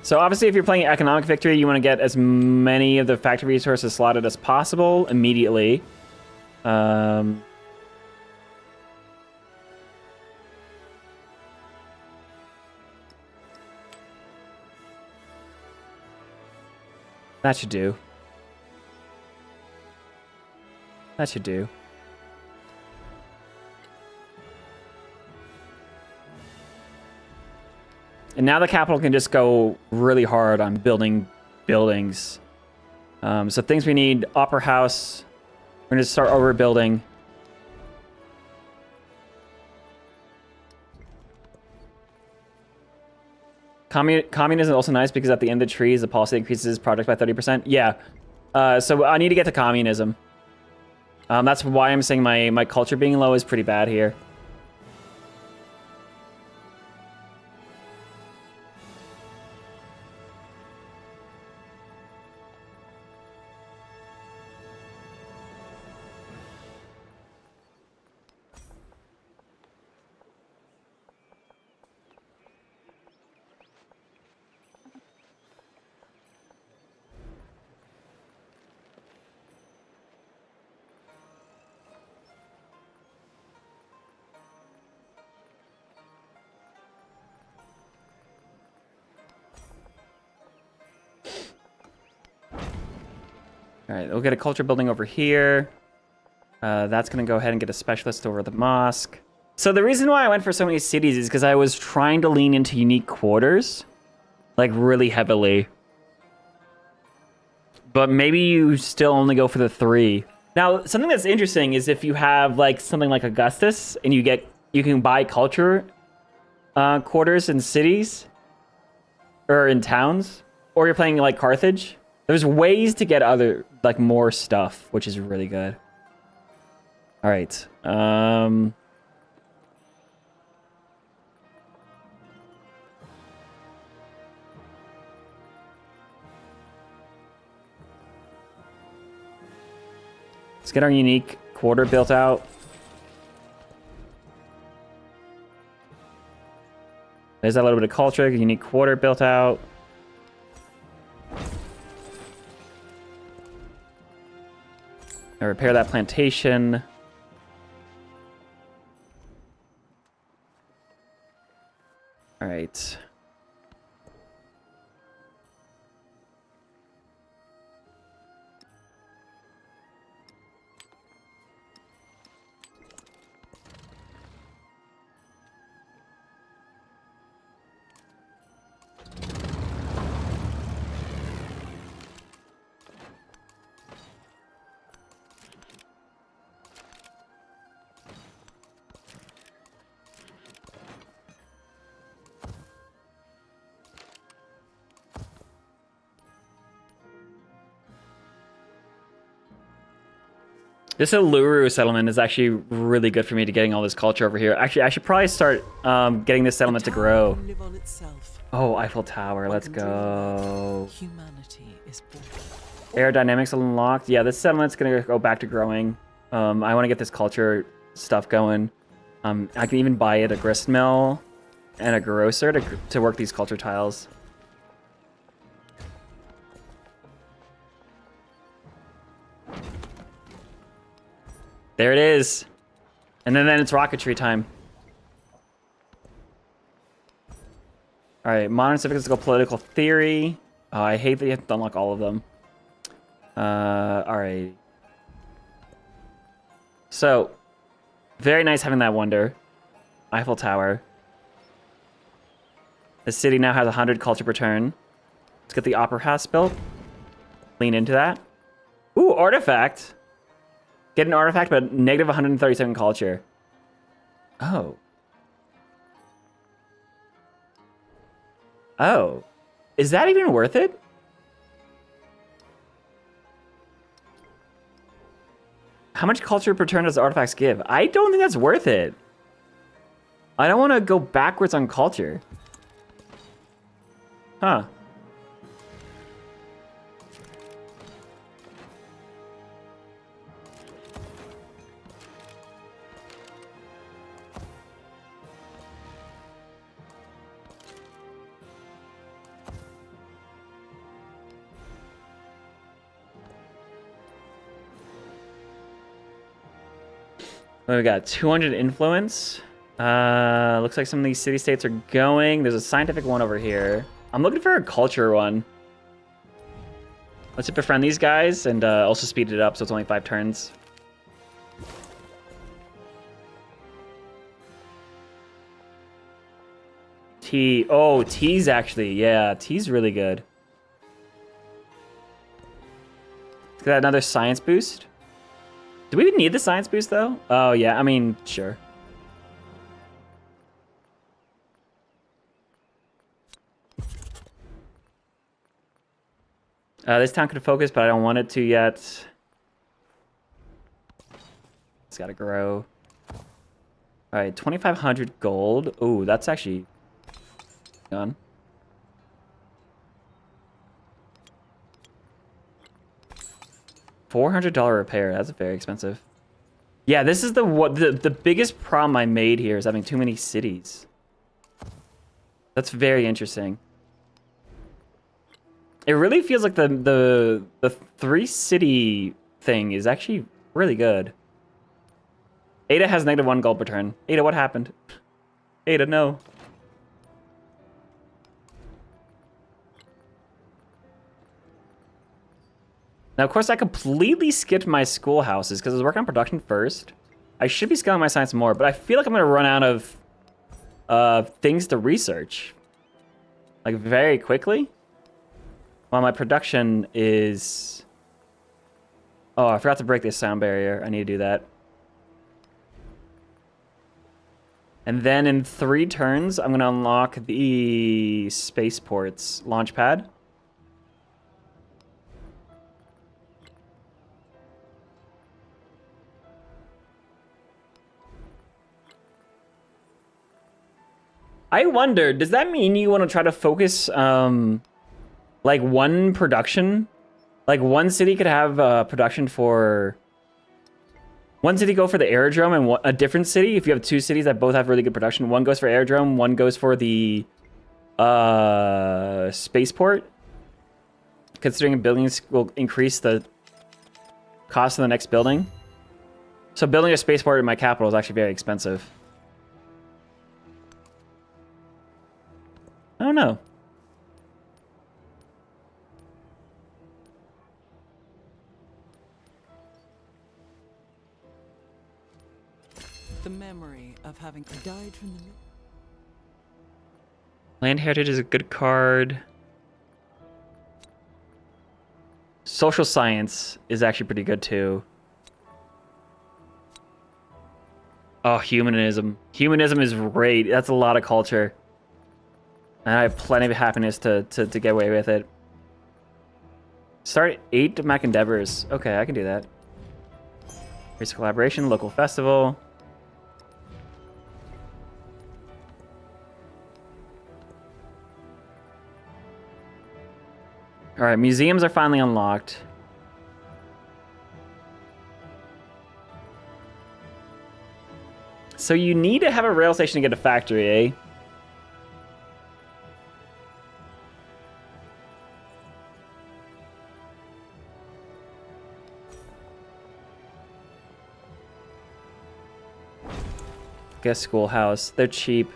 So obviously if you're playing economic victory, you want to get as many of the factory resources slotted as possible immediately. That should do. That should do. And now the capital can just go really hard on building buildings. So things we need, Opera House. We're gonna start overbuilding. Communism is also nice because at the end of the trees, the policy increases projects by 30%. Yeah. So I need to get to communism. That's why I'm saying my culture being low is pretty bad here. All right, we'll get a culture building over here. That's going to go ahead and get a specialist over the mosque. So the reason why I went for so many cities is because I was trying to lean into unique quarters, like really heavily. But maybe you still only go for the 3. Now, something that's interesting is if you have like something like Augustus and you can buy culture quarters in cities or in towns, or you're playing like Carthage. There's ways to get like more stuff, which is really good. All right. Let's get our unique quarter built out. There's that little bit of culture, unique quarter built out. I repair that plantation. All right. This Uluru settlement is actually really good for me to getting all this culture over here. Actually, I should probably start getting this settlement to grow. Oh, Eiffel Tower, let's go. Humanity is born. Aerodynamics unlocked. Yeah, this settlement's gonna go back to growing. I want to get this culture stuff going. I can even buy it a grist mill and a grocer to work these culture tiles. There it is. And then it's rocketry time. All right, modern civical political theory. Oh, I hate that you have to unlock all of them. All right. So, very nice having that wonder. Eiffel Tower. The city now has 100 culture per turn. Let's get the Opera House built. Lean into that. Ooh, artifact. Get an artifact, but negative 137 culture. Oh. Oh. Is that even worth it? How much culture per turn does artifacts give? I don't think that's worth it. I don't want to go backwards on culture. Huh. We got 200 influence. Looks like some of these city-states are going. There's a scientific one over here. I'm looking for a culture one. Let's befriend these guys and also speed it up so it's only 5 turns. T. Oh, T's actually. Yeah, T's really good. Got another science boost. Do we need the science boost, though? Oh, yeah. I mean, sure. This town could focus, but I don't want it to yet. It's got to grow. All right, 2,500 gold. Ooh, that's actually gone. $400 repair. That's very expensive. Yeah, this is the biggest problem I made here is having too many cities. That's very interesting. It really feels like the 3-city thing is actually really good. Ada has -1 gold per turn. Ada, what happened? Ada, no. Now, of course, I completely skipped my schoolhouses because I was working on production first. I should be scaling my science more, but I feel like I'm going to run out of things to research. Like, very quickly. While my production is... Oh, I forgot to break this sound barrier. I need to do that. And then in 3 turns, I'm going to unlock the spaceports launch pad. I wonder, does that mean you want to try to focus, like, one production? Like, one city could have production for... One city go for the aerodrome, and a different city, if you have 2 cities that both have really good production, one goes for aerodrome, one goes for the spaceport. Considering buildings will increase the cost of the next building. So building a spaceport in my capital is actually very expensive. I don't know. The memory of having died from the... Land Heritage is a good card. Social Science is actually pretty good too. Oh, Humanism. Humanism is great. That's a lot of culture. And I have plenty of happiness to get away with it. Start 8 Mac Endeavors. Okay, I can do that. Here's collaboration, local festival. All right, museums are finally unlocked. So you need to have a rail station to get a factory, eh? Guess schoolhouse. They're cheap.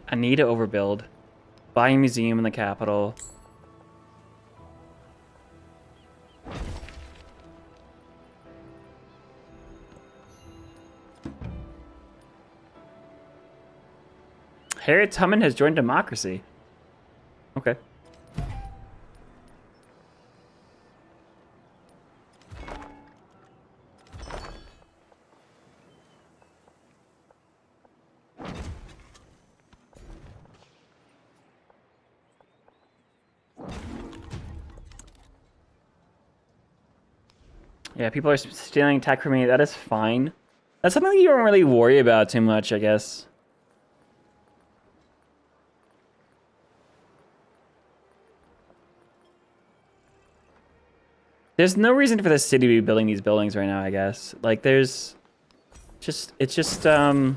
I need to overbuild. Buy a museum in the capital. Harriet Tubman has joined democracy. Okay. Yeah, people are stealing tech from me. That is fine. That's something you don't really worry about too much, I guess. There's no reason for the city to be building these buildings right now, I guess. Like, there's just... It's just, Huh.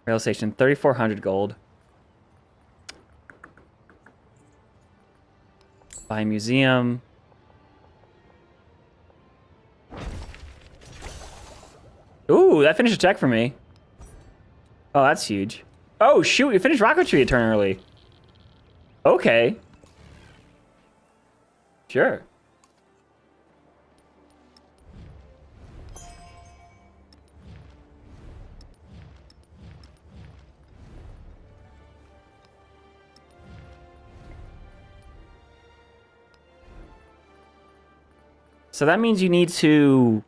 Rail station, 3,400 gold. Buy museum. Ooh, that finished a check for me. Oh, that's huge. Oh, shoot, we finished rocketry a turn early. Okay. Sure. So that means you need to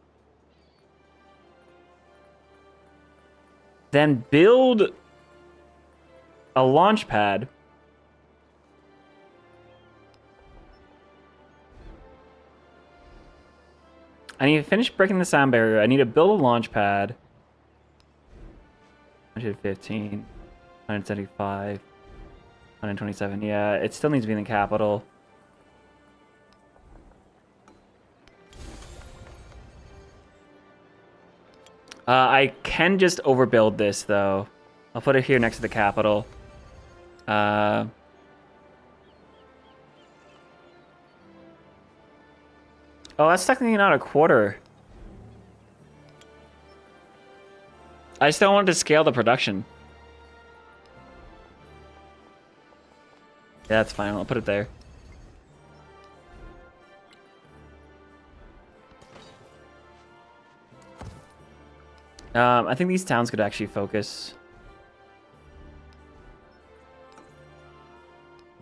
then build a launch pad. I need to finish breaking the sound barrier. I need to build a launch pad. 115, 175, 127. Yeah, it still needs to be in the capital. I can just overbuild this, though. I'll put it here next to the capital. Oh, that's technically not a quarter. I still wanted to scale the production. Yeah, that's fine. I'll put it there. I think these towns could actually focus.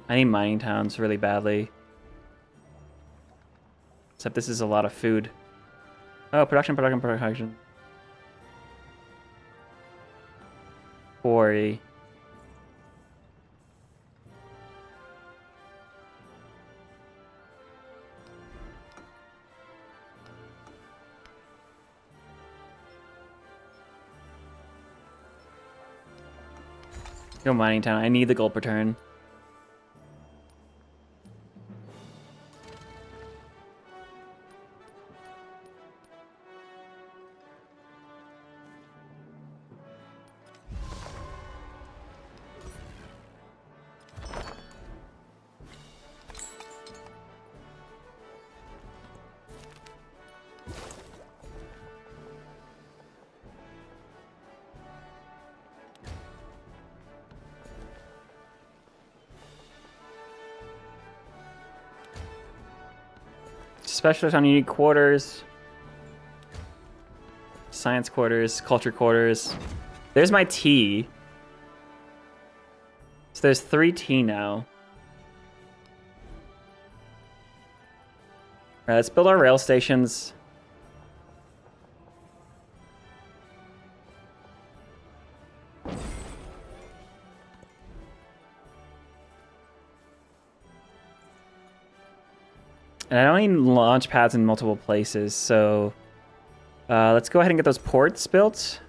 I need mining towns really badly. Except this is a lot of food. Oh, production. Quarry. Go mining town. I need the gold per turn. Specialist on unique quarters. Science quarters, culture quarters. There's my T. So there's 3 T now. Alright, let's build our rail stations. And I don't need launch pads in multiple places, so let's go ahead and get those ports built.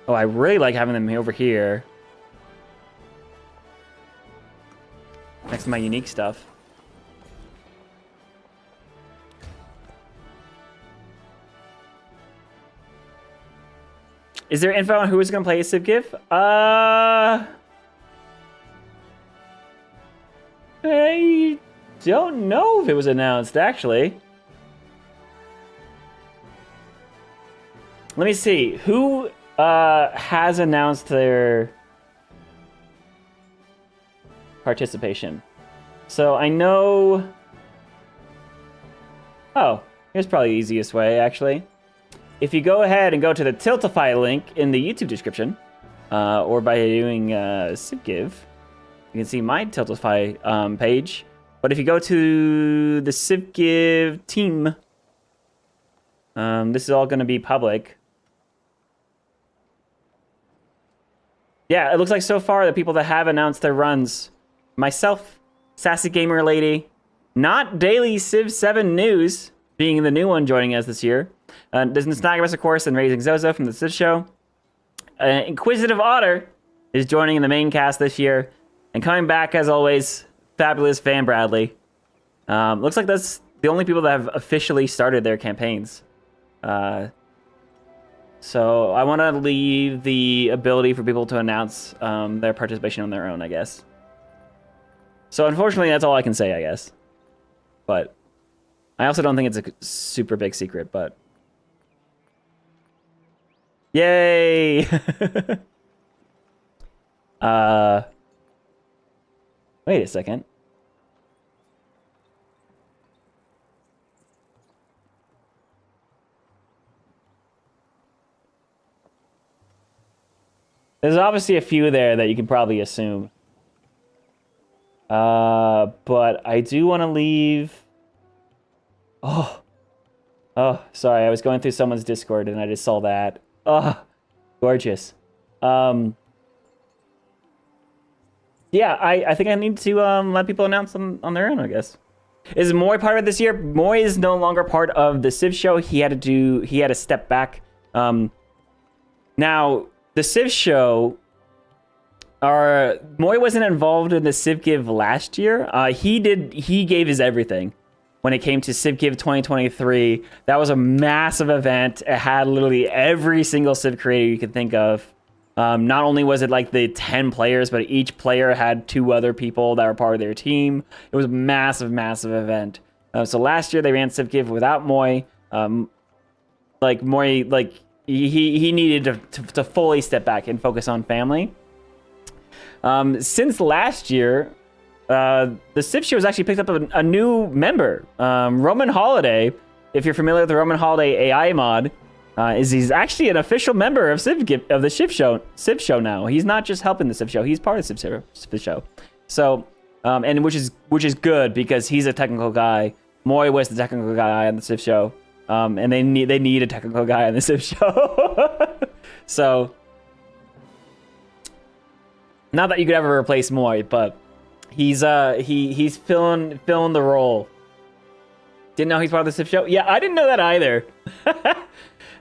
Oh, I really like having them over here. Next to my unique stuff. Is there info on who is going to play CivGive? I don't know if it was announced, actually. Let me see. Who has announced their participation? So I know... Oh, here's probably the easiest way, actually. If you go ahead and go to the Tiltify link in the YouTube description, or by doing CivGive, you can see my Tiltify page. But if you go to the CivGive team, this is all going to be public. Yeah, it looks like so far the people that have announced their runs, myself, Sassy Gamer Lady, not Daily Civ 7 News, being the new one joining us this year. There's Snagabus, of course, and Raising Zozo from the CivShow. Inquisitive Otter is joining in the main cast this year. And coming back, as always, fabulous Van Bradley. Looks like that's the only people that have officially started their campaigns. So I want to leave the ability for people to announce their participation on their own, I guess. So unfortunately, that's all I can say, I guess. But I also don't think it's a super big secret, but... Yay! Wait a second. There's obviously a few there that you can probably assume. But I do want to leave... Oh, sorry. I was going through someone's Discord and I just saw that. Oh, gorgeous. Yeah, I think I need to let people announce them on their own, I guess. Is Moy part of it this year? Moy is no longer part of the CivShow. He had to step back. Now, the CivShow, Moy wasn't involved in the CivGive last year. He gave his everything when it came to CivGive2023. That was a massive event. It had literally every single Civ creator you could think of. Not only was it like the 10 players, but each player had 2 other people that were part of their team. It was a massive, massive event. So last year they ran CivGive without Moy. Moy, he needed to fully step back and focus on family. Since last year, the CivShow has actually picked up a new member, Roman Holiday. If you're familiar with the Roman Holiday AI mod, he's actually an official member of the CivShow now. He's not just helping the CivShow; he's part of the CivShow. So, and which is good because he's a technical guy. Moy was the technical guy on the CivShow, and they need a technical guy on the CivShow. So, not that you could ever replace Moy, but he's filling the role. Didn't know he's part of the CivShow? Yeah, I didn't know that either.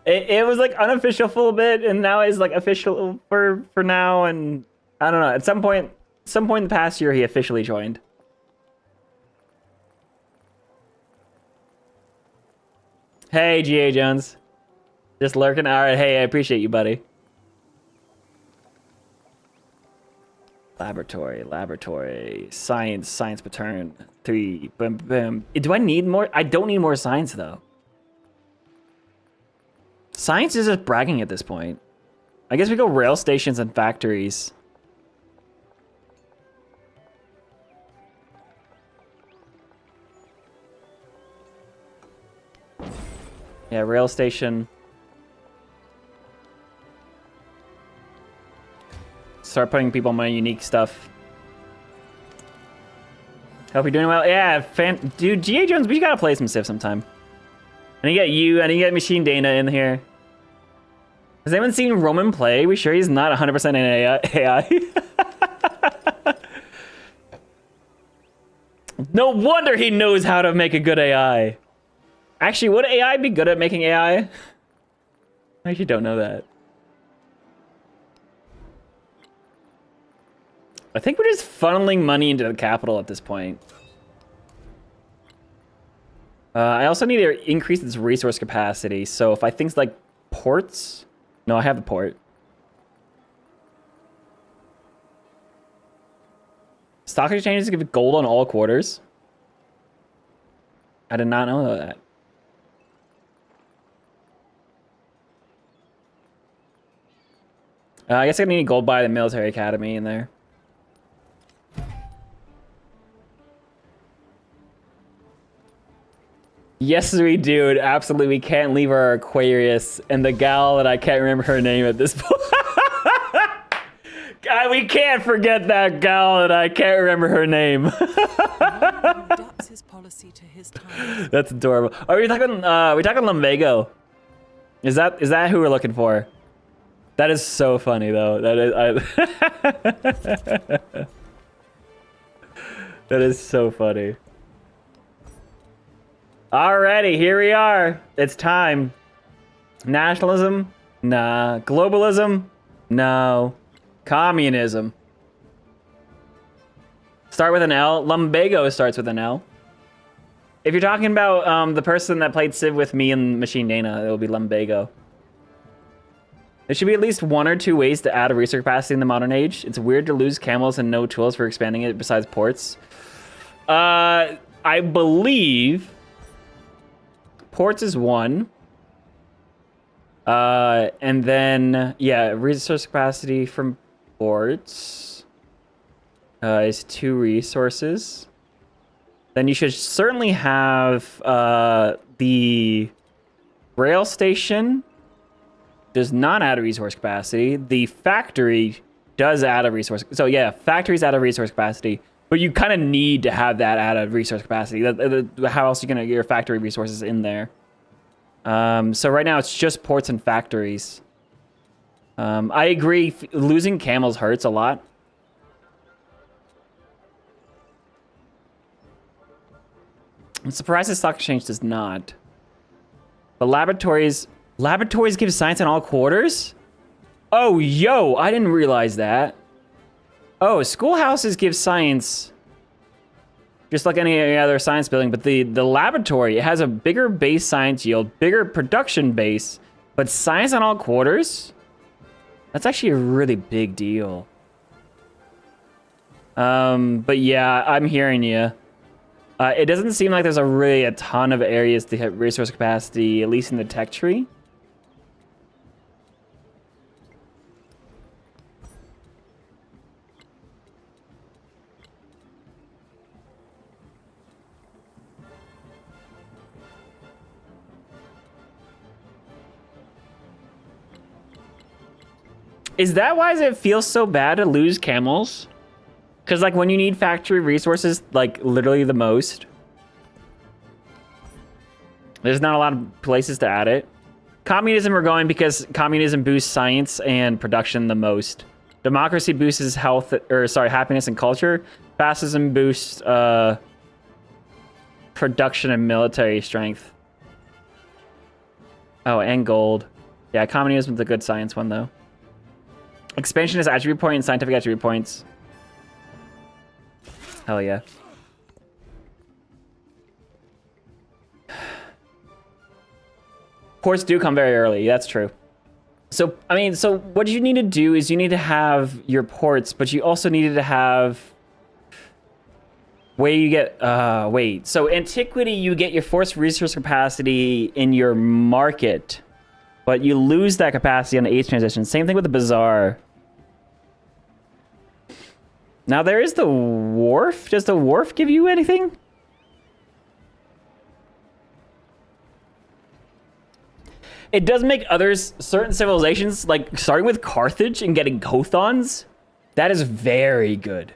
It was like unofficial for a bit, and now it's like official for now. And I don't know. At some point in the past year, he officially joined. Hey, G.A. Jones, just lurking. All right, hey, I appreciate you, buddy. Laboratory, science return 3. Boom, boom. Do I need more? I don't need more science though. Science is just bragging at this point. I guess we go rail stations and factories. Yeah, rail station. Start putting people on my unique stuff. Hope you're doing well. Yeah, dude, G.A. Jones, we gotta play some Civ sometime. And you get you, and you get Machine Dana in here. Has anyone seen Roman play? We sure he's not 100% in AI? No wonder he knows how to make a good AI. Actually, would AI be good at making AI? I actually don't know that. I think we're just funneling money into the capital at this point. I also need to increase its resource capacity. So if I things like ports... No, I have the port. Stock exchanges give gold on all quarters. I did not know that. I guess I need gold by the military academy in there. Yes, we do. Absolutely, we can't leave our Aquarius and the gal that I can't remember her name at this point. God, we can't forget that gal that I can't remember her name. Adapts his policy to his times. That's adorable. Are we talking Lumbago? Is that who we're looking for? That is so funny though. That is that is so funny. Alrighty, here we are. It's time. Nationalism? Nah. Globalism? No. Communism. Start with an L. Lumbago starts with an L. If you're talking about the person that played Civ with me and Machine Dana, it'll be Lumbago. There should be at least 1 or 2 ways to add a research capacity in the modern age. It's weird to lose camels and no tools for expanding it besides ports. I believe ports is 1. And then, yeah, resource capacity from ports is 2 resources. Then you should certainly have the rail station does not add a resource capacity. The factory does add a resource. So yeah, factories add a resource capacity, but you kind of need to have that add a resource capacity. How else are you gonna get your factory resources in there? So right now it's just ports and factories. I agree, losing camels hurts a lot. I'm surprised the stock exchange does not. But laboratories give science in all quarters? Oh, yo, I didn't realize that. Oh, schoolhouses give science just like any other science building, but the laboratory, it has a bigger base science yield, bigger production base, but science on all quarters? That's actually a really big deal. But yeah, I'm hearing you. It doesn't seem like there's really a ton of areas to hit resource capacity, at least in the tech tree. Is that why it feels so bad to lose camels? Because, like, when you need factory resources, like, literally the most, there's not a lot of places to add it. Communism we're going because communism boosts science and production the most. Democracy boosts health, or sorry, happiness and culture. Fascism boosts production and military strength. Oh, and gold. Yeah, communism's a good science one, though. Expansion is attribute point and scientific attribute points. Hell yeah. Ports do come very early. That's true. So, I mean, so what you need to do is you need to have your ports, but you also needed to have where you get, wait. So antiquity, you get your forced resource capacity in your market, but you lose that capacity on the age transition. Same thing with the bazaar. Now there is the wharf. Does the wharf give you anything? It does make others, certain civilizations, like starting with Carthage and getting Kothons, that is very good.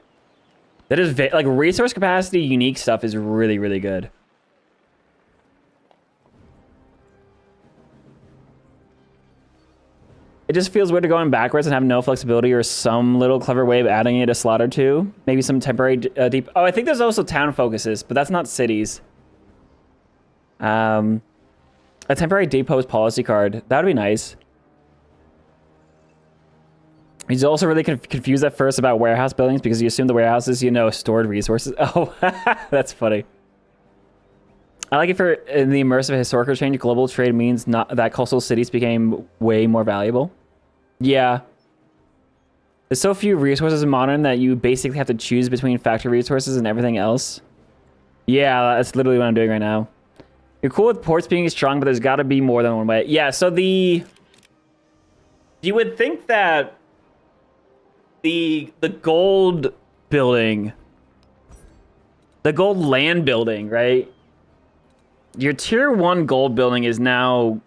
That is like resource capacity, unique stuff is really, really good. It just feels weird to going backwards and have no flexibility or some little clever way of adding it a slot or two. Maybe some temporary deep. Oh, I think there's also town focuses, but that's not cities. A temporary depots policy card. That would be nice. He's also really confused at first about warehouse buildings because you assume the warehouses, you know, stored resources. Oh, that's funny. I like it for in the immersive historical change. Global trade means not that coastal cities became way more valuable. Yeah. There's so few resources in Modern that you basically have to choose between factory resources and everything else. Yeah, that's literally what I'm doing right now. You're cool with ports being strong, but there's got to be more than one way. Yeah, so you would think that the gold building, the gold land building, right? Your tier 1 gold building is now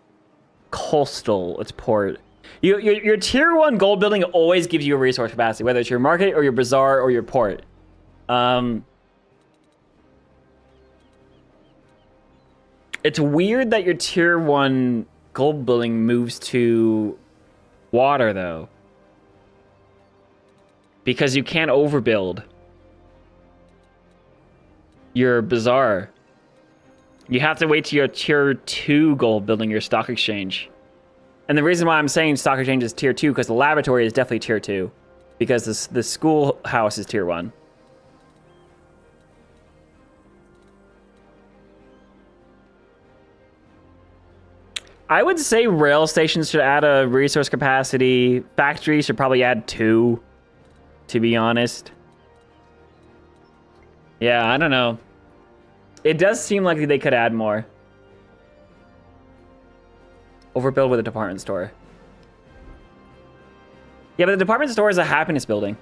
coastal. It's port. Your tier 1 gold building always gives you a resource capacity, whether it's your market or your bazaar or your port. It's weird that your tier 1 gold building moves to water, though. Because you can't overbuild your bazaar. You have to wait till your tier 2 gold building, your stock exchange. And the reason why I'm saying stock exchange is tier 2, because the laboratory is definitely tier 2. Because the schoolhouse is tier 1. I would say rail stations should add a resource capacity. Factories should probably add 2, to be honest. Yeah, I don't know. It does seem like they could add more. Overbuild with a department store. Yeah, but the department store is a happiness building.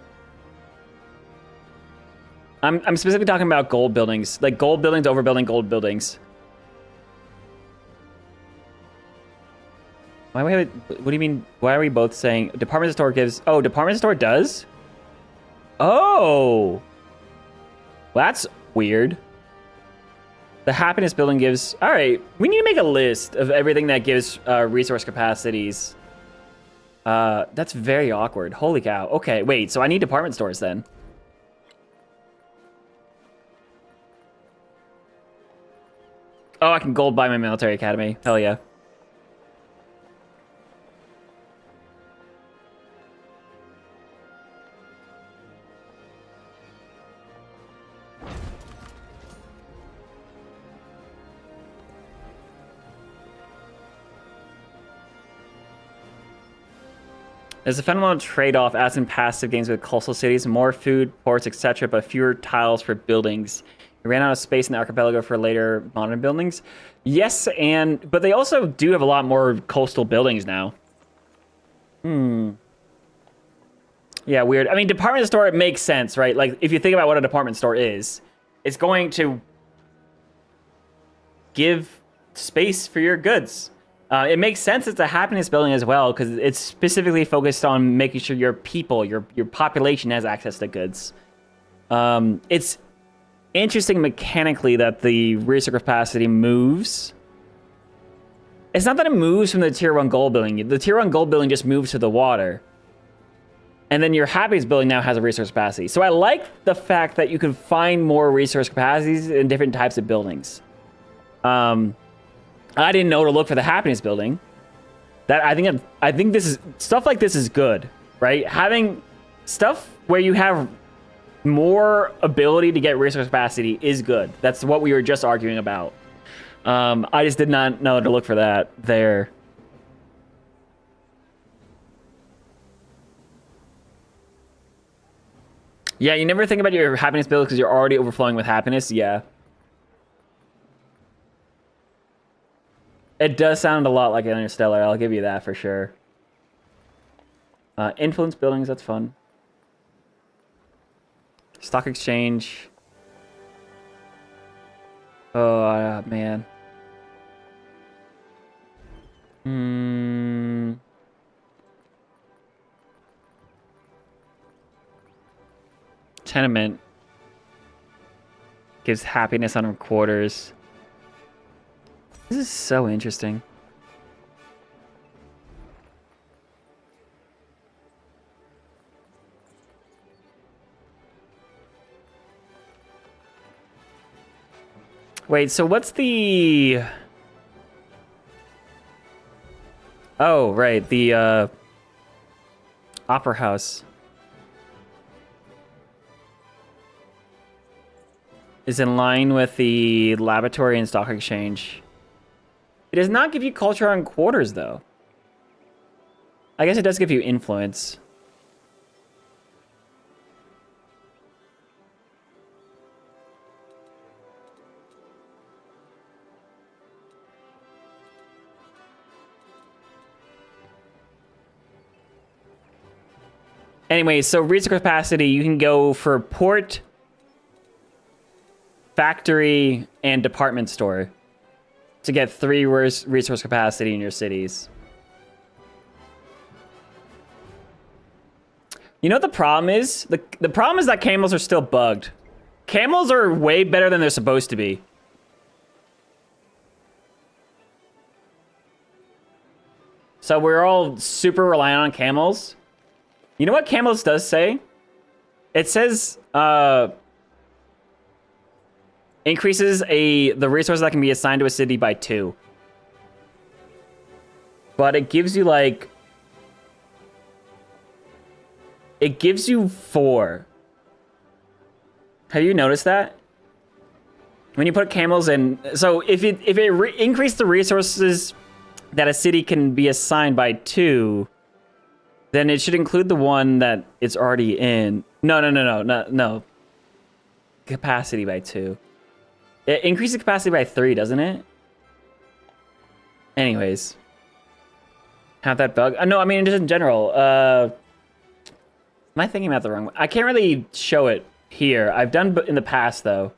I'm specifically talking about gold buildings. Like gold buildings overbuilding gold buildings. What do you mean? Why are we both saying department store gives? Oh, department store does? Oh. Well, that's weird. The happiness building gives... All right, we need to make a list of everything that gives resource capacities. That's very awkward. Holy cow. Okay, wait, so I need department stores then. Oh, I can gold buy my military academy. Hell yeah. There's a fundamental trade-off, as in passive games with coastal cities, more food, ports, etc., but fewer tiles for buildings. You ran out of space in the archipelago for later modern buildings. Yes, but they also do have a lot more coastal buildings now. Yeah, weird. I mean, department store, it makes sense, right? Like, if you think about what a department store is, it's going to give space for your goods. It makes sense it's a happiness building as well, because it's specifically focused on making sure your people, your population has access to goods. It's interesting mechanically that the resource capacity moves. It's not that it moves from the tier 1 gold building. The tier 1 gold building just moves to the water. And then your happiness building now has a resource capacity. So I like the fact that you can find more resource capacities in different types of buildings. I didn't know to look for the happiness building. I think this is stuff like this is good, right? Having stuff where you have more ability to get resource capacity is good. That's what we were just arguing about. I just did not know to look for that there. Yeah, you never think about your happiness build because you're already overflowing with happiness. Yeah. It does sound a lot like Interstellar, I'll give you that for sure. Influence buildings, that's fun. Stock exchange. Oh, man. Tenement. Gives happiness on quarters. This is so interesting. Wait, so what's the... Oh, right, the Opera House is in line with the laboratory and stock exchange. It does not give you culture on quarters, though. I guess it does give you influence. Anyway, so resource capacity, you can go for port, factory, and department store to get 3 resource capacity in your cities. You know what the problem is? The problem is that camels are still bugged. Camels are way better than they're supposed to be. So we're all super reliant on camels. You know what camels does say? It says increases the resources that can be assigned to a city by 2. But it gives you like... It gives you 4. Have you noticed that? When you put camels in... So if it increased the resources that a city can be assigned by 2, then it should include the one that it's already in. No. Capacity by 2. It increases capacity by 3, doesn't it? Anyways. Have that bug? No, I mean, just in general. Am I thinking about the wrong one? I can't really show it here. I've done in the past, though.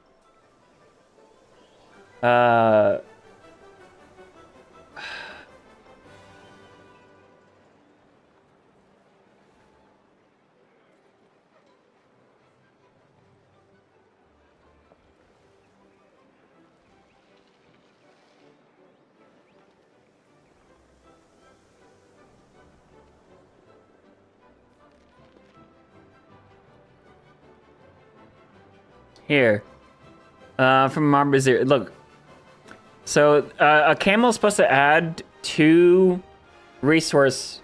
Here. From Abbreviated. Look. So, a camel is supposed to add 2 resource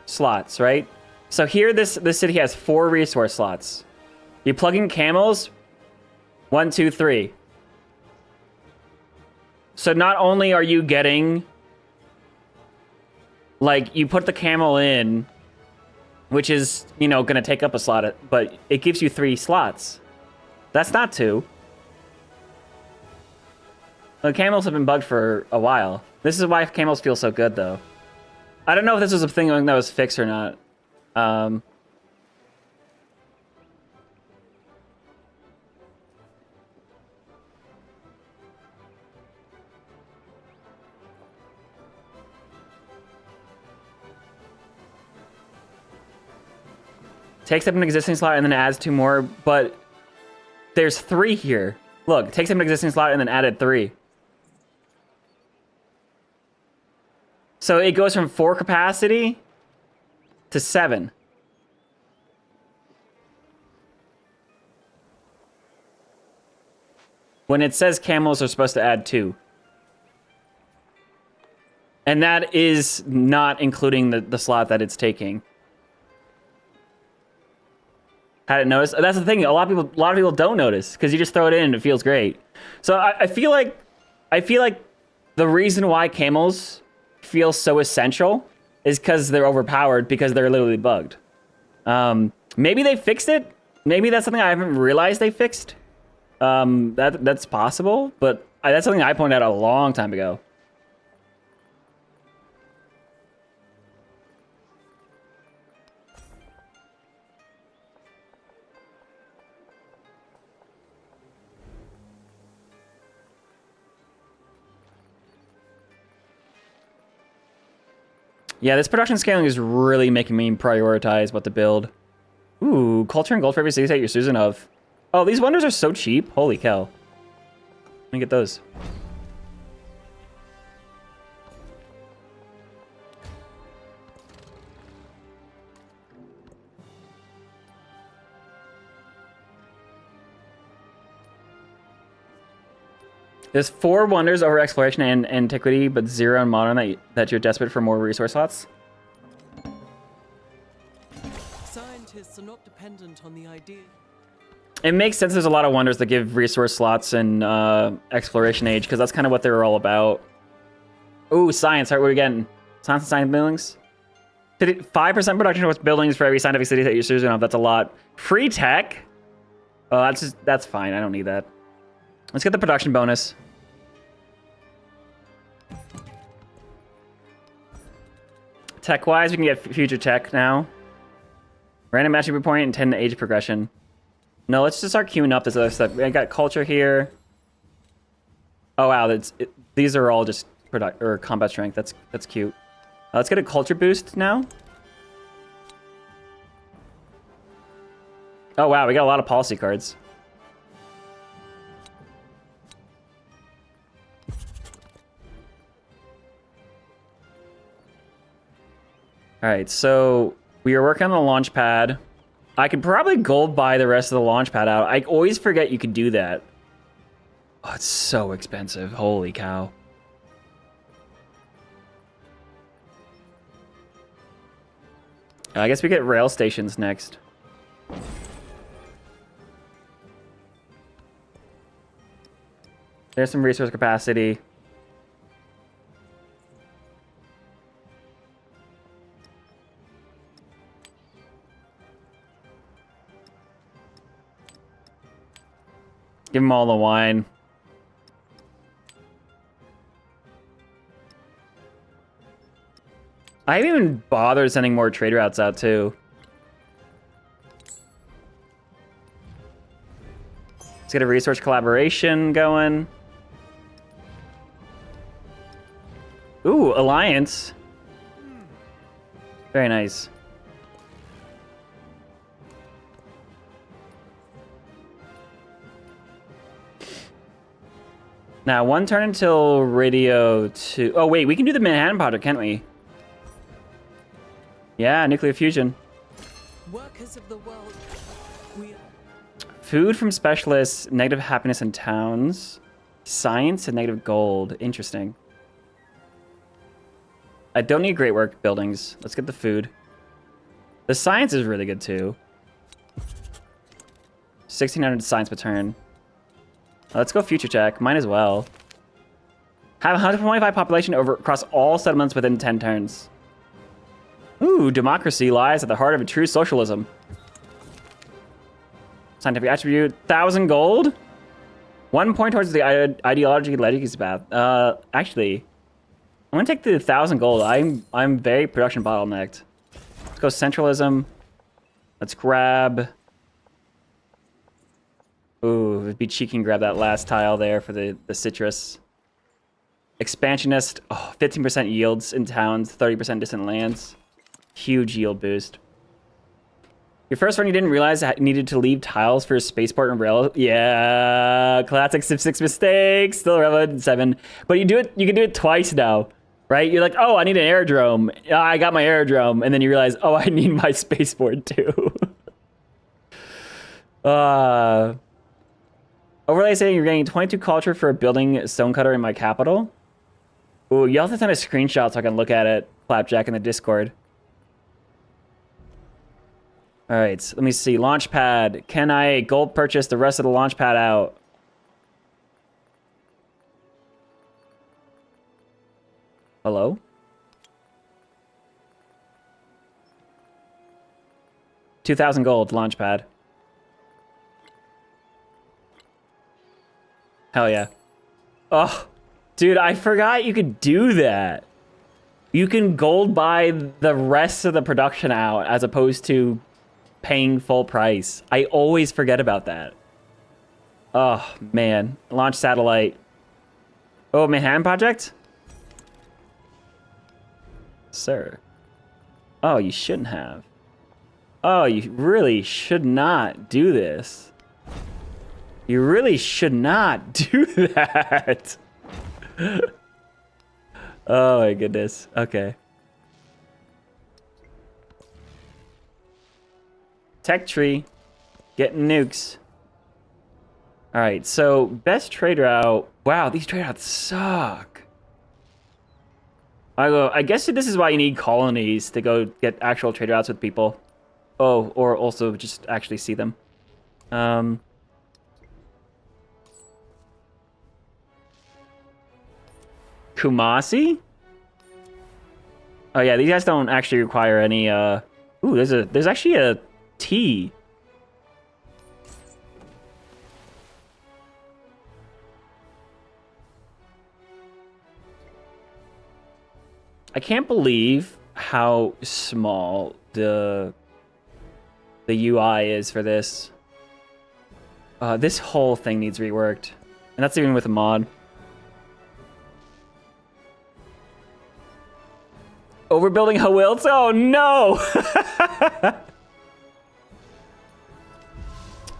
slots, right? So here, this city has 4 resource slots. You plug in camels. 1, 2, 3. So not only are you getting... Like, you put the camel in, which is, you know, going to take up a slot, but it gives you 3 slots. That's not 2. The camels have been bugged for a while. This is why camels feel so good, though. I don't know if this was a thing that was fixed or not. Takes up an existing slot and then adds 2 more, but there's 3 here. Look, takes up an existing slot and then added 3. So it goes from 4 capacity to 7. When it says camels are supposed to add 2. And that is not including the slot that it's taking. Hadn't noticed. That's the thing. A lot of people don't notice because you just throw it in and it feels great. So I feel like the reason why camels feel so essential is because they're overpowered because they're literally bugged. Maybe they fixed it. Maybe that's something I haven't realized they fixed. That's possible, but that's something I pointed out a long time ago. Yeah, this production scaling is really making me prioritize what to build. Ooh, culture and gold for every city that you're Susan of. Oh, these wonders are so cheap. Holy cow. Let me get those. There's 4 wonders over exploration and antiquity, but 0 in modern that you're desperate for more resource slots. Scientists are not dependent on the idea. It makes sense there's a lot of wonders that give resource slots in exploration age, because that's kind of what they were all about. Ooh, science. What are we getting? Science and science buildings? 5% production towards buildings for every scientific city that you're choosing of. That's a lot. Free tech? Oh, that's fine. I don't need that. Let's get the production bonus. Tech-wise, we can get future tech now. Random attribute point and 10 age progression. No, let's just start queuing up this other stuff. I got culture here. Oh wow, these are all just combat strength. That's cute. Let's get a culture boost now. Oh wow, we got a lot of policy cards. All right, so we are working on the launch pad. I could probably gold buy the rest of the launch pad out. I always forget you could do that. Oh, it's so expensive. Holy cow. I guess we get rail stations next. There's some resource capacity. Give them all the wine. I haven't even bothered sending more trade routes out too. Let's get a research collaboration going. Ooh, alliance. Very nice. Now, one turn until radio 2. Oh, wait, we can do the Manhattan Project, can't we? Yeah, nuclear fusion. Workers of the world. Food from specialists, negative happiness in towns. Science and negative gold. Interesting. I don't need great work buildings. Let's get the food. The science is really good too. 1600 science per turn. Let's go future check. Might as well. Have 125 population across all settlements within 10 turns. Ooh, democracy lies at the heart of a true socialism. Scientific attribute, 1,000 gold. 1 point towards the ideology legacy path. Actually, I'm gonna take the 1,000 gold. I'm very production bottlenecked. Let's go centralism. Let's grab. Ooh, it'd be cheeky and grab that last tile there for the citrus. Expansionist, 15% yields in towns, 30% distant lands. Huge yield boost. Your first run, you didn't realize that you needed to leave tiles for spaceport and rail. Yeah, classic Civ 6 mistakes. Still relevant 7, but you can do it twice now, right? You're like, oh, I need an aerodrome. I got my aerodrome, and then you realize, oh, I need my spaceport too. Overlay saying you're getting 22 culture for building stonecutter in my capital. Ooh, you have to send a screenshot so I can look at it, Flapjack, in the Discord. All right, let me see. Launchpad. Can I gold purchase the rest of the launchpad out? Hello? $2,000 gold launchpad. Hell yeah. Oh, dude, I forgot you could do that. You can gold buy the rest of the production out as opposed to paying full price. I always forget about that. Oh, man. Launch satellite. Oh, Manhattan Project? Sir. Oh, you shouldn't have. Oh, you really should not do this. You really should not do that. Oh my goodness. Okay. Tech tree. Getting nukes. Alright, so best trade route. Wow, these trade routes suck. I guess this is why you need colonies to go get actual trade routes with people. Oh, or also just actually see them. Kumasi? Oh yeah, these guys don't actually require any ooh, there's actually a T. I can't believe how small the the UI is for this. This whole thing needs reworked. And that's even with a mod. Overbuilding Hawilts? Oh no!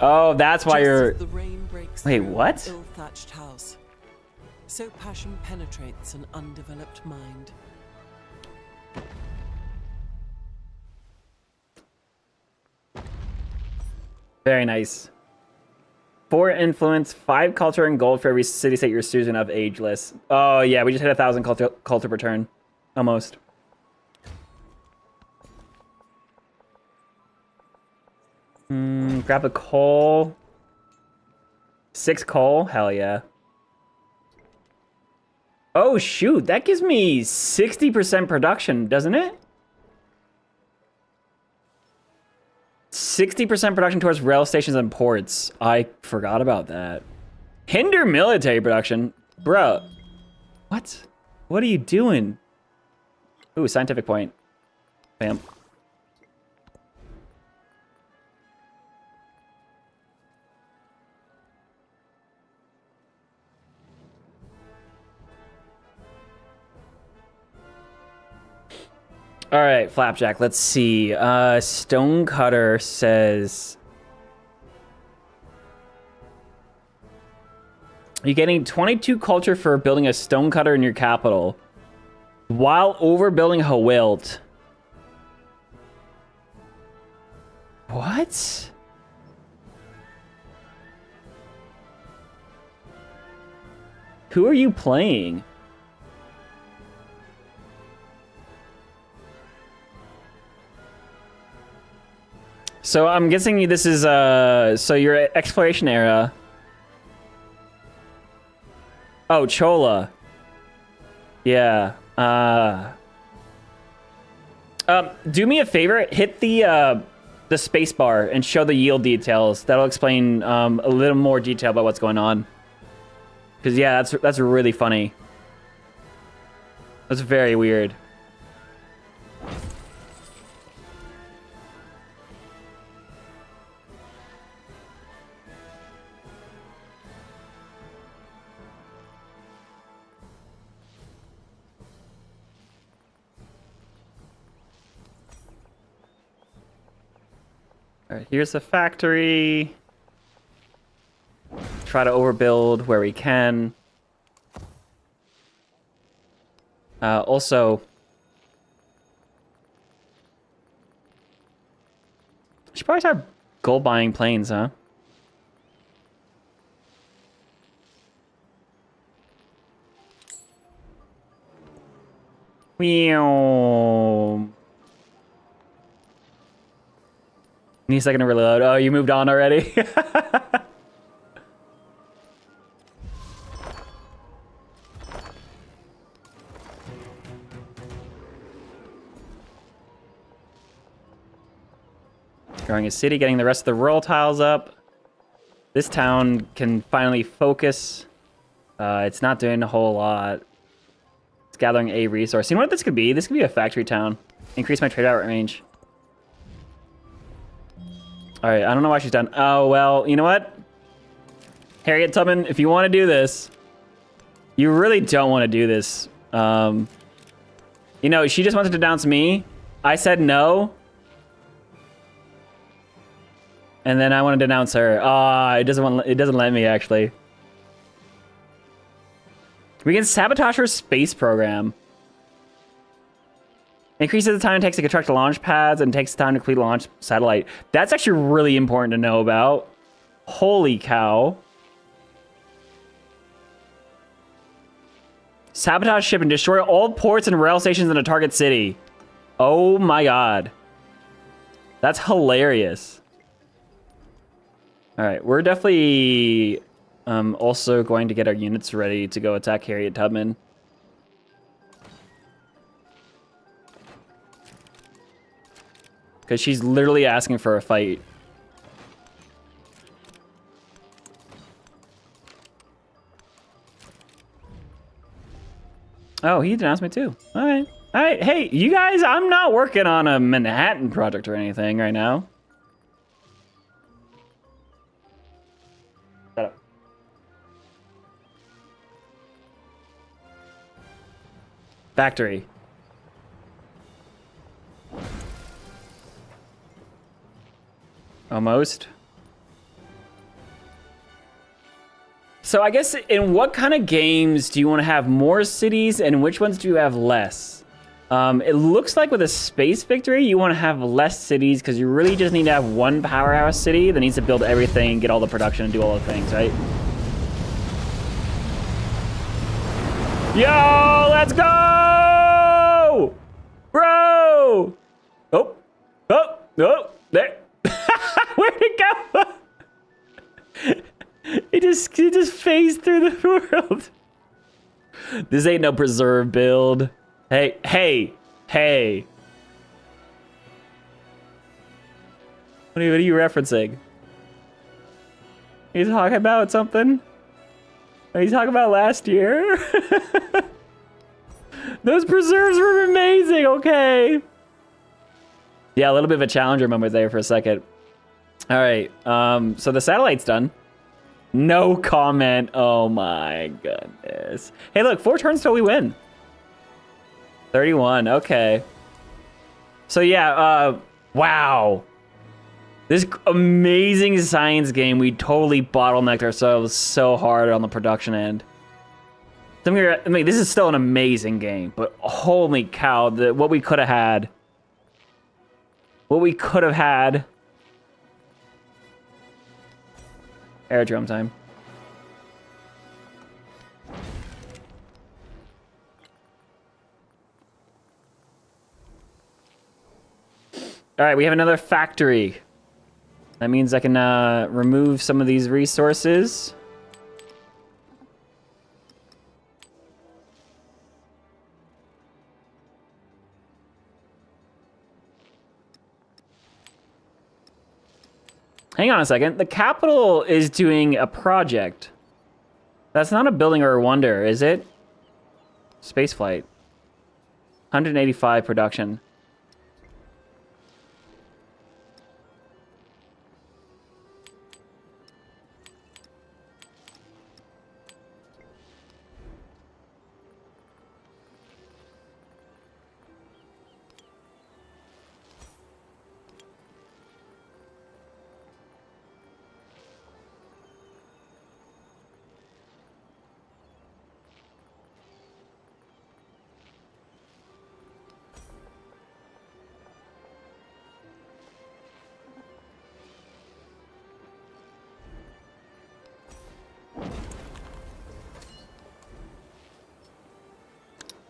Oh, that's why you're... The rain breaks Wait, through what? an ill-thatched house. So passion penetrates an undeveloped mind. Very nice. 4 influence, 5 culture, and gold for every city-state you're student of ageless. Oh yeah, we just hit 1,000 culture per turn. Almost. Grab a coal. 6 coal? Hell yeah. Oh shoot, that gives me 60% production, doesn't it? 60% production towards rail stations and ports. I forgot about that. Hinder military production? Bruh. What? What are you doing? Ooh, scientific point. Bam. All right, Flapjack, let's see. Stonecutter says... You're getting 22 culture for building a stonecutter in your capital while overbuilding Hawilt. What? Who are you playing? So I'm guessing this is so your exploration era. Oh, Chola. Yeah. Do me a favor, hit the space bar and show the yield details. That'll explain a little more detail about what's going on. Cause yeah, that's really funny. That's very weird. All right, here's the factory. Try to overbuild where we can. Also, should probably start gold buying planes, huh? Meow. Need a second to reload. Oh, you moved on already? Growing a city, getting the rest of the rural tiles up. This town can finally focus. It's not doing a whole lot. It's gathering a resource. You know what this could be? This could be a factory town. Increase my trade out range. All right, I don't know why she's done. Oh, well, you know what? Harriet Tubman, if you want to do this, you really don't want to do this. You know, she just wanted to denounce me. I said no. And then I want to denounce her. It doesn't let me, actually. We can sabotage her space program. Increases the time it takes to construct launch pads and takes time to complete a launch satellite. That's actually really important to know about. Holy cow. Sabotage ship and destroy all ports and rail stations in a target city. Oh my god. That's hilarious. All right, we're definitely also going to get our units ready to go attack Harriet Tubman. Because she's literally asking for a fight. Oh, he denounced me too. All right. All right. Hey, you guys, I'm not working on a Manhattan project or anything right now. Factory. Almost. So I guess in what kind of games do you want to have more cities and which ones do you have less? It looks like with a space victory, you want to have less cities because you really just need to have one powerhouse city that needs to build everything, get all the production, and do all the things, right? Yo, let's go! Bro! Oh, oh, oh, there. Where'd it go? It just phased through the world. This ain't no preserve build. Hey, hey, hey. What are you referencing? Are you talking about something? Are you talking about last year? Those preserves were amazing, okay. Yeah, a little bit of a challenger moment there for a second. All right, so the satellite's done. No comment. Oh my goodness. Hey, look, 4 turns till we win. 31, okay. So yeah, wow. This amazing science game, we totally bottlenecked ourselves so hard on the production end. I mean, this is still an amazing game, but holy cow, what we could have had. What we could have had. Aerodrome time. All right, we have another factory. That means I can remove some of these resources. Hang on a second. The capital is doing a project. That's not a building or a wonder, is it? Spaceflight. 185 production.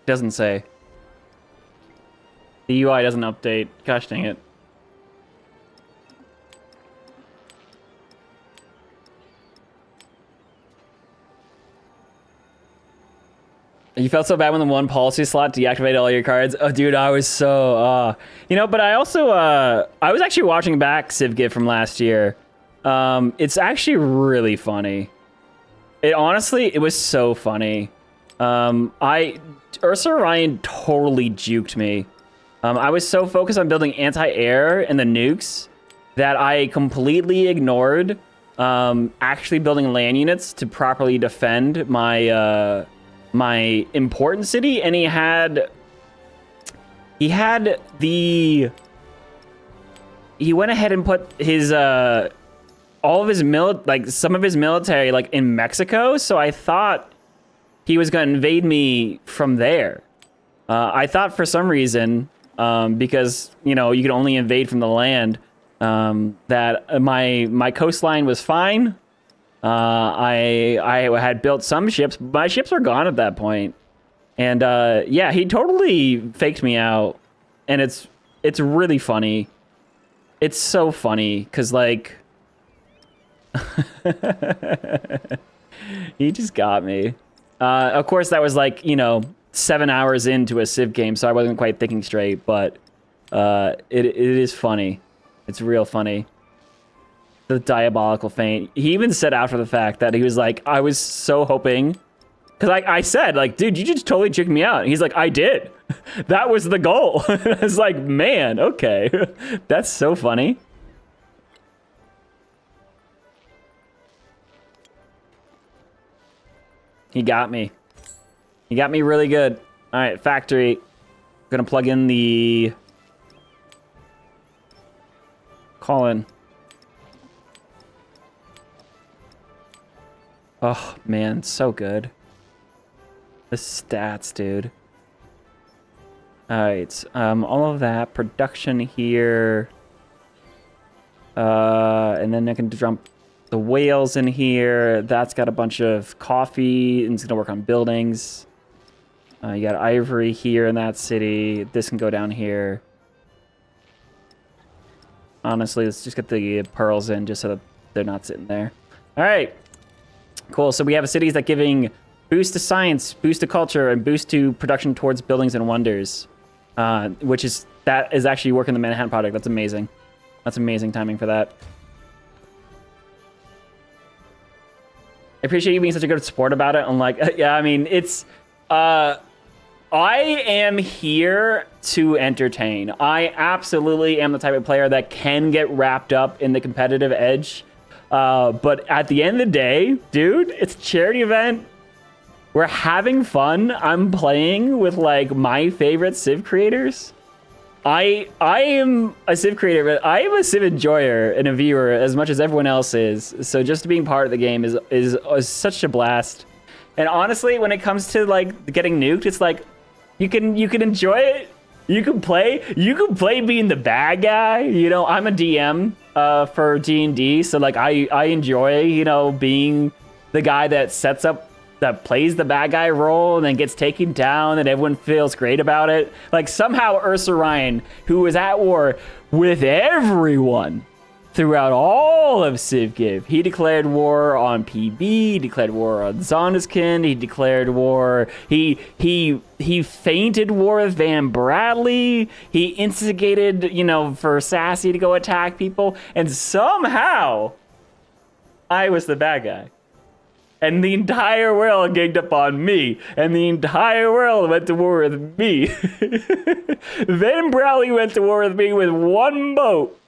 Doesn't say. The UI doesn't update. Gosh dang it. You felt so bad when the one policy slot deactivated all your cards. Oh, dude, I was so, you know, but I also, I was actually watching back CivGive from last year. It's actually really funny. It was so funny. Ursa Ryan totally juked me. I was so focused on building anti-air and the nukes that I completely ignored actually building land units to properly defend my my important city, and he went ahead and put his all of his some of his military like in Mexico, so I thought he was going to invade me from there. I thought for some reason, because, you know, you could only invade from the land, that my coastline was fine. I had built some ships. My ships were gone at that point. And yeah, he totally faked me out. And it's really funny. It's so funny, because, like... he just got me. Of course, that was like, you know, 7 hours into a Civ game, so I wasn't quite thinking straight, but it is funny. It's real funny. The diabolical feint. He even said after the fact that he was like, I was so hoping... Because I said, like, dude, you just totally chicked me out. And he's like, I did. That was the goal. I was like, man, okay. That's so funny. He got me. He got me really good. All right, factory. Gonna plug in the call-in. Oh man, so good. The stats, dude. All right, all of that production here, and then I can dump the whales in here. That's got a bunch of coffee, and it's gonna work on buildings. You got ivory here in that city. This can go down here. Honestly, let's just get the pearls in just so that they're not sitting there. All right, cool. So we have cities that giving boost to science, boost to culture, and boost to production towards buildings and wonders. That is actually working the Manhattan Project. That's amazing. That's amazing timing for that. I appreciate you being such a good sport about it. I'm like, yeah, I mean, it's, I am here to entertain. I absolutely am the type of player that can get wrapped up in the competitive edge. But at the end of the day, dude, it's a charity event. We're having fun. I'm playing with like my favorite Civ creators. I am a Civ creator, but I am a Civ enjoyer and a viewer as much as everyone else is. So just being part of the game is such a blast. And honestly, when it comes to like getting nuked, it's like you can enjoy it. You can play being the bad guy. You know, I'm a DM for D&D, so like I enjoy, you know, being the guy that plays the bad guy role and then gets taken down and everyone feels great about it. Like somehow Ursa Ryan, who was at war with everyone throughout all of CivGive, he declared war on PB, he declared war on Zondeskind, he declared war, he feinted war with Van Bradley, he instigated, you know, for Sassy to go attack people, and somehow I was the bad guy. And the entire world ganged up on me. And the entire world went to war with me. Van Bradley went to war with me with one boat.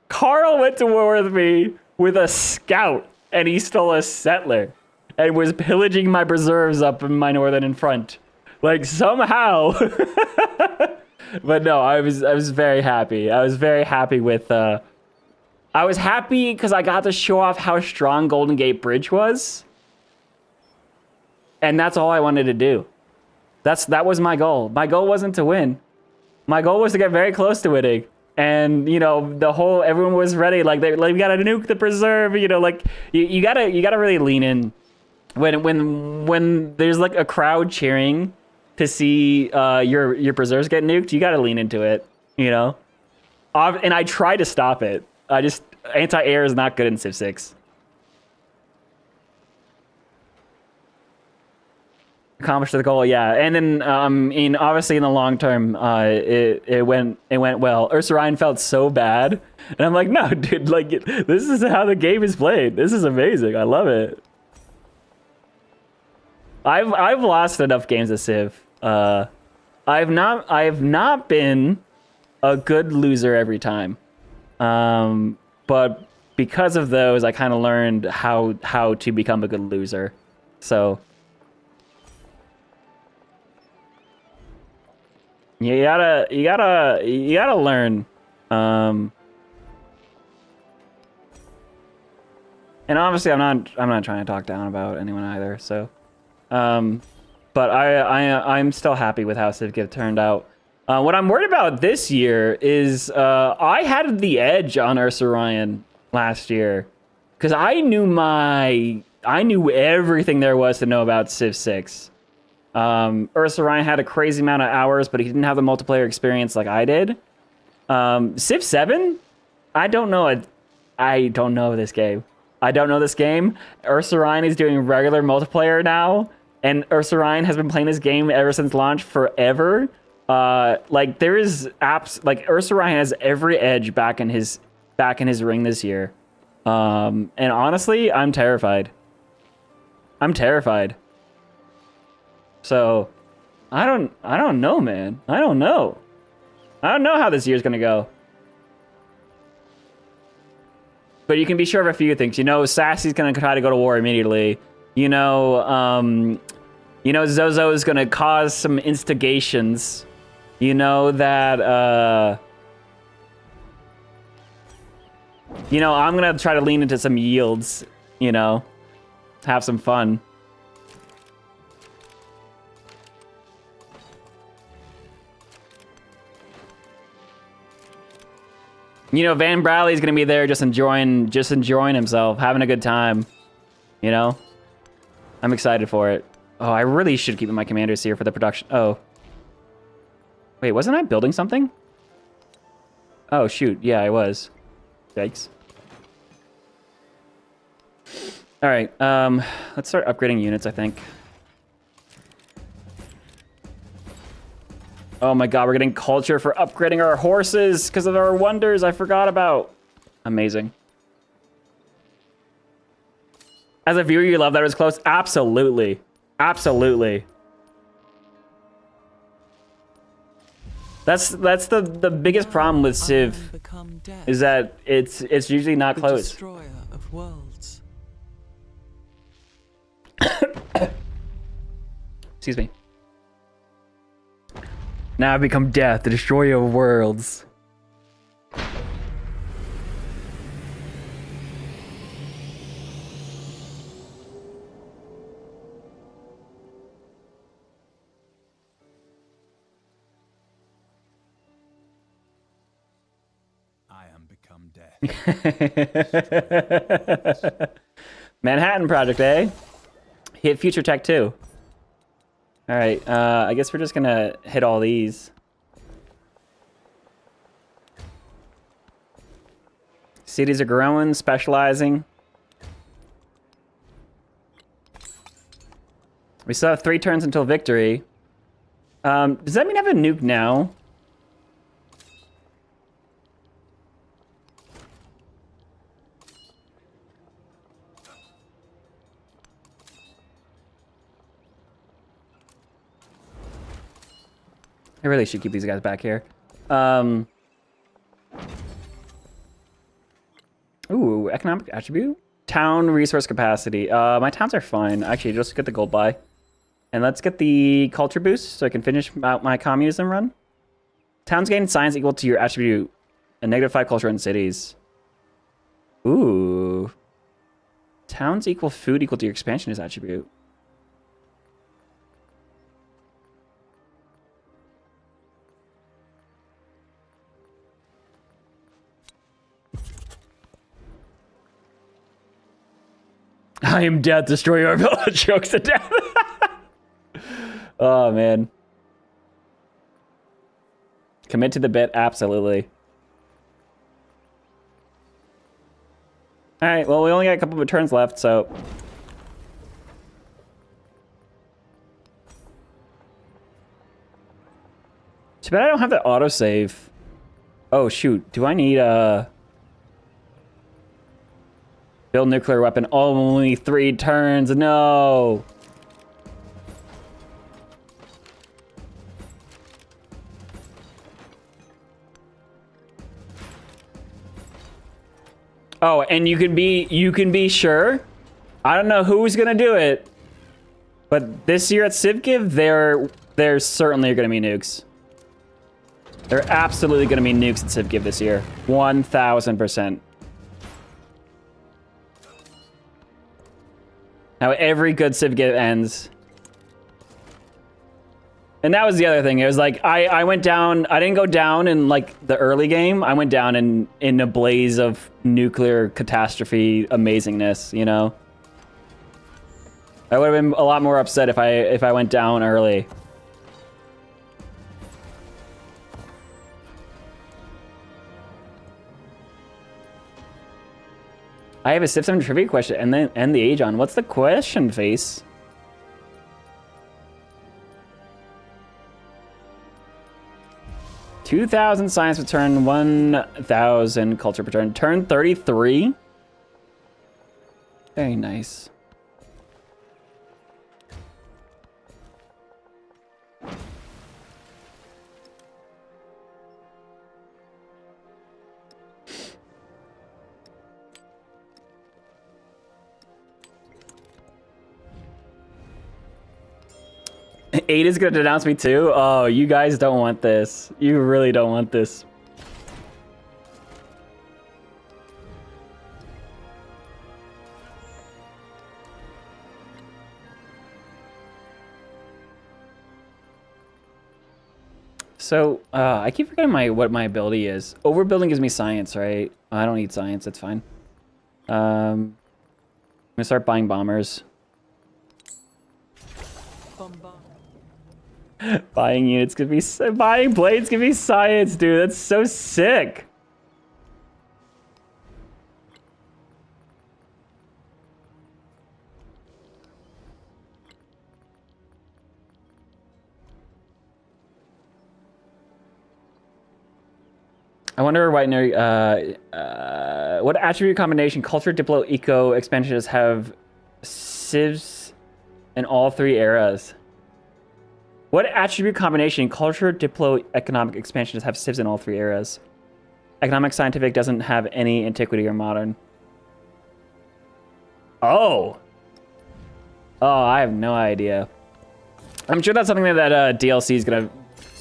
Carl went to war with me with a scout. And he stole a settler. And was pillaging my preserves up in my northern in front. Like, somehow. But no, I was very happy. I was very happy with... I was happy because I got to show off how strong Golden Gate Bridge was. And that's all I wanted to do. That was my goal. My goal wasn't to win. My goal was to get very close to winning. And you know, everyone was ready. Like we gotta nuke the preserve. You know, like you gotta really lean in when there's like a crowd cheering to see your preserves get nuked. You gotta lean into it. You know, and I try to stop it. Anti-air is not good in Civ 6. Accomplished the goal, yeah. And then, obviously in the long term, it went well. Ursa Ryan felt so bad, and I'm like, no, dude, like this is how the game is played. This is amazing. I love it. I've lost enough games of Civ. I've not been a good loser every time. But because of those, I kind of learned how to become a good loser. So. You gotta learn. And obviously I'm not trying to talk down about anyone either, so but I'm still happy with how CivGive turned out. What I'm worried about this year is I had the edge on Ursa Ryan last year because I knew everything there was to know about Civ 6. Ursa Ryan had a crazy amount of hours, but he didn't have the multiplayer experience like I did. Civ 7, I don't know this game. I don't know this game. Ursa Ryan is doing regular multiplayer now, and Ursa Ryan has been playing this game ever since launch forever. Like there is apps like Ursa Ryan has every edge back in his ring this year. And honestly, I'm terrified. So, I don't know, man. I don't know how this year's gonna go. But you can be sure of a few things. You know, Sassy's gonna try to go to war immediately. You know, You know, Zozo is gonna cause some instigations. You know that, you know, I'm gonna try to lean into some yields, you know, have some fun. You know, Van Bradley's gonna be there just enjoying himself, having a good time, you know? I'm excited for it. Oh, I really should keep my commanders here for the production. Oh. Wait, wasn't I building something? Oh, shoot. Yeah, I was. Yikes. All right, let's start upgrading units, I think. Oh my god, we're getting culture for upgrading our horses because of our wonders I forgot about. Amazing. As a viewer, you love that it was close? Absolutely. Absolutely. That's the biggest problem with Civ is that it's usually not close. Destroyer of worlds. Excuse me. Now I become death, the destroyer of worlds. I am become death. Manhattan Project, eh? Hit Future Tech too. All right, I guess we're just gonna hit all these. Cities are growing, specializing. We still have 3 turns until victory. Does that mean I have a nuke now? I really should keep these guys back here. Ooh, economic attribute? Town resource capacity. My towns are fine. Actually, just get the gold buy. And let's get the culture boost so I can finish out my communism run. Towns gain science equal to your attribute. And -5 culture in cities. Ooh. Towns equal food equal to your expansionist attribute. I am death, destroyer of village, chokes to death. Oh, man. Commit to the bit, absolutely. All right, well, we only got a couple of turns left, so. Too bad I don't have the autosave. Oh, shoot. Do I need build nuclear weapon? Only 3 turns. No. Oh, and you can be sure. I don't know who's gonna do it, but this year at CivGive, there certainly are gonna be nukes. There are absolutely gonna be nukes at CivGive this year. 1000%. How every good CivGive ends. And that was the other thing. It was like, I went down, I didn't go down in like the early game. I went down in a blaze of nuclear catastrophe amazingness, you know? I would have been a lot more upset if I went down early. I have a Civ 7 trivia question and then end the age on. What's the question, Face? $2,000 science return, 1,000 culture return. Turn 33. Very nice. 8 is gonna denounce me too? Oh, you guys don't want this. You really don't want this. So, I keep forgetting what my ability is. Overbuilding gives me science, right? I don't need science, that's fine. I'm gonna start buying bombers. Buying units could be... Buying blades could be science, dude. That's so sick. I wonder what attribute combination culture, diplo, eco expansions have civs in all 3 eras? What attribute combination culture, diplo, economic expansions have civs in all 3 eras? Economic scientific doesn't have any antiquity or modern. Oh. Oh, I have no idea. I'm sure that's something that DLC is gonna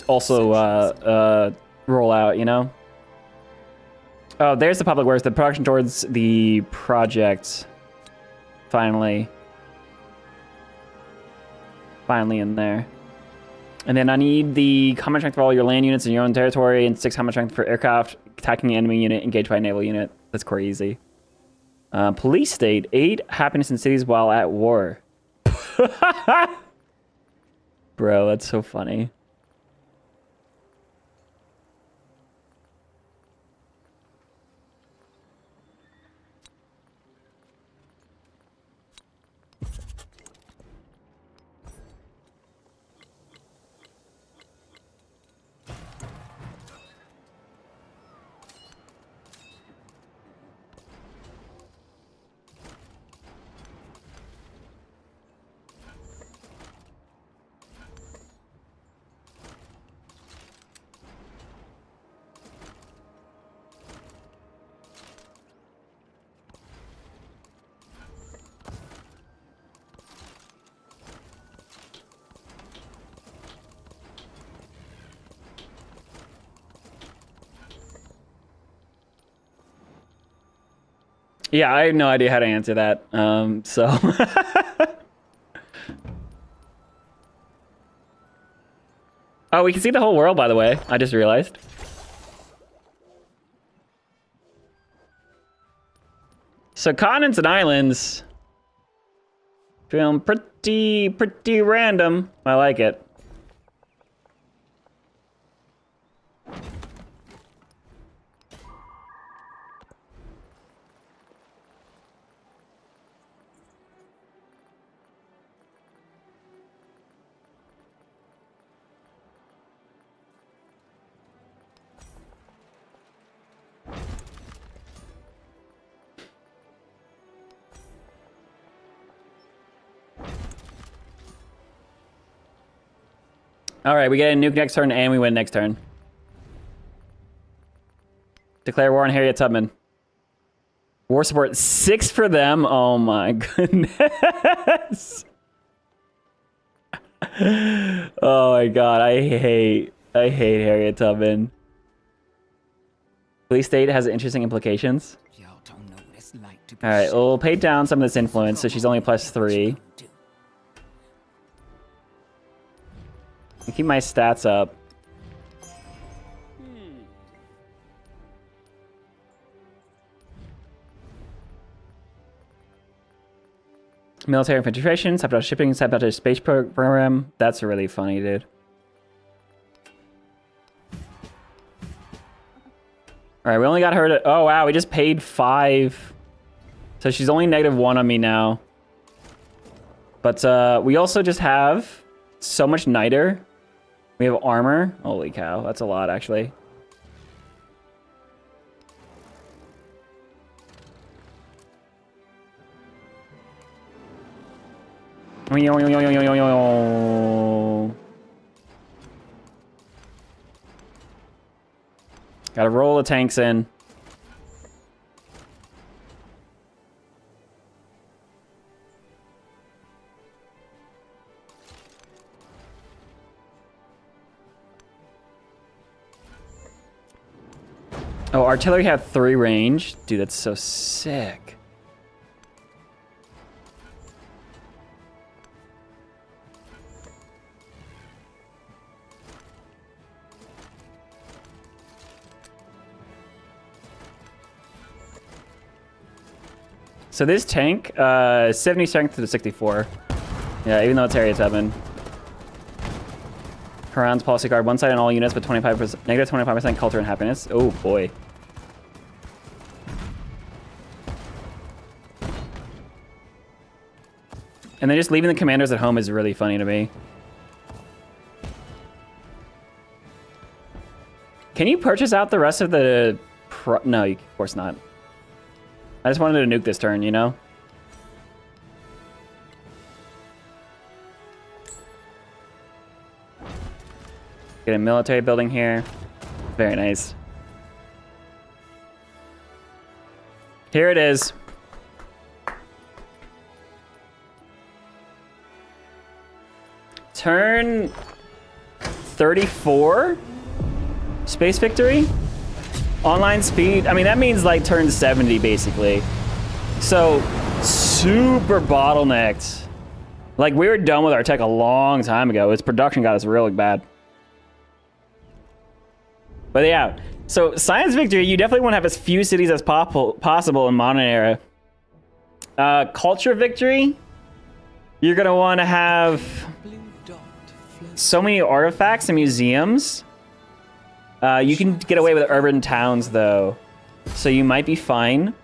also roll out, you know? Oh, there's the public works, the production towards the project. Finally. Finally in there. And then I need the combat strength for all your land units in your own territory, and 6 combat strength for aircraft attacking an enemy unit engaged by a naval unit. That's crazy. Police state, 8 happiness in cities while at war. Bro, that's so funny. Yeah, I have no idea how to answer that. So. Oh, we can see the whole world, by the way. I just realized. So continents and islands. Feeling pretty random. I like it. All right, we get a nuke next turn and we win next turn. Declare war on Harriet Tubman. War support 6 for them. Oh my goodness. Oh my god, I hate Harriet Tubman. Police state has interesting implications. All right, we'll pay down some of this influence, so she's only +3. I'll keep my stats up. Military infiltration, sabotage shipping, sabotage space program. That's really funny, dude. All right, we only got her to... Oh, wow, we just paid 5. So she's only -1 on me now. But we also just have so much niter. We have armor. Holy cow, that's a lot, actually. Gotta roll the tanks in. Oh, artillery had 3 range. Dude, that's so sick. So this tank, 70 strength to the 64. Yeah, even though it's area 7. Haran's policy card, one side on all units, but 25%, negative 25% culture and happiness. Oh boy. And then just leaving the commanders at home is really funny to me. Can you purchase out the rest of the... No, of course not. I just wanted to nuke this turn, you know? Get a military building here. Very nice. Here it is. Turn 34. Space victory. Online speed. I mean, that means like turn 70 basically. So super bottlenecked. Like we were done with our tech a long time ago. Its production got us really bad. But yeah, so science victory, you definitely want to have as few cities as possible in modern era. Culture victory, you're going to want to have so many artifacts and museums. You can get away with urban towns, though. So you might be fine.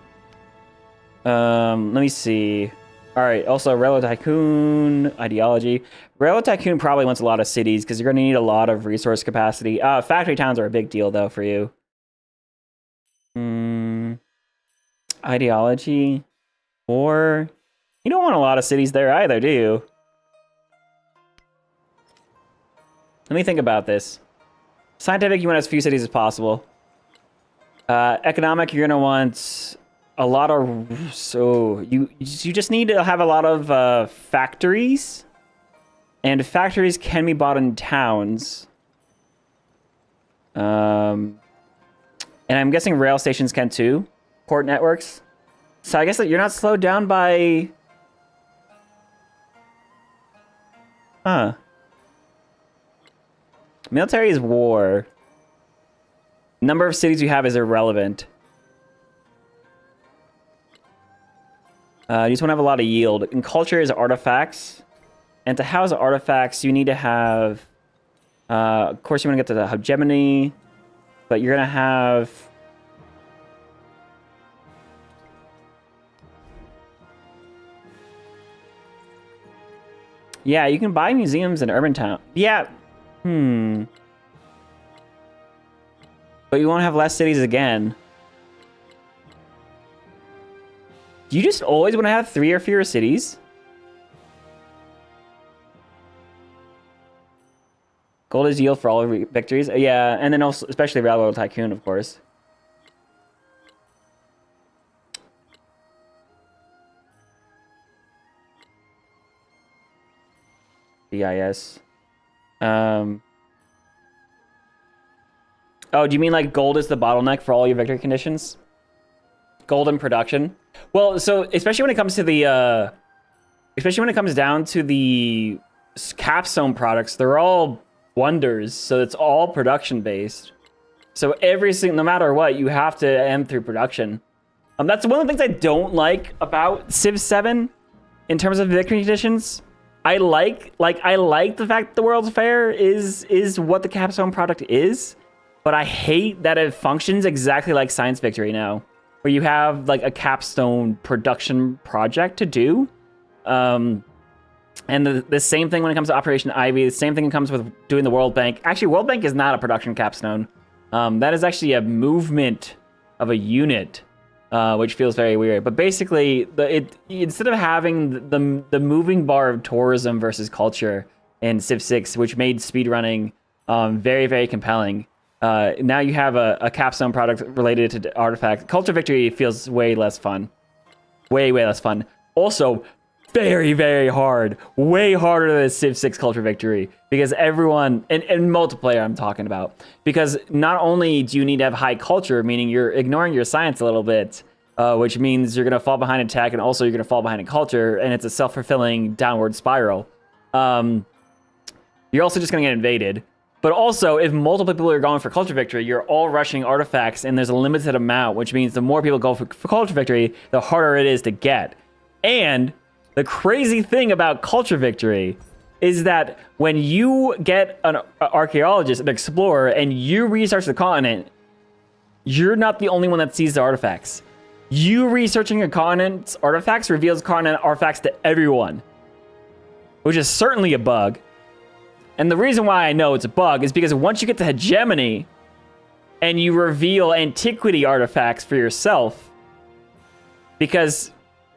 Let me see. All right, also Railroad Tycoon, ideology. Railroad Tycoon probably wants a lot of cities because you're going to need a lot of resource capacity. Factory towns are a big deal, though, for you. Ideology. Or you don't want a lot of cities there either, do you? Let me think about this. Scientific, you want as few cities as possible. Economic, you're going to want a lot of... So you just need to have a lot of factories. And factories can be bought in towns. And I'm guessing rail stations can too. Port networks. So I guess that you're not slowed down by... Huh. Military is war. Number of cities you have is irrelevant. You just want to have a lot of yield. And culture is artifacts. And to house artifacts, you need to have... of course, you want to get to the hegemony. But you're going to have... Yeah, you can buy museums in urban town. Yeah. But you won't have less cities again. Do you just always want to have 3 or fewer cities? Gold is yield for all victories. Yeah, and then also, especially Railroad Tycoon, of course. BIS. Oh, do you mean like gold is the bottleneck for all your victory conditions? Gold in production? Well, so especially when it comes to the, especially when it comes down to the capstone products, they're all wonders. So it's all production based. So every single, no matter what, you have to end through production. That's one of the things I don't like about Civ 7 in terms of victory conditions. I like the fact that the World's Fair is what the capstone product is, but I hate that it functions exactly like Science Victory now, where you have like a capstone production project to do. And the same thing when it comes to Operation Ivy, the same thing comes with doing the World Bank. Actually, World Bank is not a production capstone. That is actually a movement of a unit, which feels very weird. But basically, instead of having the moving bar of tourism versus culture in Civ 6, which made speedrunning very, very compelling, now you have a capstone product related to artifact. Culture Victory feels way less fun. Way, way less fun. Also, very, very hard. Way harder than Civ 6 Culture Victory. Because everyone, and multiplayer I'm talking about. Because not only do you need to have high culture, meaning you're ignoring your science a little bit, which means you're going to fall behind in tech, and also you're going to fall behind in culture, and it's a self-fulfilling downward spiral. You're also just going to get invaded. But also, if multiple people are going for culture victory, you're all rushing artifacts, and there's a limited amount, which means the more people go for culture victory, the harder it is to get. And the crazy thing about culture victory is that when you get an archaeologist, an explorer, and you research the continent, you're not the only one that sees the artifacts. You researching a continent's artifacts reveals continent artifacts to everyone, which is certainly a bug. And the reason why I know it's a bug is because once you get to hegemony and you reveal antiquity artifacts for yourself, because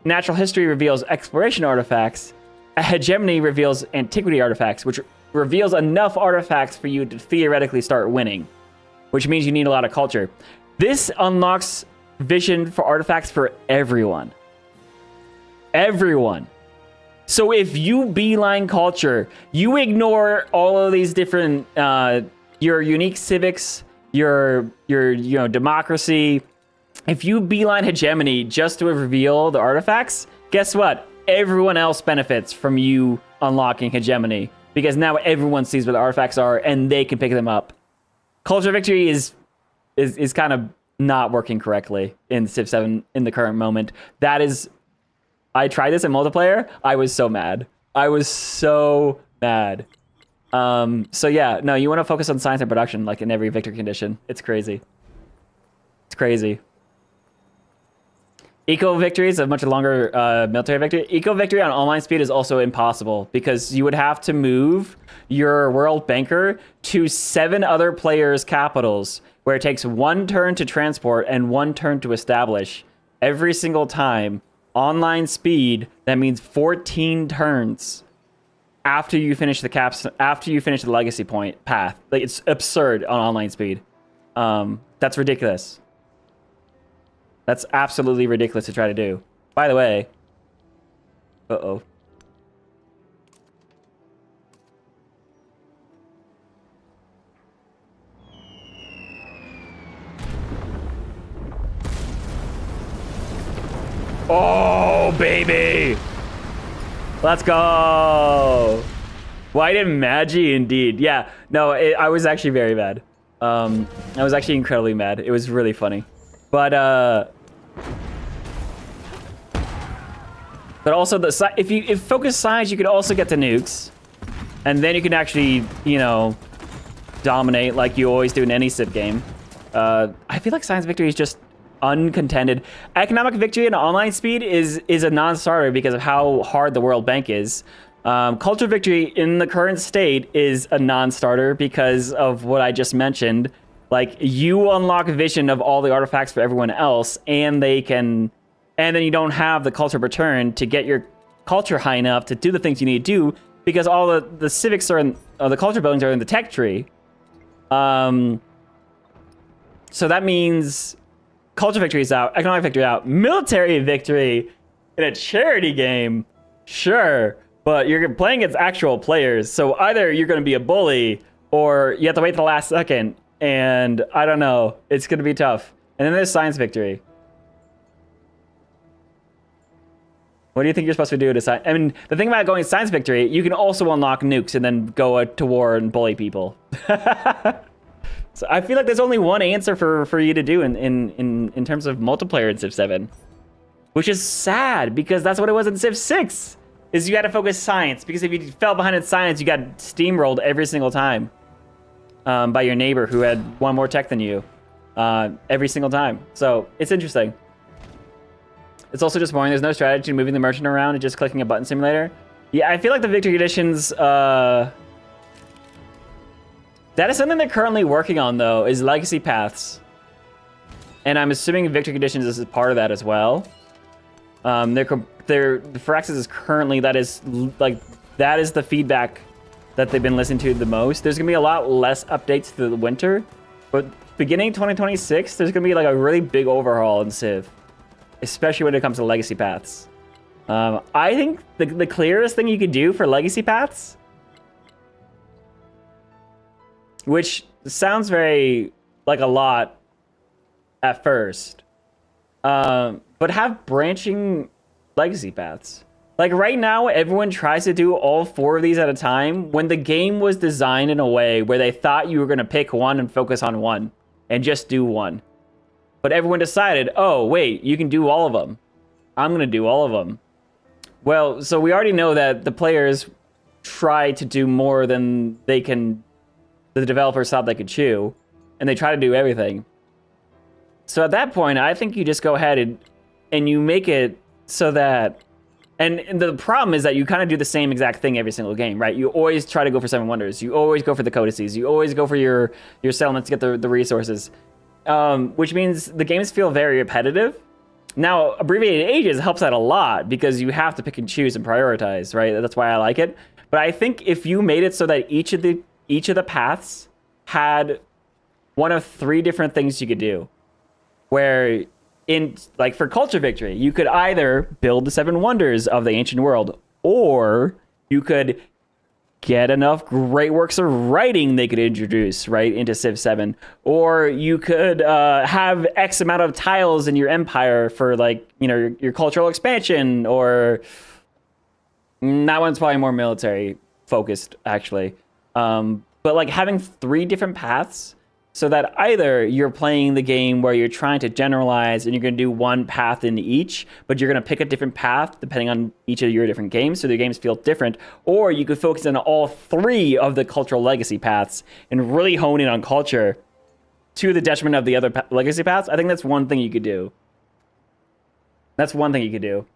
natural history reveals exploration artifacts, a hegemony reveals antiquity artifacts, which reveals enough artifacts for you to theoretically start winning, which means you need a lot of culture. This unlocks vision for artifacts for everyone. Everyone. So if you beeline culture, you ignore all of these different, your unique civics, your democracy. If you beeline hegemony just to reveal the artifacts, guess what? Everyone else benefits from you unlocking hegemony because now everyone sees where the artifacts are and they can pick them up. Culture victory is kind of not working correctly in Civ 7 in the current moment. That is. I tried this in multiplayer. I was so mad. I was so mad. So yeah, no, you want to focus on science and production, like in every victory condition. It's crazy. It's crazy. Eco victory is a much longer military victory. Eco victory on online speed is also impossible because you would have to move your world banker to 7 other players' capitals, where it takes 1 turn to transport and 1 turn to establish every single time. Online speed, that means 14 turns after you finish the legacy point path. Like, it's absurd on online speed. That's ridiculous. That's absolutely ridiculous to try to do. By the way, uh-oh. Oh, baby! Let's go! White and Magi, indeed. Yeah, no, I was actually very mad. I was actually incredibly mad. It was really funny. But also, if you focus science, you could also get the nukes. And then you can actually, dominate like you always do in any Civ game. I feel like science victory is just uncontended. Economic victory and online speed is a non-starter because of how hard the world bank is. Culture victory in the current state is a non-starter because of what I just mentioned. Like, you unlock vision of all the artifacts for everyone else, and then you don't have the culture return to get your culture high enough to do the things you need to do because all the civics are the culture buildings are in the tech tree. So that means culture victory is out, economic victory out, military victory in a charity game, sure, but you're playing against actual players, so either you're going to be a bully or you have to wait till the last second, and I don't know, it's going to be tough. And then there's science victory. What do you think you're supposed to do to science? I mean, the thing about going science victory, you can also unlock nukes and then go to war and bully people. So I feel like there's only one answer for you to do in terms of multiplayer in Civ 7, which is sad because that's what it was in Civ 6. Is you had to focus science because if you fell behind in science, you got steamrolled every single time by your neighbor who had 1 more tech than you every single time. So it's interesting. It's also just boring. There's no strategy to moving the merchant around and just clicking a button simulator. Yeah, I feel like the victory conditions. That is something they're currently working on, though, is legacy paths. And I'm assuming victory conditions is part of that as well. Firaxis is currently, that is the feedback that they've been listening to the most. There's going to be a lot less updates through the winter. But beginning 2026, there's going to be like a really big overhaul in Civ. Especially when it comes to legacy paths. I think the clearest thing you could do for legacy paths, which sounds very like a lot at first, but have branching legacy paths. Like right now, everyone tries to do all 4 of these at a time when the game was designed in a way where they thought you were going to pick one and focus on one and just do one. But everyone decided, oh, wait, you can do all of them. I'm going to do all of them. Well, so we already know that the players try to do more than they can, the developers thought they could chew, and they try to do everything. So at that point, I think you just go ahead and you make it so that, and the problem is that you kind of do the same exact thing every single game, right? You always try to go for 7 wonders. You always go for the codices. You always go for your settlements to get the resources, which means the games feel very repetitive. Now, Abbreviated Ages helps out a lot because you have to pick and choose and prioritize, right? That's why I like it. But I think if you made it so that each of the paths had one of 3 different things you could do, where in, like for Culture Victory, you could either build the 7 wonders of the ancient world, or you could get enough great works of writing they could introduce right into Civ 7, or you could have X amount of tiles in your empire for, like, you know, your cultural expansion, or that one's probably more military focused actually. But like having 3 different paths, so that either you're playing the game where you're trying to generalize and you're going to do one path in each, but you're going to pick a different path depending on each of your different games, so the games feel different, or you could focus on all 3 of the cultural legacy paths and really hone in on culture to the detriment of the other legacy paths. I think that's one thing you could do. That's one thing you could do.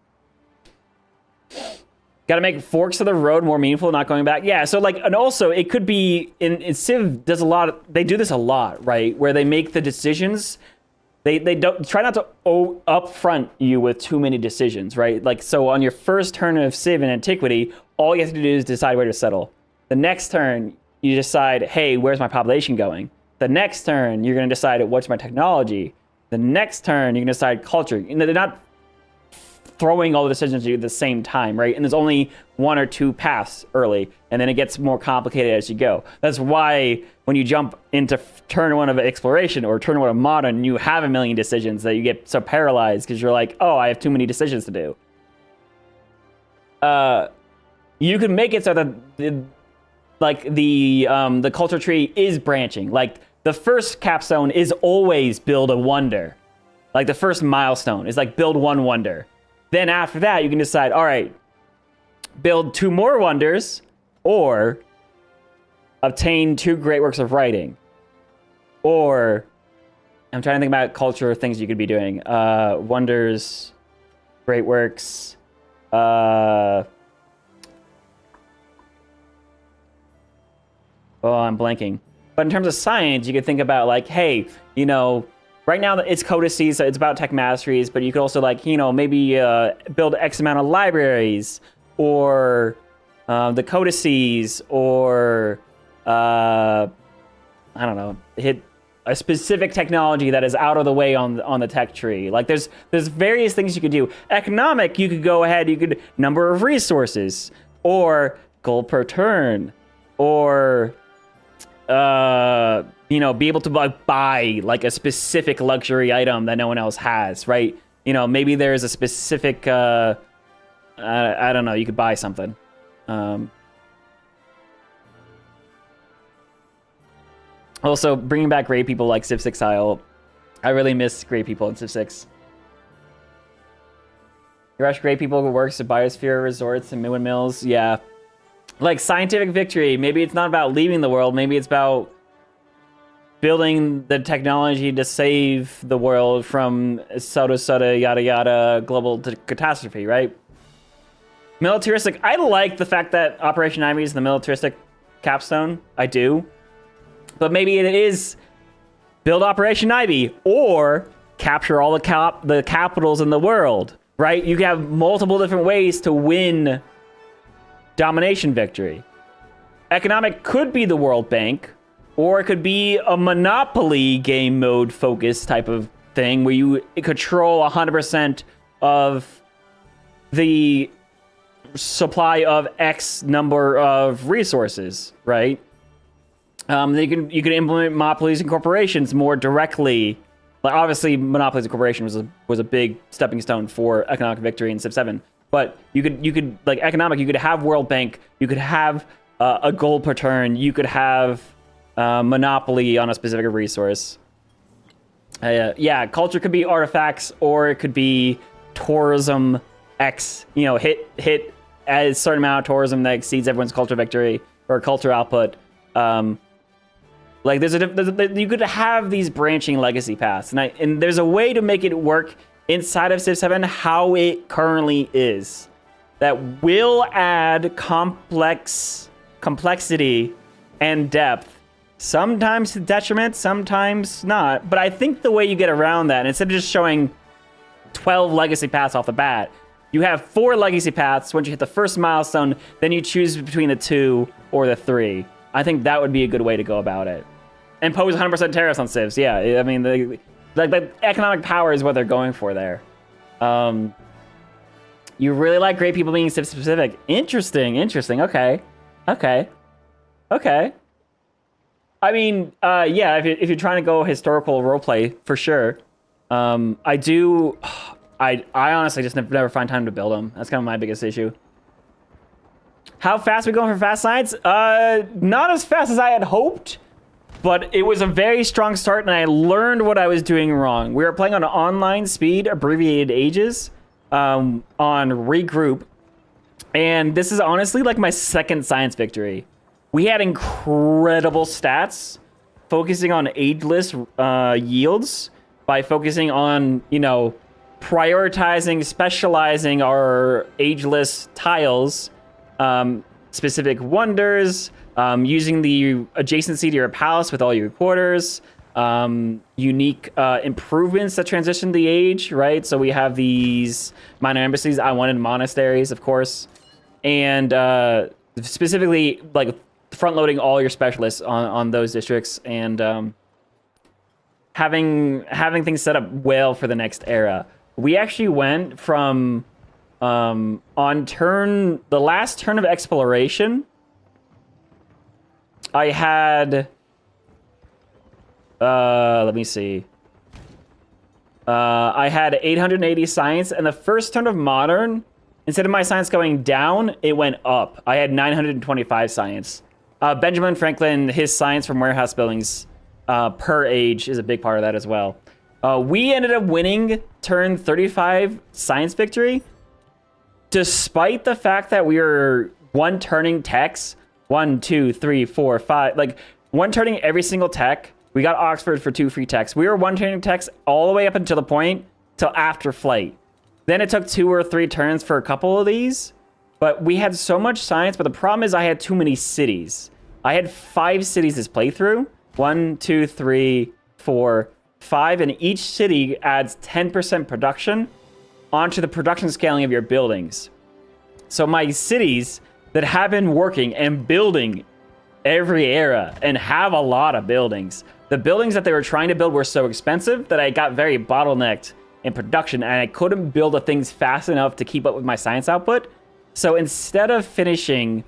Got to make forks of the road more meaningful, not going back. Yeah, so like, and also it could be in Civ does a lot. They do this a lot, right? Where they make the decisions. They don't try not to upfront you with too many decisions, right? Like, so on your first turn of Civ in Antiquity, all you have to do is decide where to settle. The next turn, you decide, hey, where's my population going? The next turn, you're going to decide what's my technology. The next turn, you're going to decide culture. You know, they're not throwing all the decisions at you at the same time, right? And there's only 1 or 2 paths early, and then it gets more complicated as you go. That's why when you jump into turn 1 of exploration or turn 1 of modern, you have a million decisions that you get so paralyzed because you're like, oh, I have too many decisions to do. You can make it so that the culture tree is branching. Like the first capstone is always build a wonder. Like the first milestone is like build 1 wonder. Then after that, you can decide, all right, build 2 more wonders, or obtain 2 great works of writing. Or, I'm trying to think about culture things you could be doing. Wonders, great works. Oh, I'm blanking. But in terms of science, you could think about like, hey, you know, right now it's codices, so it's about tech masteries, but you could also, like, you know, maybe build X amount of libraries, or the codices, or I don't know, hit a specific technology that is out of the way on the tech tree. Like there's various things you could do. Economic, you could go ahead, you could number of resources, or gold per turn, or you know, be able to buy like a specific luxury item that no one else has, right? You know, maybe there's a specific, I don't know, you could buy something. Also, bringing back great people like Civ 6 Isle. I really miss great people in Civ 6. You rush great people who works at biosphere resorts and windmills. Yeah. Like Scientific Victory. Maybe it's not about leaving the world. Maybe it's about building the technology to save the world from soda, yada, yada, global catastrophe, right? Militaristic. I like the fact that Operation Ivy is the militaristic capstone. I do. But maybe it is build Operation Ivy or capture all the capitals in the world, right? You have multiple different ways to win domination victory. Economic could be the World Bank, or it could be a Monopoly game mode focus type of thing where you control 100% of the supply of X number of resources, right? You can implement monopolies and corporations more directly. Like obviously, monopolies and corporations was a big stepping stone for economic victory in Civ 7. But you could like economic. You could have World Bank. You could have a gold per turn. You could have monopoly on a specific resource. Yeah, culture could be artifacts, or it could be tourism X. You know, hit a certain amount of tourism that exceeds everyone's culture victory or culture output. Like you could have these branching legacy paths, and there's a way to make it work inside of Civ 7 how it currently is that will add complexity and depth. Sometimes to detriment, sometimes not. But I think the way you get around that, instead of just showing 12 legacy paths off the bat, you have 4 legacy paths. Once you hit the first milestone, then you choose between the 2 or the 3. I think that would be a good way to go about it. And pose 100% tariffs on civs. Yeah, I mean, the economic power is what they're going for there. You really like great people being civ specific. Interesting. Okay. I mean, yeah, if you're trying to go historical roleplay, for sure. I honestly just never find time to build them. That's kind of my biggest issue. How fast are we going for fast science? Not as fast as I had hoped, but it was a very strong start, and I learned what I was doing wrong. We were playing on online speed, abbreviated ages, on Regroup, and this is honestly like my second science victory. We had incredible stats, focusing on ageless yields by focusing on, you know, prioritizing, specializing our ageless tiles, specific wonders, using the adjacency to your palace with all your quarters, unique improvements that transition the age, right? So we have these minor embassies. I wanted monasteries, of course, and specifically like front-loading all your specialists on those districts, and having things set up well for the next era. We actually went from on the last turn of exploration, I had let me see. I had 880 science, and the first turn of modern, instead of my science going down, it went up. I had 925 science. Benjamin Franklin, his science from warehouse buildings per age is a big part of that as well. We ended up winning turn 35 science victory, despite the fact that we were one turning techs, 1, 2, 3, 4, 5, like one turning every single tech. We got Oxford for 2 free techs. We were one turning techs all the way up until the point till after flight. Then it took 2 or 3 turns for a couple of these, but we had so much science. But the problem is I had too many cities. I had 5 cities this playthrough. 1, 2, 3, 4, 5, and each city adds 10% production onto the production scaling of your buildings. So my cities that have been working and building every era and have a lot of buildings, the buildings that they were trying to build were so expensive that I got very bottlenecked in production, and I couldn't build the things fast enough to keep up with my science output. So instead of finishing,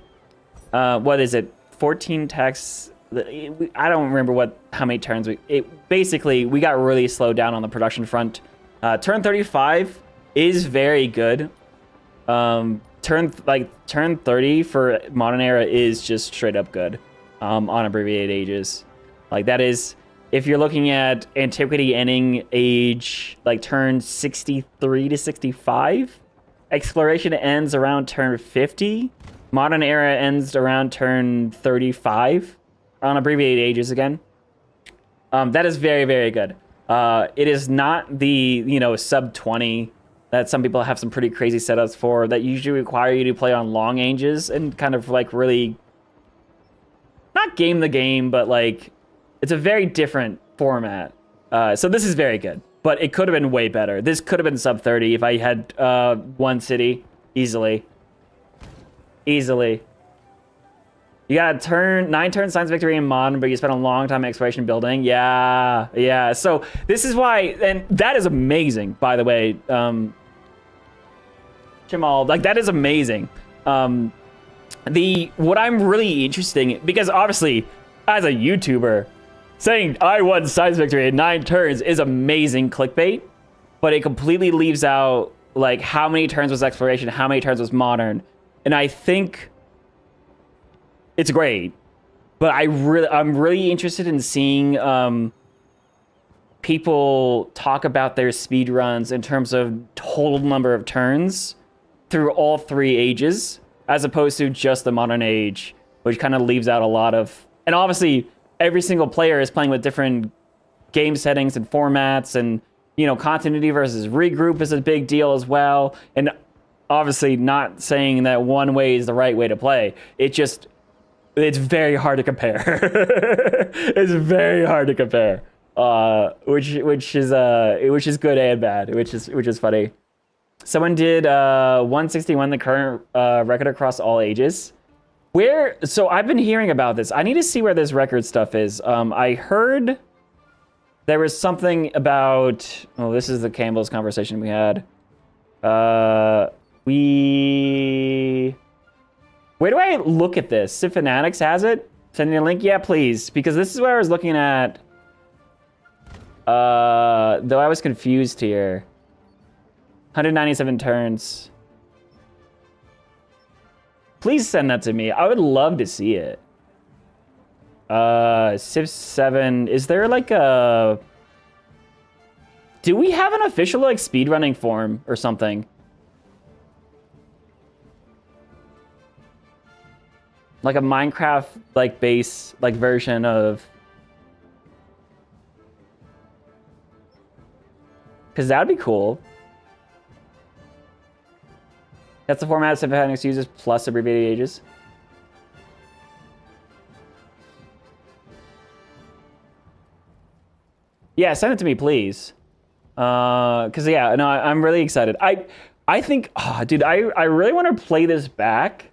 14 techs, I don't remember how many turns basically we got really slowed down on the production front. Turn 35 is very good. Turn 30 for modern era is just straight up good on abbreviated ages. Like that is, if you're looking at antiquity ending age like turn 63 to 65, exploration ends around turn 50, modern era ends around turn 35 on abbreviated ages again. That is very, very good. It is not the, sub 20 that some people have some pretty crazy setups for that usually require you to play on long ages and kind of like really not game the game, but like it's a very different format. So this is very good, but it could have been way better. This could have been sub 30 if I had 1 city easily. You got 9 turns science victory in modern, but you spent a long time exploration building. Yeah. So this is why, and that is amazing, by the way. Jamal, like that is amazing. What I'm really interesting, because obviously as a YouTuber, saying I won Science Victory in 9 turns is amazing clickbait, but it completely leaves out like how many turns was exploration, how many turns was modern, and I think it's great. But I'm really interested in seeing people talk about their speed runs in terms of total number of turns through all 3 ages, as opposed to just the modern age, which kind of leaves out a lot of. And obviously, every single player is playing with different game settings and formats, and you know, continuity versus regroup is a big deal as well. And obviously, not saying that one way is the right way to play. It's very hard to compare. It's very hard to compare, which is good and bad, which is funny. Someone did 161, the current record across all ages. So I've been hearing about this. I need to see where this record stuff is. I heard there was something about. Oh, this is the Campbell's conversation we had. Where do I look at this? Civ Fanatics has it? Send me a link? Yeah, please. Because this is where I was looking at. Though I was confused here. 197 turns. Please send that to me. I would love to see it. Civ 7. Is there like a... Do we have an official like speedrunning form or something? Like a Minecraft like base like version of, because that'd be cool. That's the format Civ Fanatics uses plus abbreviated ages. Yeah, send it to me, please. Cause yeah, no, I'm really excited. I think, oh, dude, I really want to play this back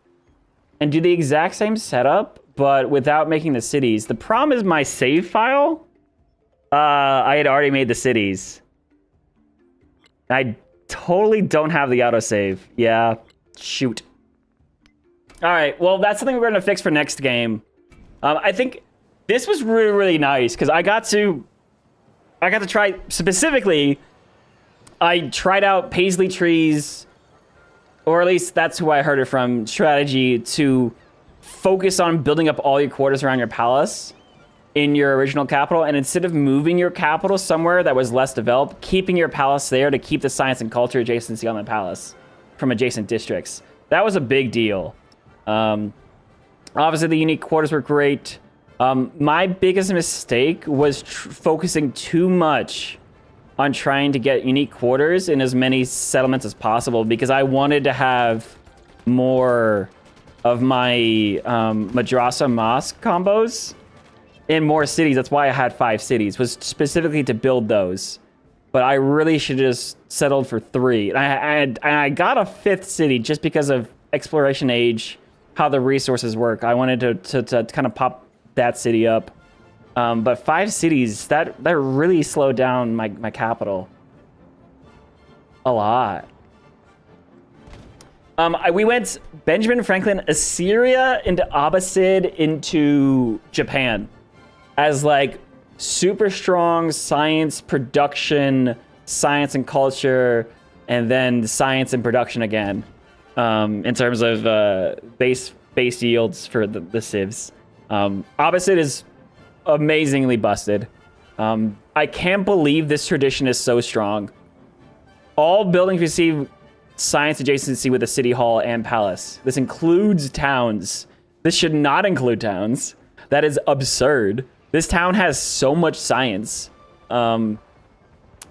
and do the exact same setup, but without making the cities. The problem is my save file. I had already made the cities. I totally don't have the autosave. Yeah, shoot. All right, well, that's something we're gonna fix for next game. I think this was really, really nice because I got to try, specifically, I tried out Paisley Tree's, or at least that's who I heard it from, strategy to focus on building up all your quarters around your palace in your original capital, and instead of moving your capital somewhere that was less developed, keeping your palace there to keep the science and culture adjacency on the palace from adjacent districts. That was a big deal. Obviously, the unique quarters were great. My biggest mistake was focusing too much on trying to get unique quarters in as many settlements as possible, because I wanted to have more of my madrasa mosque combos in more cities. That's why I had 5 cities, was specifically to build those. But I really should have just settled for 3. And I got a 5th city just because of exploration age, how the resources work. I wanted to kind of pop that city up. But 5 cities, that really slowed down my capital a lot. We went Benjamin Franklin, Assyria, into Abbasid, into Japan as like super strong science production, science and culture, and then science and production again, in terms of base yields for the civs. Abbasid is amazingly busted. I can't believe this tradition is so strong. All buildings receive science adjacency with a city hall and palace. This includes towns. This should not include towns. That is absurd. This town has so much science. And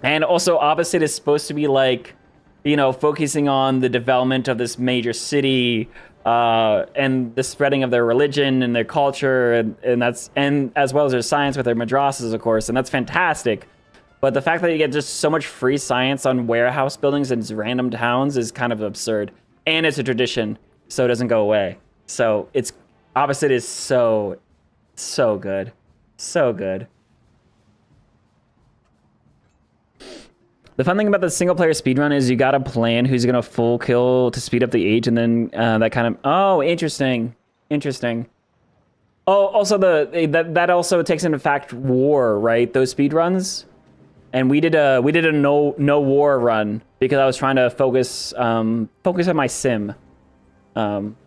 also Abbasid is supposed to be like, you know, focusing on the development of this major city, and the spreading of their religion and their culture, and as well as their science with their madrasas, of course, and that's fantastic. But the fact that you get just so much free science on warehouse buildings in random towns is kind of absurd. And it's a tradition, so it doesn't go away. So it's Abbasid is so good. So good. The fun thing about the single player speedrun is you got to plan who's going to full kill to speed up the age, and then that kind of... Oh, interesting. Interesting. Oh, also that also takes into fact war, right? Those speedruns. And we did a no war run because I was trying to focus on my sim.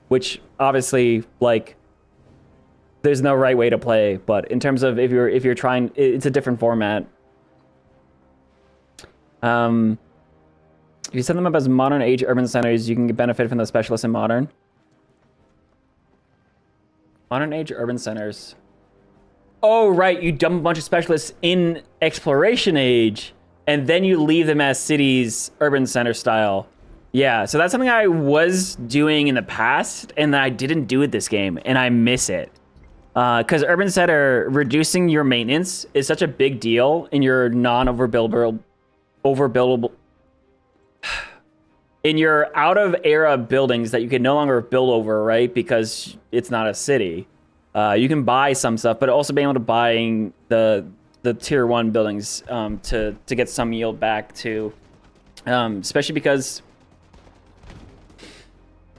Which obviously, like, there's no right way to play, but in terms of if you're trying, it's a different format. If you set them up as modern age urban centers, you can get benefit from the specialists in modern. Modern age urban centers. Oh, right, you dump a bunch of specialists in exploration age, and then you leave them as cities urban center style. Yeah, so that's something I was doing in the past, and I didn't do it this game, and I miss it. Because urban center, reducing your maintenance is such a big deal in your non-overbuildable... in your out-of-era buildings that you can no longer build over, right? Because it's not a city. You can buy some stuff, but also being able to buy the tier 1 buildings to get some yield back too. Especially because,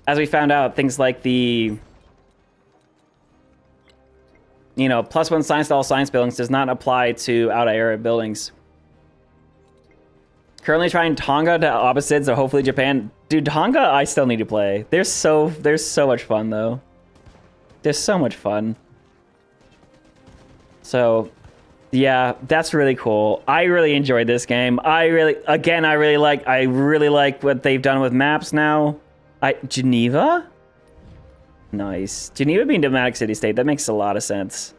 as we found out, things like the... You know, +1 science to all science buildings does not apply to out-of-era buildings. Currently trying Tonga to opposites, so hopefully Japan. Dude, Tonga, I still need to play. There's so much fun though. There's so much fun. So, yeah, that's really cool. I really enjoyed this game. I really like what they've done with maps now. Geneva? Nice. Geneva being diplomatic city-state, that makes a lot of sense.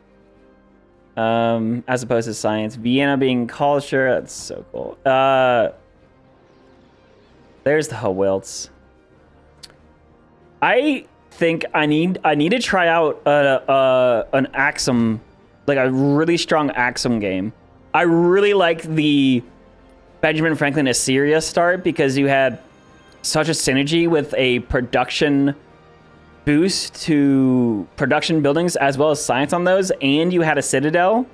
As opposed to science. Vienna being culture, that's so cool. There's the Hawilts. I think I need to try out an Axum, like a really strong Axum game. I really like the Benjamin Franklin Assyria start because you had such a synergy with a production boost to production buildings as well as science on those, and you had a citadel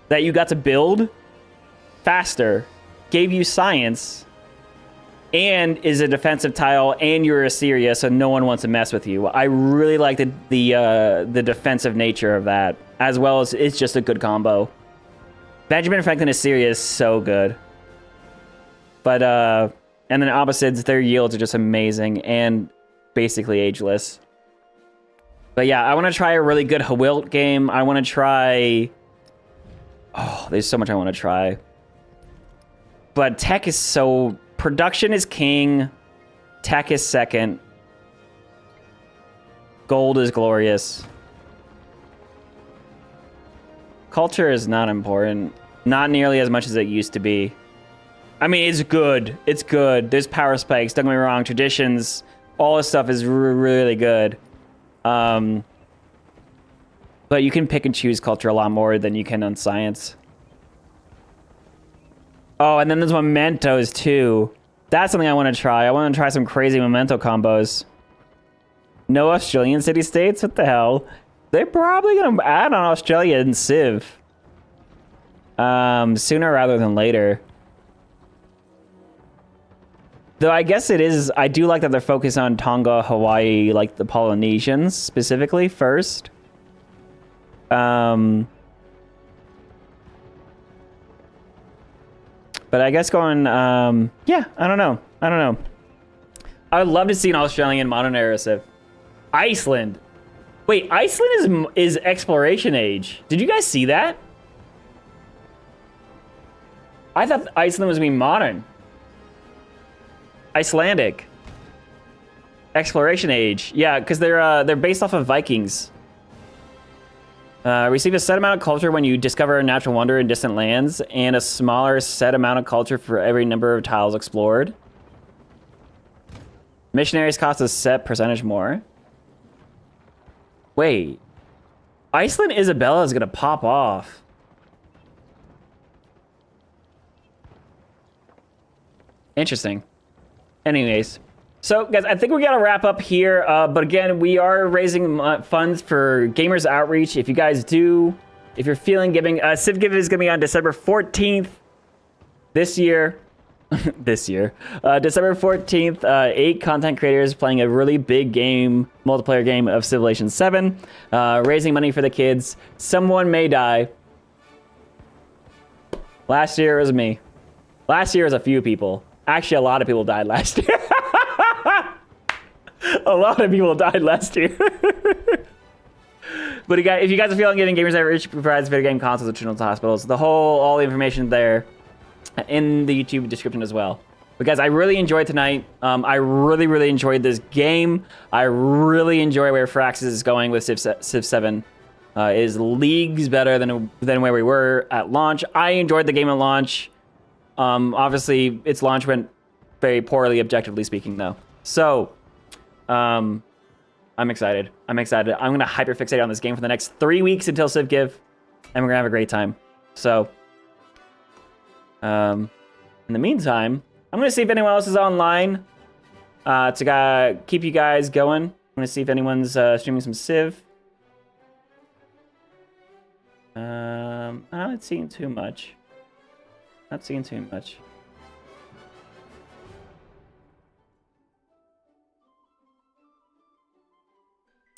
that you got to build faster, gave you science, and is a defensive tile, and you're Assyria, so no one wants to mess with you. I really like the defensive nature of that, as well as it's just a good combo. Benjamin Franklin Assyria is so good. But and then opposites, their yields are just amazing and basically ageless. But yeah, I want to try a really good Hawilt game. I want to try... Oh, there's so much I want to try. But tech is so... Production is king. Tech is second. Gold is glorious. Culture is not important. Not nearly as much as it used to be. I mean, it's good. It's good. There's power spikes. Don't get me wrong. Traditions... All this stuff is really good. But you can pick and choose culture a lot more than you can on science. Oh, and then there's mementos too. That's something I want to try. I want to try some crazy memento combos. No Australian city-states? What the hell? They're probably going to add on Australia and Civ. Sooner rather than later. Though I guess it is, I do like that they're focused on Tonga, Hawaii, like the Polynesians specifically first. But I guess going, yeah, I don't know. I would love to see an Australian modern era Civ. Iceland. Wait, Iceland is exploration age. Did you guys see that? I thought Iceland was being modern. Icelandic. Exploration age. Yeah, because they're based off of Vikings. Receive a set amount of culture when you discover a natural wonder in distant lands, and a smaller set amount of culture for every number of tiles explored. Missionaries cost a set percentage more. Wait. Iceland Isabella is gonna pop off. Interesting. Anyways, so guys, I think we gotta wrap up here. But again, we are raising funds for Gamers Outreach. If you guys if you're feeling giving, CivGive is gonna be on December 14th this year. this year. December 14th, 8 content creators playing a really big game, multiplayer game of Civilization 7, raising money for the kids. Someone may die. Last year it was me. Last year was a few people. Actually, a lot of people died last year. A lot of people died last year. But if you guys are feeling giving, Gamers That Rich provides video game consoles at children's hospitals. All the information there in the YouTube description as well. But guys, I really enjoyed tonight. I really enjoyed this game. I really enjoy where Firaxis is going with Civ 7. It is leagues better than where we were at launch. I enjoyed the game at launch. Obviously, its launch went very poorly, objectively speaking, though. So, I'm excited. I'm going to hyperfixate on this game for the next 3 weeks until CivGive, and we're going to have a great time. So, in the meantime, I'm going to see if anyone else is online to keep you guys going. I'm going to see if anyone's streaming some Civ. I'm not seeing too much.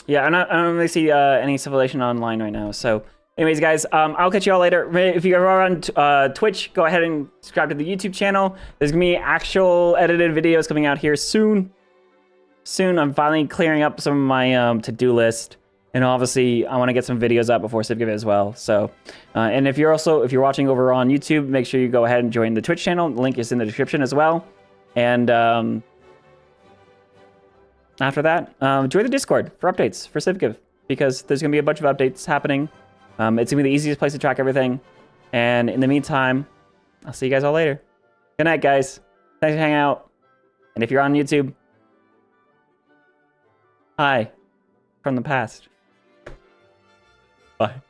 Yeah, I don't really see any Civilization online right now. So, anyways, guys, I'll catch you all later. If you are on Twitch, go ahead and subscribe to the YouTube channel. There's gonna be actual edited videos coming out here soon. I'm finally clearing up some of my to-do list, and obviously, I want to get some videos up before CivGive as well. So, and if you're watching over on YouTube, make sure you go ahead and join the Twitch channel. The link is in the description as well. And after that, join the Discord for updates for CivGive, because there's going to be a bunch of updates happening. It's going to be the easiest place to track everything. And in the meantime, I'll see you guys all later. Good night, guys. Thanks for hanging out. And if you're on YouTube, hi from the past. Bye.